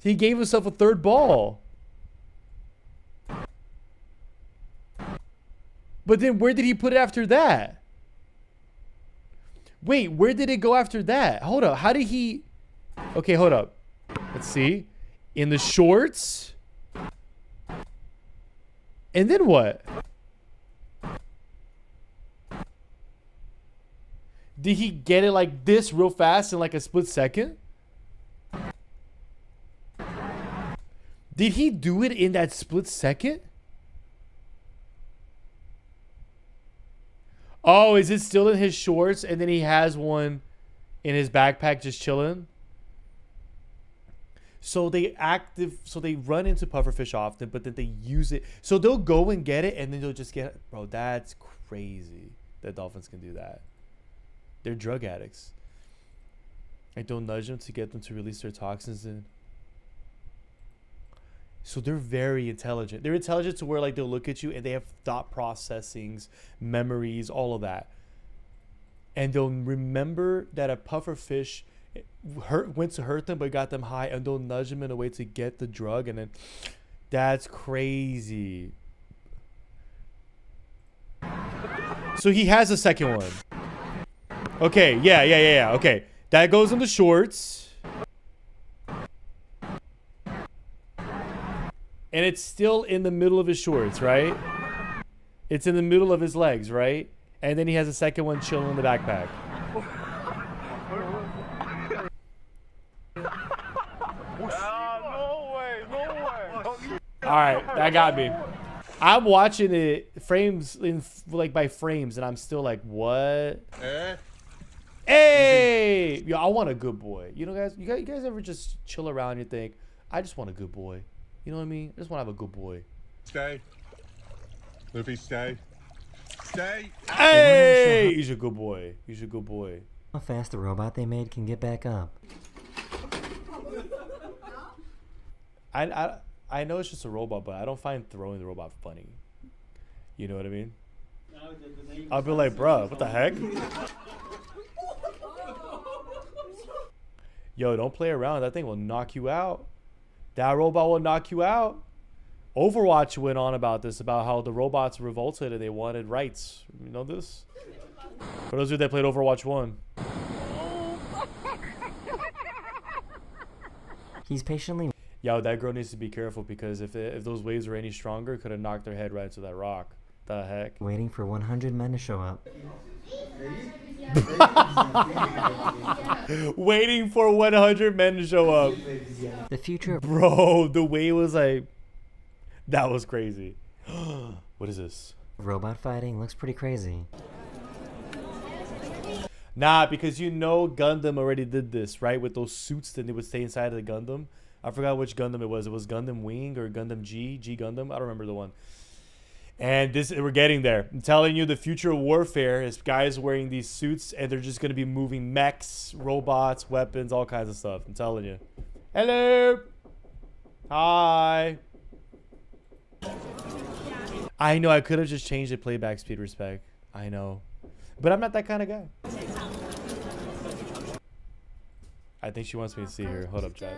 He gave himself a third ball. But then where did he put it after that? Wait, where did it go after that? Hold up. How did he... Okay, hold up. Let's see. In the shorts. And then what? Did he get it like this real fast in like a split second? Did he do it in that split second? Oh, is it still in his shorts and then he has one in his backpack just chilling? So they run into pufferfish often, but then they use it. So they'll go and get it, and then they'll just get it. Bro, that's crazy that dolphins can do that. They're drug addicts. And don't nudge them to get them to release their toxins in. So they're very intelligent. They're intelligent to where like they'll look at you and they have thought processings, memories, all of that. And they'll remember that a pufferfish went to hurt them but got them high, and they'll nudge them in a way to get the drug, and then that's crazy. So he has a second one. Okay, yeah. Okay. That goes in the shorts. And it's still in the middle of his shorts, right? It's in the middle of his legs, right? And then he has a second one chilling in the backpack. No way. Alright, that got me. I'm watching it frames in like by frames, and I'm still like, what? Hey! Yo, I want a good boy. You know, guys, you guys ever just chill around and think, I just want a good boy. You know what I mean? I just want to have a good boy. Stay. Luffy, stay. Stay. Hey! He's a good boy. He's a good boy. How fast the robot they made can get back up. I know it's just a robot, but I don't find throwing the robot funny. You know what I mean? I'll be like, bruh, what the heck? Yo, don't play around. That thing will knock you out. That robot will knock you out. Overwatch went on about this, about how the robots revolted and they wanted rights. You know this? For those of you that played Overwatch 1. He's patiently... Yo, that girl needs to be careful, because if those waves were any stronger, it could have knocked her head right into that rock. The heck? Waiting for 100 men to show up. Waiting for 100 men to show up. The future... Bro, the way it was like... That was crazy. What is this? Robot fighting looks pretty crazy. Nah, because you know Gundam already did this, right? With those suits that they would stay inside of the Gundam. I forgot which Gundam it was. It was Gundam Wing or Gundam G Gundam. I don't remember the one. And this, we're getting there. I'm telling you, the future of warfare is guys wearing these suits, and they're just going to be moving mechs, robots, weapons, all kinds of stuff. I'm telling you. Hello. Hi. I know, I could have just changed the playback speed, respect. I know. But I'm not that kind of guy. I think she wants me to see her. Hold up, chat.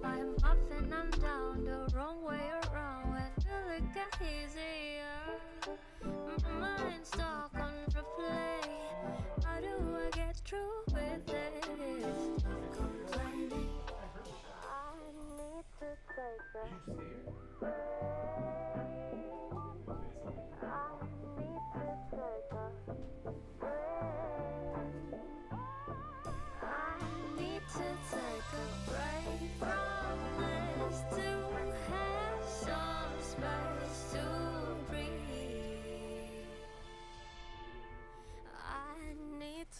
I'm up and I'm down the wrong way around when you look at easier. My mind's stuck on replay. How do I get through with it? Complaining. I need to take a break.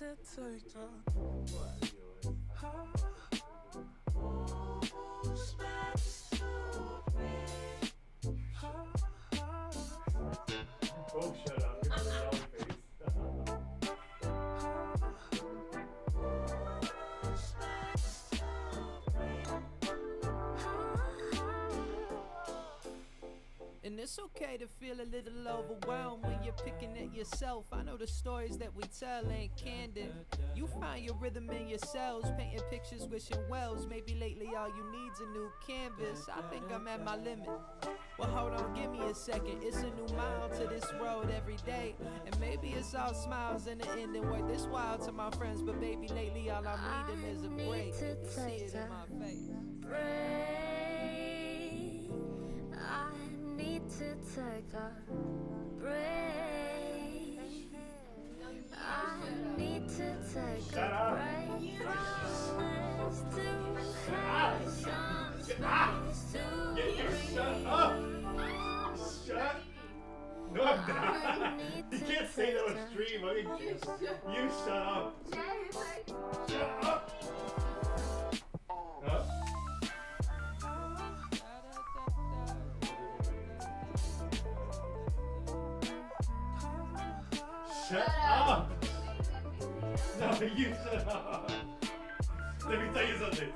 To take Oh, shut up. You're a face. And it's okay to feel a little overwhelmed when you're picking at yourself. I know the stories that we tell ain't candid. You find your rhythm in yourselves, painting pictures, wishing wells. Maybe lately all you need's a new canvas. I think I'm at my limit. Well, hold on, give me a second. It's a new mile to this road every day. And maybe it's all smiles in the end and work this wild to my friends. But baby, lately all I'm needing is a break. You see it in my face. I need to take a break. I need to take a break from this to have some space to breathe. Shut up! Shut. No, I'm not. You can't say that on stream. You shut up. Shut up. Huh? Shut up. No, you shut up. Let me tell you something.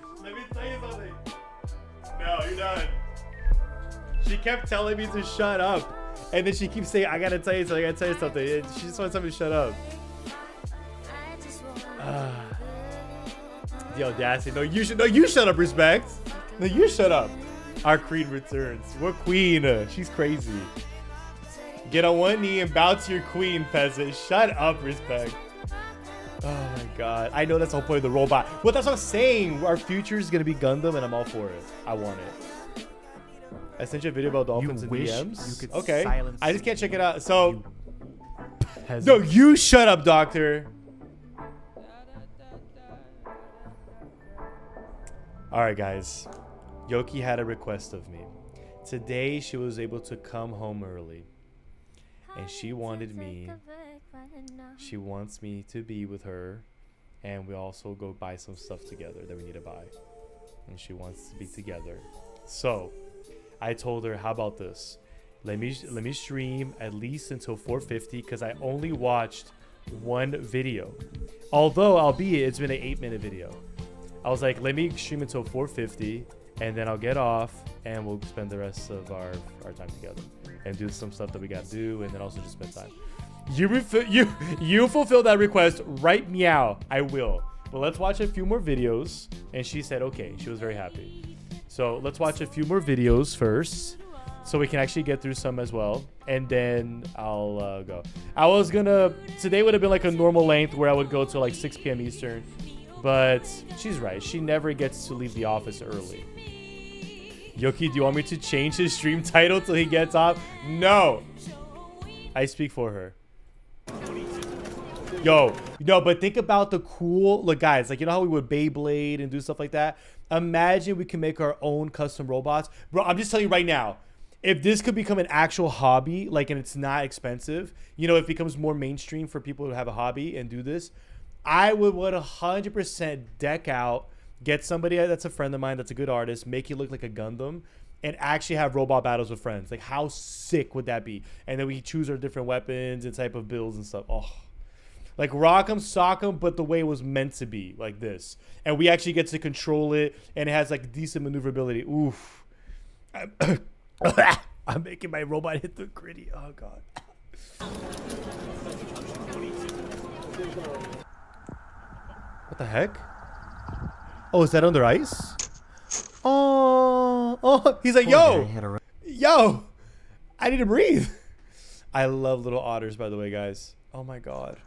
No, you're done. She kept telling me to shut up. And then she keeps saying, I gotta tell you something, And she just wants somebody to shut up. The audacity. No, you shut up, respect. No, you shut up. Our queen returns. What queen? She's crazy. Get on one knee and bow to your queen, peasant. Shut up, respect. Oh my god. I know that's the whole point of the robot. Well, that's what I'm saying. Our future is gonna be Gundam, and I'm all for it. I want it. I sent you a video about dolphins and DMs. Okay. I just can't check it out. So, no, you shut up, doctor. All right, guys. Yoki had a request of me. Today, she was able to come home early. And she wants me to be with her. And we also go buy some stuff together that we need to buy. And she wants to be together. So, I told her, how about this? Let me stream at least until 4:50 because I only watched one video. Although, albeit, it's been an 8-minute video. I was like, let me stream until 4:50 and then I'll get off and we'll spend the rest of our time together and do some stuff that we gotta do and then also just spend time. You fulfill that request right meow. I will. But let's watch a few more videos. And she said okay. She was very happy. So let's watch a few more videos first so we can actually get through some as well. And then I'll go. I was gonna, today would have been like a normal length where I would go to like 6 p.m. Eastern. But she's right. She never gets to leave the office early. Yoki, do you want me to change his stream title till he gets off? No. I speak for her. Yo, but think about the cool, look guys, like you know how we would Beyblade and do stuff like that? Imagine we can make our own custom robots. Bro, I'm just telling you right now, if this could become an actual hobby, like, and it's not expensive, you know, it becomes more mainstream for people who have a hobby and do this, I would 100% deck out, get somebody that's a friend of mine that's a good artist, make it look like a Gundam, and actually have robot battles with friends. Like, how sick would that be? And then we choose our different weapons and type of builds and stuff. Oh, like Rock'em Sock'em, but the way it was meant to be, like this. And we actually get to control it, and it has like decent maneuverability. Oof. I'm making my robot hit the gritty. Oh god. What the heck? Oh, is that under ice? Oh, he's like, yo, I need to breathe. I love little otters, by the way, guys. Oh my god.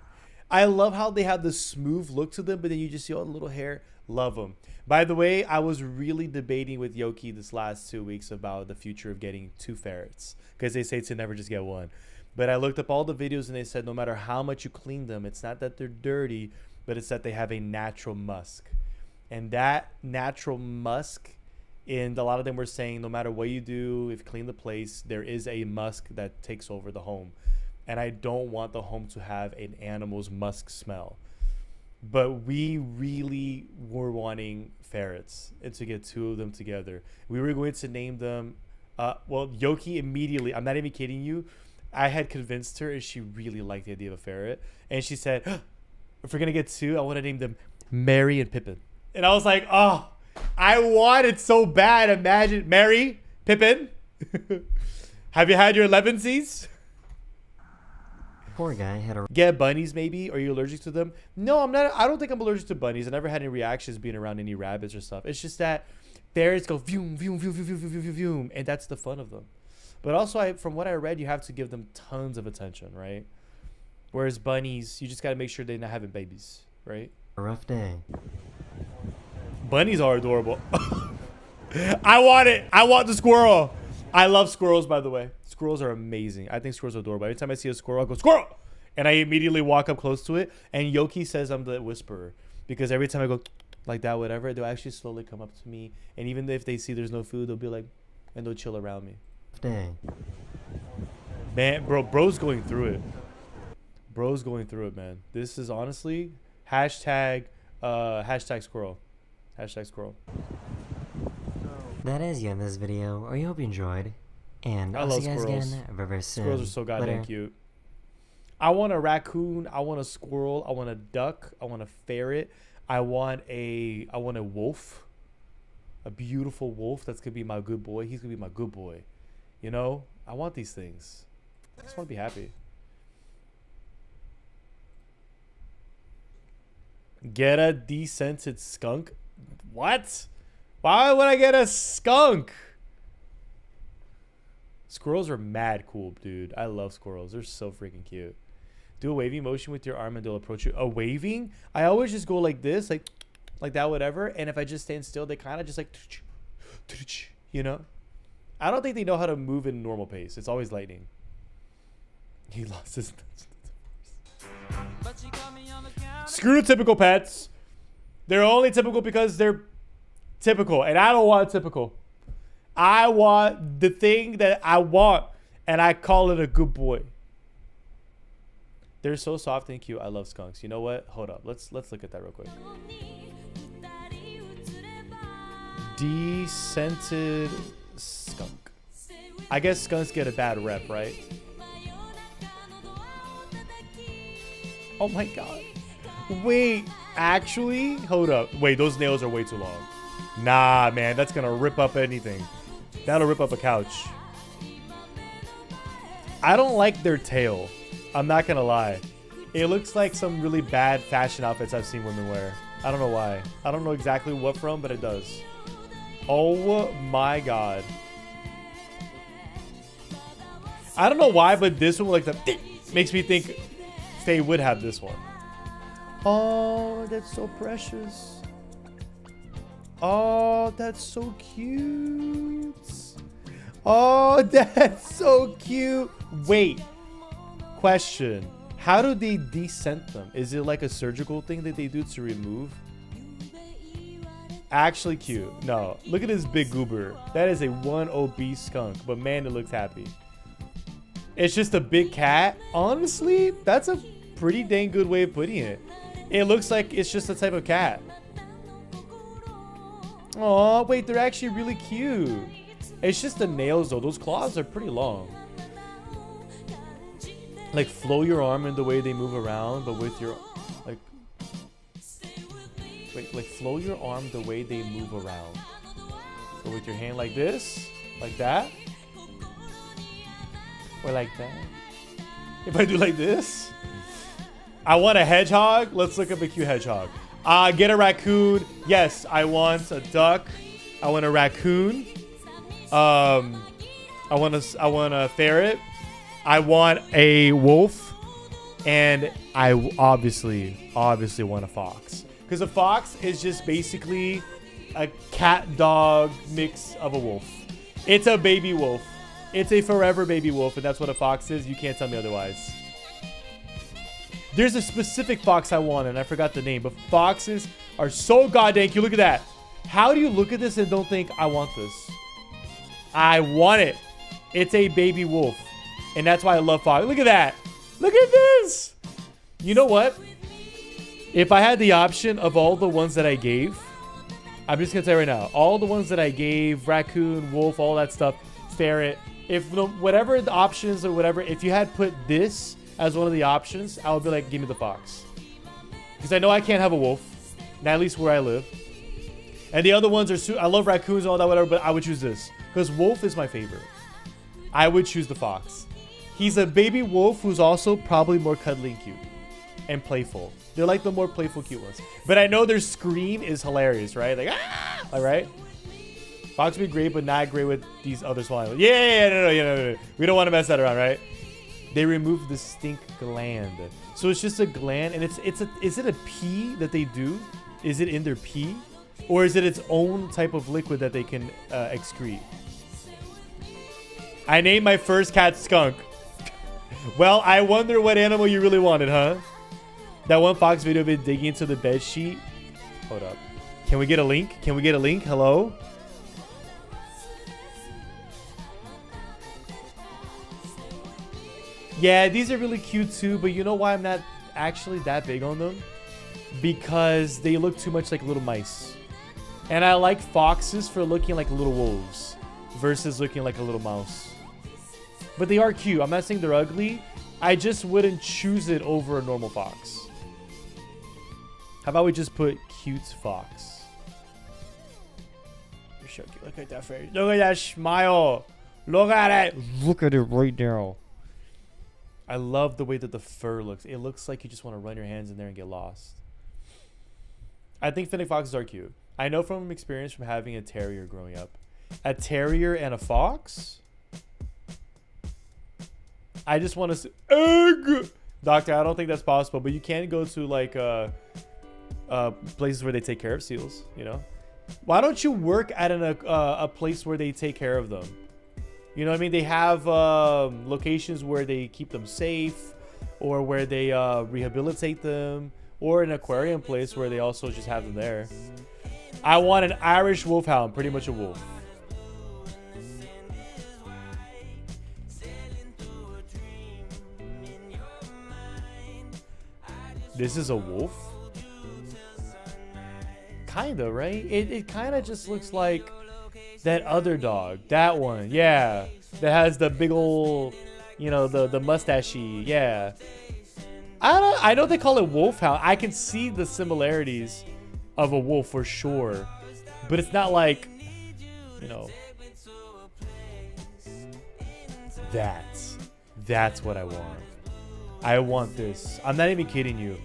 I love how they have this smooth look to them, but then you just see all the little hair. Love them. By the way, I was really debating with Yoki this last 2 weeks about the future of getting 2 ferrets because they say to never just get one. But I looked up all the videos and they said no matter how much you clean them, it's not that they're dirty, but it's that they have a natural musk. And that natural musk, and a lot of them were saying no matter what you do, if you clean the place, there is a musk that takes over the home. And I don't want the home to have an animal's musk smell. But we really were wanting ferrets and to get 2 of them together. We were going to name them, well, Yoki immediately, I'm not even kidding you, I had convinced her and she really liked the idea of a ferret. And she said, if we're going to get 2, I want to name them Mary and Pippin. And I was like, oh, I want it so bad. Imagine, Mary, Pippin, have you had your 11Cs? Poor guy had a... Get bunnies, maybe? Are you allergic to them? No, I'm not. I don't think I'm allergic to bunnies. I never had any reactions being around any rabbits or stuff. It's just that ferrets go vroom, vroom, vroom, vroom, vroom, vroom, vroom, vroom, and that's the fun of them. But also, from what I read, you have to give them tons of attention, right? Whereas bunnies, you just got to make sure they're not having babies, right? A rough day. Bunnies are adorable. I want it. I want the squirrel. I love squirrels, by the way. Squirrels are amazing. I think squirrels are adorable. Every time I see a squirrel, I go, squirrel! And I immediately walk up close to it. And Yoki says I'm the whisperer. Because every time I go like that, whatever, they'll actually slowly come up to me. And even if they see there's no food, they'll be like, and they'll chill around me. Dang. Man, bro's going through it. bro's going through it, man. This is honestly hashtag squirrel. Hashtag squirrel. That is the end of this video. I hope you enjoyed. And I I'll love see you guys squirrels. again very soon. Squirrels are so goddamn Later. cute. I want a raccoon. I want a squirrel. I want a duck. I want a ferret. I want a wolf. A beautiful wolf that's gonna be my good boy. He's gonna be my good boy. You know? I want these things. I just want to be happy. Get a descented skunk? What? Why would I get a skunk? Squirrels are mad cool, dude. I love squirrels. They're so freaking cute. Do a waving motion with your arm and they'll approach you. A waving? I always just go like this, like that, whatever. And if I just stand still, they kind of just like, you know? I don't think they know how to move in normal pace. It's always lightning. He lost his... Screw typical pets. They're only typical because they're typical. And I don't want typical. I want the thing that I want. And I call it a good boy. They're so soft and cute. I love skunks. You know what? Hold up. Let's look at that real quick. Descented skunk. I guess skunks get a bad rep, right? Oh my god. Wait, actually? Hold up. Wait, those nails are way too long. Nah, man, that's gonna rip up anything. That'll rip up a couch. I don't like their tail. I'm not gonna lie. It looks like some really bad fashion outfits I've seen women wear. I don't know why. I don't know exactly what from, but it does. Oh my god. I don't know why, but this one, like, makes me think Faye would have this one. Oh, that's so precious. Oh, that's so cute. Oh, that's so cute. Wait. Question. How do they descent them? Is it like a surgical thing that they do to remove? Actually cute. No. Look at this big goober. That is a one obese skunk. But man, it looks happy. It's just a big cat. Honestly, that's a pretty dang good way of putting it. It looks like it's just a type of cat. Oh, wait, they're actually really cute. It's just the nails though. Those claws are pretty long. Like flow your arm in the way they move around, but with your like wait, like flow your arm the way they move around. So with your hand like this, like that. Or like that. If I do like this. I want a hedgehog. Let's look up a cute hedgehog. Get a raccoon. Yes, I want a duck. I want a raccoon. I want a ferret. I want a wolf. And I obviously want a fox. Because a fox is just basically a cat dog mix of a wolf. It's a baby wolf. It's a forever baby wolf, and that's what a fox is. You can't tell me otherwise. There's a specific fox I want, and I forgot the name, but foxes are so goddamn cute. Look at that. How do you look at this and don't think, I want this? I want it. It's a baby wolf, and that's why I love fox. Look at that. Look at this. You know what? If I had the option of all the ones that I gave, I'm just going to tell you right now, all the ones that I gave, raccoon, wolf, all that stuff, ferret, whatever the options or whatever, if you had put this as one of the options, I would be like, give me the fox. Because I know I can't have a wolf, not at least where I live. And the other ones are, I love raccoons and all that, whatever, but I would choose this. Because wolf is my favorite. I would choose the fox. He's a baby wolf who's also probably more cuddly and cute. And playful. They're like the more playful, cute ones. But I know their scream is hilarious, right? Like, ah! All right? Fox would be great, but not great with these other swallowing. No. We don't want to mess that around, right? They remove the stink gland. So it's just a gland, and is it a pee that they do? Is it in their pee? Or is it its own type of liquid that they can excrete? I named my first cat Skunk. Well, I wonder what animal you really wanted, huh? That one Fox video of it digging into the bed sheet. Hold up. Can we get a link? Can we get a link? Hello? Yeah, these are really cute too, but you know why I'm not actually that big on them? Because they look too much like little mice. And I like foxes for looking like little wolves versus looking like a little mouse. But they are cute. I'm not saying they're ugly. I just wouldn't choose it over a normal fox. How about we just put cute fox? You're so cute. Look at that face. Look at that smile. Look at it. Look at it right now. I love the way that the fur looks. It looks like you just want to run your hands in there and get lost. I think fennec foxes are cute. I know from experience from having a terrier growing up. A terrier and a fox? I just want to say, egg! Doctor, I don't think that's possible, but you can go to like places where they take care of seals, you know? Why don't you work at a place where they take care of them? You know what I mean? They have locations where they keep them safe, or where they rehabilitate them, or an aquarium place where they also just have them there. I want an Irish wolfhound, pretty much a wolf. This is a wolf? Kinda, right? It kind of just looks like that other dog. That one, yeah. That has the big old, you know, the mustachy, yeah. I know they call it wolfhound. I can see the similarities of a wolf for sure. But it's not like, you know. That's what I want. I want this. I'm not even kidding you.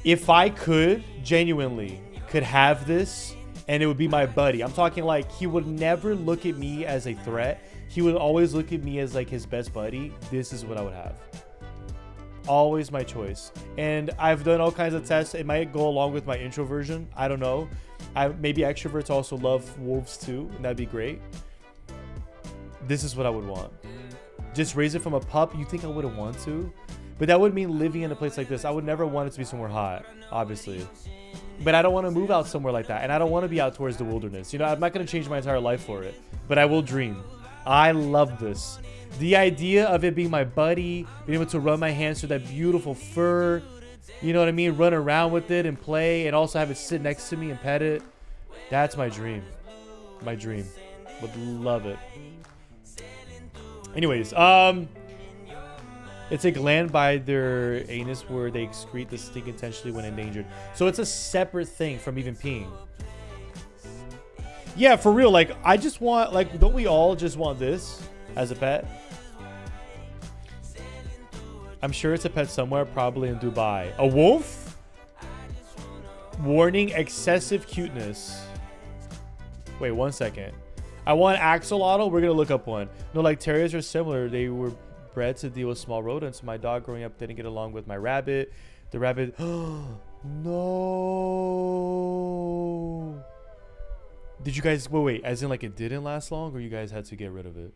If I could, genuinely, could have this, and it would be my buddy. I'm talking like he would never look at me as a threat. He would always look at me as like his best buddy. This is what I would have. Always my choice. And I've done all kinds of tests. It might go along with my introversion. I don't know. Maybe extroverts also love wolves too, and that'd be great. This is what I would want. Just raise it from a pup. You think I wouldn't want to? But that would mean living in a place like this. I would never want it to be somewhere hot, obviously. But I don't want to move out somewhere like that. And I don't want to be out towards the wilderness. You know, I'm not going to change my entire life for it. But I will dream. I love this. The idea of it being my buddy, being able to run my hands through that beautiful fur, you know what I mean? Run around with it and play, and also have it sit next to me and pet it. That's my dream. My dream. Would love it. Anyways, it's a gland by their anus where they excrete the stink intentionally when endangered. So it's a separate thing from even peeing. Yeah, for real. Like, I just want, like, don't we all just want this as a pet? I'm sure it's a pet somewhere, probably in Dubai. A wolf? Warning, excessive cuteness. Wait, 1 second. I want axolotl. We're going to look up one. No, like, terriers are similar. They were bred to deal with small rodents. My dog growing up didn't get along with my rabbit. The rabbit... No. Did you guys... Wait. As in, like, it didn't last long? Or you guys had to get rid of it?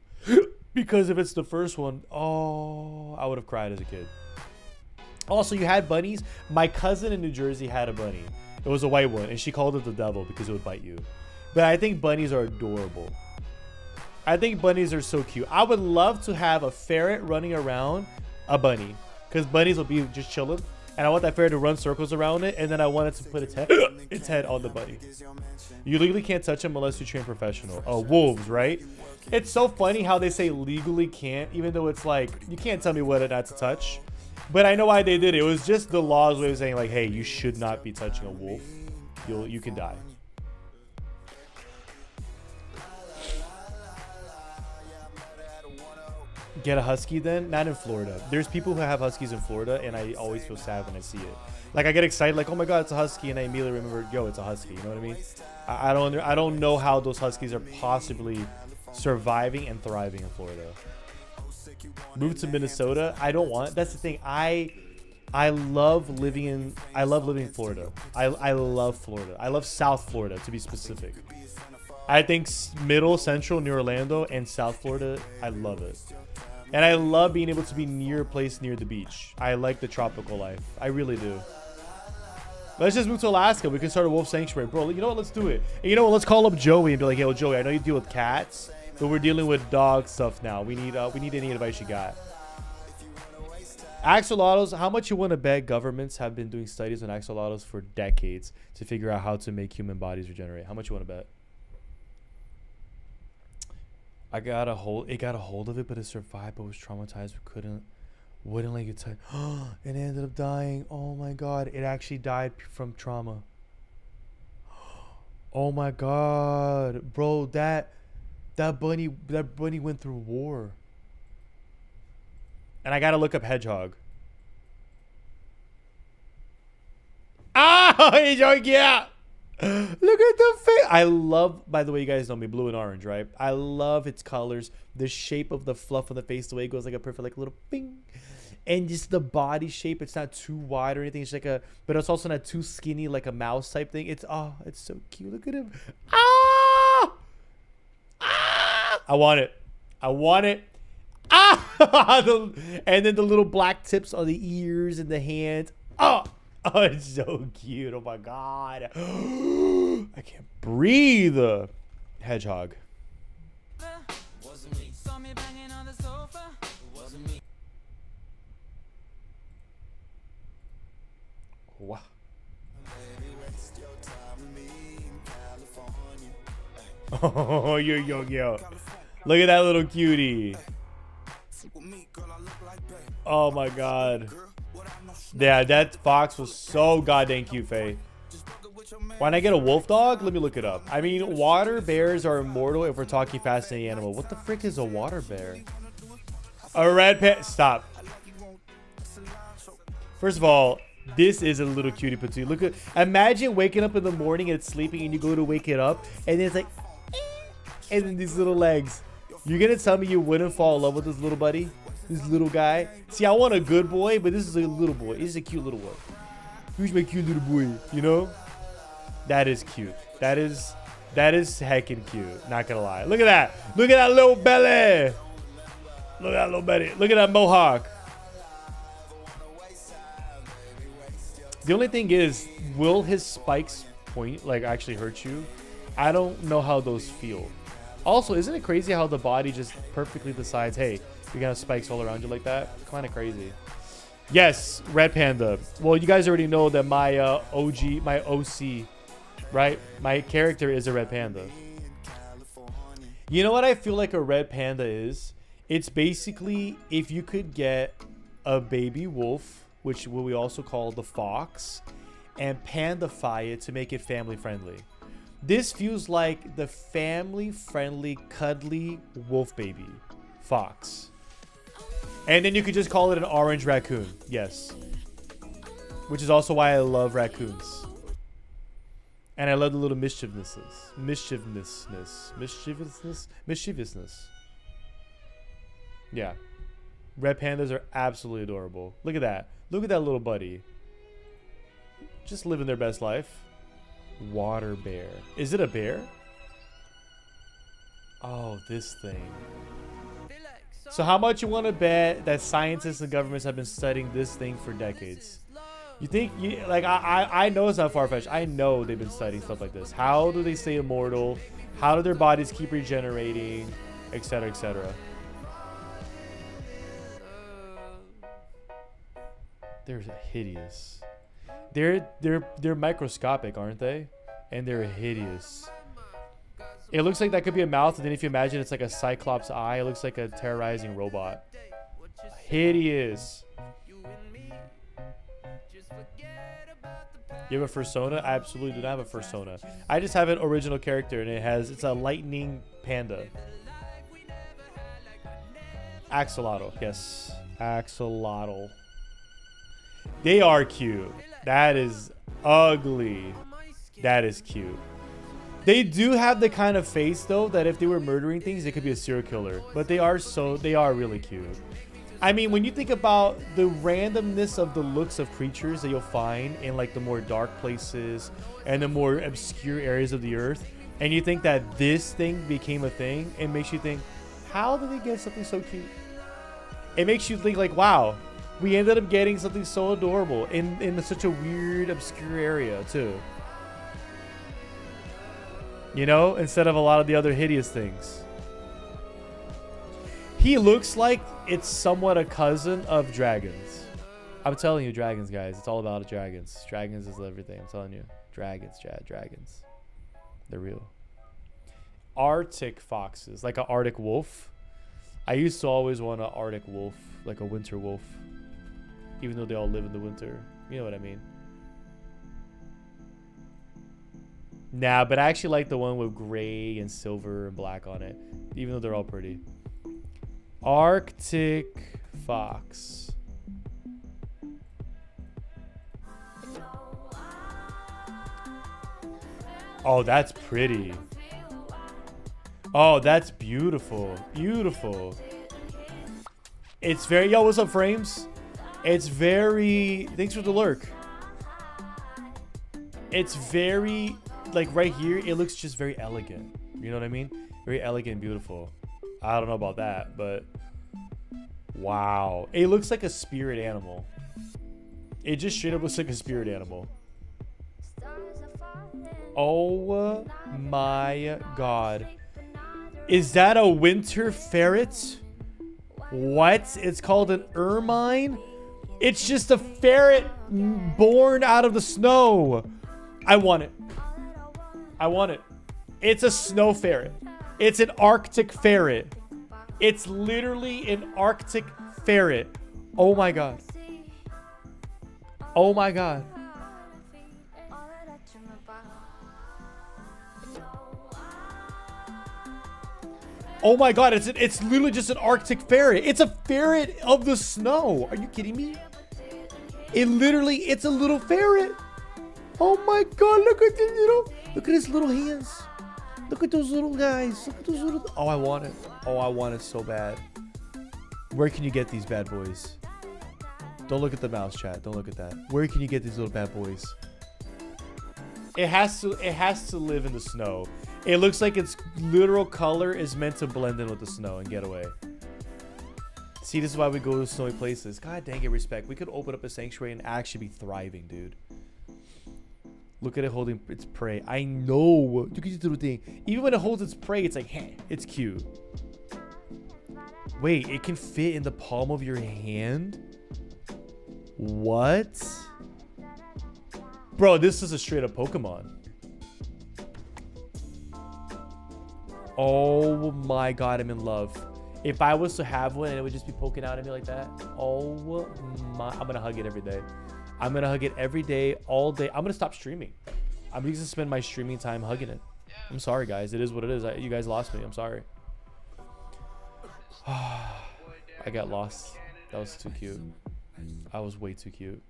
Because if it's the first one... Oh, I would have cried as a kid. Also, you had bunnies. My cousin in New Jersey had a bunny. It was a white one. And she called it the devil because it would bite you. But I think bunnies are adorable. I think bunnies are so cute. I would love to have a ferret running around a bunny. Because bunnies will be just chilling. And I want that ferret to run circles around it. And then I want it to put its head on the bunny. You legally can't touch them unless you train professional. Oh, wolves, right? It's so funny how they say legally can't. Even though it's like, you can't tell me what not to touch. But I know why they did it. It was just the laws way of saying like, hey, you should not be touching a wolf. You can die. Get a husky then? Not in Florida. There's people who have huskies in Florida, and I always feel sad when I see it. Like, I get excited, like, oh my god, it's a husky, and I immediately remember, yo, it's a husky. You know what I mean? I don't know how those huskies are possibly surviving and thriving in Florida. Move to Minnesota? I don't want. That's the thing. I love living in Florida. I love Florida. I love South Florida, to be specific. I think middle, central, near Orlando, and South Florida, I love it. And I love being able to be near a place near the beach. I like the tropical life. I really do. Let's just move to Alaska. We can start a wolf sanctuary. Bro, you know what? Let's do it. And you know what? Let's call up Joey and be like, yo, Joey, I know you deal with cats, but we're dealing with dog stuff now. We need any advice you got. Axolotls, how much you want to bet governments have been doing studies on axolotls for decades to figure out how to make human bodies regenerate? How much you want to bet? It got a hold of it, but it survived, but was traumatized, but wouldn't let you touch. It ended up dying. Oh my god. It actually died from trauma. Oh my god. Bro, that bunny went through war. And I gotta look up hedgehog. Ah, yeah. Look at the face. I love, by the way, you guys know me, blue and orange, right? I love its colors, the shape of the fluff of the face, the way it goes like a perfect, like little bing. And just the body shape, it's not too wide or anything. It's like but it's also not too skinny, like a mouse type thing. It's so cute. Look at him. Ah! Ah! I want it. Ah! And then the little black tips on the ears and the hands. Oh, it's so cute. Oh my god. I can't breathe. Hedgehog. Wow. Oh, yo. Look at that little cutie. Oh my god. Yeah, that fox was so goddamn cute, Faye. When I get a wolf dog, let me look it up. I mean, water bears are immortal if we're talking fascinating animal. What the frick is a water bear? A red panda. Stop. First of all, this is a little cutie patootie. Look at. Imagine waking up in the morning and it's sleeping, and you go to wake it up, and it's like, and then these little legs. You're gonna tell me you wouldn't fall in love with this little buddy? This little guy? See, I want a good boy, but this is a little boy. This is a cute little boy. Who's my cute little boy? You know? That is cute. That is heckin' cute. Not gonna lie. Look at that. Look at that little belly. Look at that little belly. Look at that mohawk. The only thing is, will his spikes actually hurt you? I don't know how those feel. Also, isn't it crazy how the body just perfectly decides, hey, you're gonna have spikes all around you like that? Kind of crazy. Yes, red panda. Well, you guys already know that my my OC, right? My character is a red panda. You know what I feel like a red panda is? It's basically if you could get a baby wolf, which we also call the fox, and pandafy it to make it family friendly. This feels like the family-friendly, cuddly wolf baby, fox. And then you could just call it an orange raccoon. Yes. Which is also why I love raccoons. And I love the little mischievousness. Mischievousness. Yeah. Red pandas are absolutely adorable. Look at that. Look at that little buddy. Just living their best life. Water bear. Is it a bear? Oh, this thing. So how much you want to bet that scientists and governments have been studying this thing for decades? You think, I know it's not far-fetched. I know they've been studying stuff like this. How do they stay immortal? How do their bodies keep regenerating? Etc, etc. They're hideous. They're microscopic, aren't they? And they're hideous. It looks like that could be a mouth, and then if you imagine it's like a cyclops eye, it looks like a terrorizing robot. Hideous. You have a fursona? I absolutely do not have a fursona. I just have an original character, and it's a lightning panda. Axolotl, yes. Axolotl. They are cute. That is ugly. That is cute. They do have the kind of face though that if they were murdering things, they could be a serial killer. But they are really cute. I mean, when you think about the randomness of the looks of creatures that you'll find in like the more dark places and the more obscure areas of the earth, and you think that this thing became a thing, it makes you think, how did they get something so cute? It makes you think like, wow, we ended up getting something so adorable in such a weird, obscure area too. You know, instead of a lot of the other hideous things. He looks like it's somewhat a cousin of dragons. I'm telling you, dragons, guys. It's all about dragons. Dragons is everything. I'm telling you. Dragons, dragons. They're real. Arctic foxes, like an Arctic wolf. I used to always want an Arctic wolf, like a winter wolf. Even though they all live in the winter. You know what I mean? Nah, but I actually like the one with gray and silver and black on it. Even though they're all pretty. Arctic fox. Oh, that's pretty. Oh, that's beautiful. Beautiful. It's very... Yo, what's up, Frames? It's very... Thanks for the lurk. It's very... Like, right here, it looks just very elegant. You know what I mean? Very elegant and beautiful. I don't know about that, but... Wow. It looks like a spirit animal. It just straight up looks like a spirit animal. Oh my god. Is that a winter ferret? What? It's called an ermine? It's just a ferret born out of the snow. I want it. I want it. It's a snow ferret. It's an Arctic ferret. It's literally an Arctic ferret. Oh my god. Oh my god. Oh my god, it's literally just an Arctic ferret. It's a ferret of the snow. Are you kidding me? It's a little ferret. Oh my god, look at his little hands. Look at those little guys. Look at those little... Oh, I want it. Oh, I want it so bad. Where can you get these bad boys? Don't look at the mouse, chat. Don't look at that. Where can you get these little bad boys? It has to live in the snow. It looks like its literal color is meant to blend in with the snow and get away. See, this is why we go to snowy places. God dang it, respect. We could open up a sanctuary and actually be thriving, dude. Look at it holding its prey. I know. Look at this little thing. Even when it holds its prey, it's like, hey, it's cute. Wait, it can fit in the palm of your hand? What? Bro, this is a straight up Pokemon. Oh my god, I'm in love. If I was to have one and it would just be poking out at me like that, oh my, I'm gonna hug it every day. I'm gonna hug it every day, all day. I'm gonna stop streaming. I'm just gonna spend my streaming time hugging it. I'm sorry, guys. It is what it is. You guys lost me. I'm sorry. I got lost. That was too cute. I was way too cute.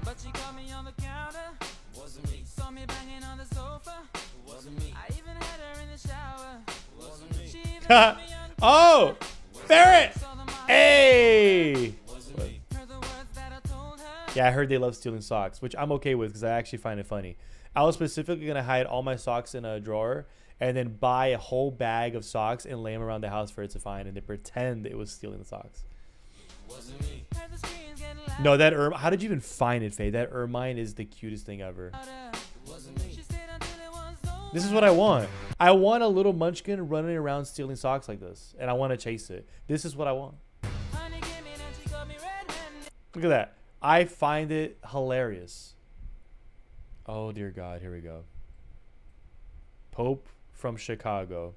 But she caught me on the counter. Wasn't me. Saw me banging on the sofa. Wasn't me. I even had her in the shower. Wasn't me. She even had me on Oh! Ferret! Hey! Yeah, I heard they love stealing socks, which I'm okay with because I actually find it funny. I was specifically going to hide all my socks in a drawer and then buy a whole bag of socks and lay them around the house for it to find, and they pretend it was stealing the socks. No, that how did you even find it, Faye? That ermine is the cutest thing ever. This is what I want. I want a little munchkin running around stealing socks like this, and I want to chase it. This is what I want. Look at that. I find it hilarious. Oh, dear God. Here we go. Pope from Chicago.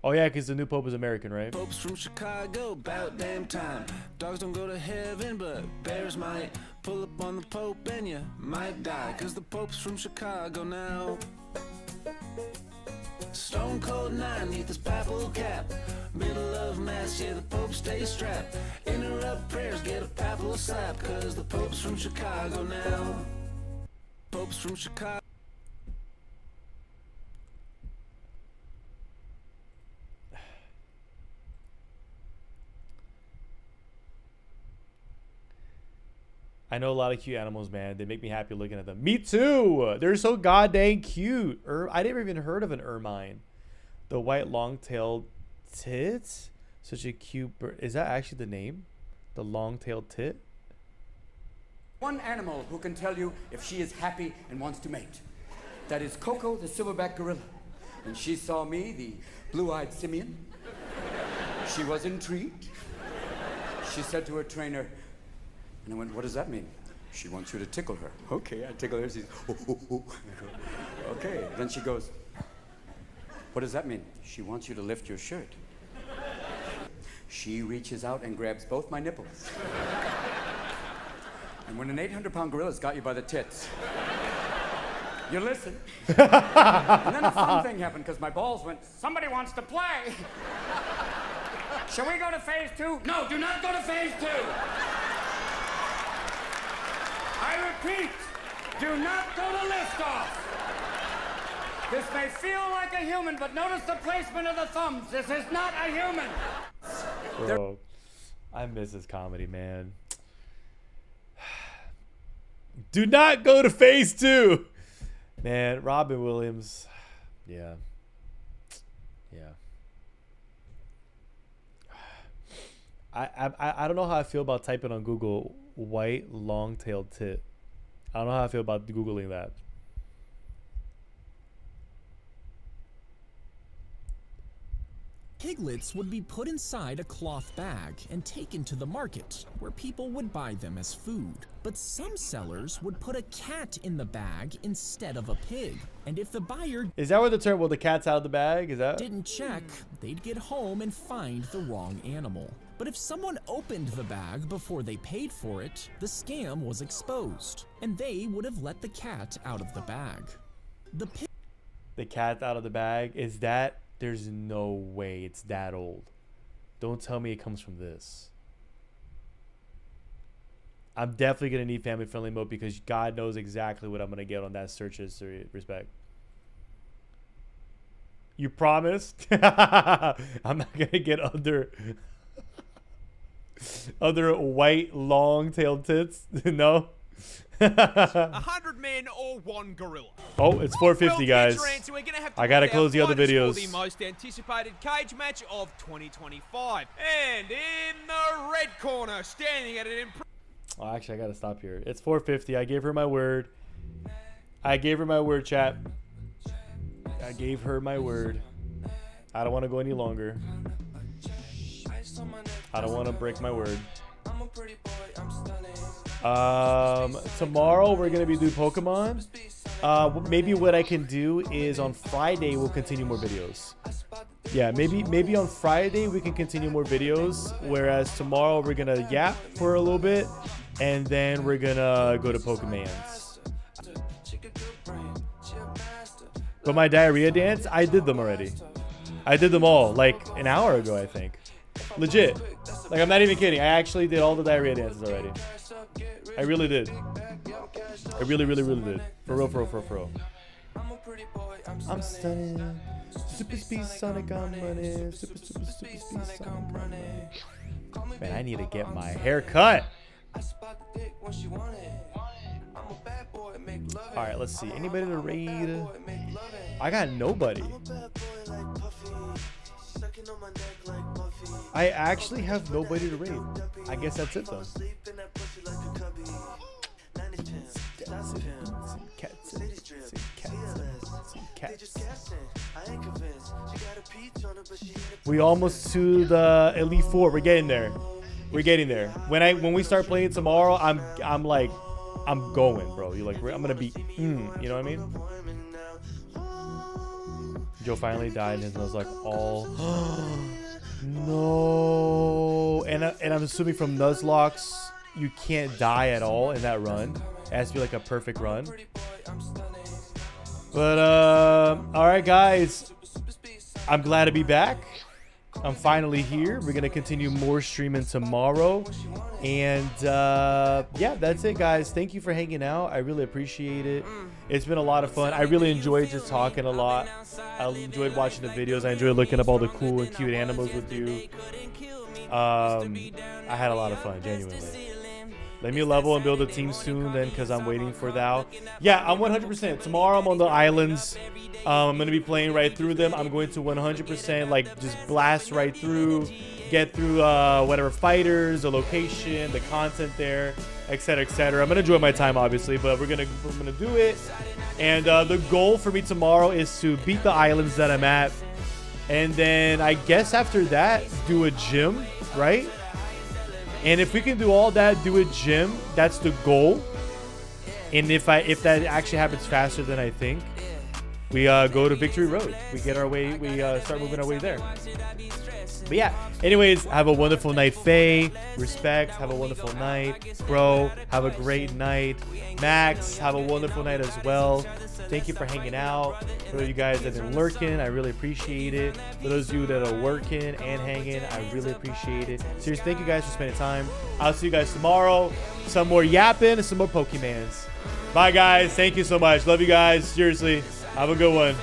Oh, yeah, because the new Pope is American, right? Popes from Chicago, about damn time. Dogs don't go to heaven, but bears might. Pull up on the Pope and you might die, because the Pope's from Chicago now. Stone cold 9 neath his papal cap. Middle of mass, yeah, the Pope stays strapped. Interrupt prayers, get a papal slap, cause the Pope's from Chicago now. Pope's from Chicago. I know a lot of cute animals, man. They make me happy looking at them. Me too. They're so goddamn cute. I never even heard of an ermine. The white long-tailed tit. Such a cute bird. Is that actually the name? The long-tailed tit? One animal who can tell you if she is happy and wants to mate. That is Coco, the silverback gorilla. When she saw me, the blue-eyed simian, She was intrigued. She said to her trainer, and I went, what does that mean? She wants you to tickle her. Okay, I tickle her. She's, oh, oh, oh. Okay. Then she goes, what does that mean? She wants you to lift your shirt. She reaches out and grabs both my nipples. And when an 800-pound gorilla's got you by the tits, you listen. And then a fun thing happened because my balls went, somebody wants to play. Shall we go to phase 2? No, do not go to phase 2. I repeat, do not go to liftoff. This may feel like a human, but notice the placement of the thumbs. This is not a human. Bro, I miss his comedy, man. Do not go to phase 2. Man, Robin Williams. Yeah. Yeah. I don't know how I feel about typing on Google white long-tailed tit. I don't know how I feel about Googling that. Piglets would be put inside a cloth bag and taken to the market, where people would buy them as food. But some sellers would put a cat in the bag instead of a pig. And if the buyer Is that where the term, well, the cat's out of the bag? Is that? didn't check, they'd get home and find the wrong animal. But if someone opened the bag before they paid for it, the scam was exposed, and they would have let the cat out of the bag. The cat out of the bag? Is that? There's no way it's that old. Don't tell me it comes from this. I'm definitely going to need family friendly mode because God knows exactly what I'm going to get on that search history. Respect. You promised? I'm not going to get other white long-tailed tits. No. 100 men or one gorilla. Oh, it's 450, guys. I gotta close the other videos. For the most anticipated cage match of 2025, and in the red corner, standing at an Oh, actually, I gotta stop here. It's 450. I gave her my word. I gave her my word, chat. I gave her my word. I don't want to go any longer. I don't want to break my word. Tomorrow we're gonna be doing Pokemon. Maybe what I can do is on Friday we'll continue more videos. Yeah, maybe on Friday we can continue more videos, whereas tomorrow we're gonna yap for a little bit and then we're gonna go to Pokemans. But my diarrhea dance, I did them already. I did them all like an hour ago, I think. Legit. Like, I'm not even kidding. I actually did all the diarrhea dances already. I really did. I really did. For real. I'm stunning. Super speed Sonic on money. Super speed Sonic on money. Man, I need to get my hair cut. Alright, let's see. Anybody to raid? I got nobody. I actually have nobody to raid. I guess that's it though. We almost to the Elite Four. We're getting there. When we start playing tomorrow, I'm going, bro. You're like, I'm gonna be, you know what I mean? Joe finally died, and I was like, no. And I'm assuming from Nuzlocke, you can't die at all in that run. It has to be like a perfect run. But all right, guys. I'm glad to be back. I'm finally here. We're gonna continue more streaming tomorrow, and yeah, that's it, guys. Thank you for hanging out. I really appreciate it. It's been a lot of fun. I really enjoyed just talking a lot. I enjoyed watching the videos. I enjoyed looking up all the cool and cute animals with you. I had a lot of fun, genuinely. Let me level and build a team soon then, because I'm waiting for thou. Yeah, I'm 100%. Tomorrow I'm on the islands. I'm going to be playing right through them. I'm going to 100% like just blast right through, get through whatever fighters, the location, the content there, etc., etc. I'm going to enjoy my time, obviously, but we're gonna do it. And the goal for me tomorrow is to beat the islands that I'm at And then I guess after that, do a gym, right? And if we can do all that, do a gym, that's the goal. And if that actually happens faster than I think, we go to Victory Road. We get our way, we start moving our way there. But yeah, anyways, have a wonderful night, Faye. Respect, have a wonderful night. Bro, have a great night. Max, have a wonderful night as well. Thank you for hanging out. For those of you guys that have been lurking, I really appreciate it. For those of you that are working and hanging, I really appreciate it. Seriously, thank you guys for spending time. I'll see you guys tomorrow. Some more yapping and some more Pokemans. Bye, guys. Thank you so much. Love you guys. Seriously, have a good one.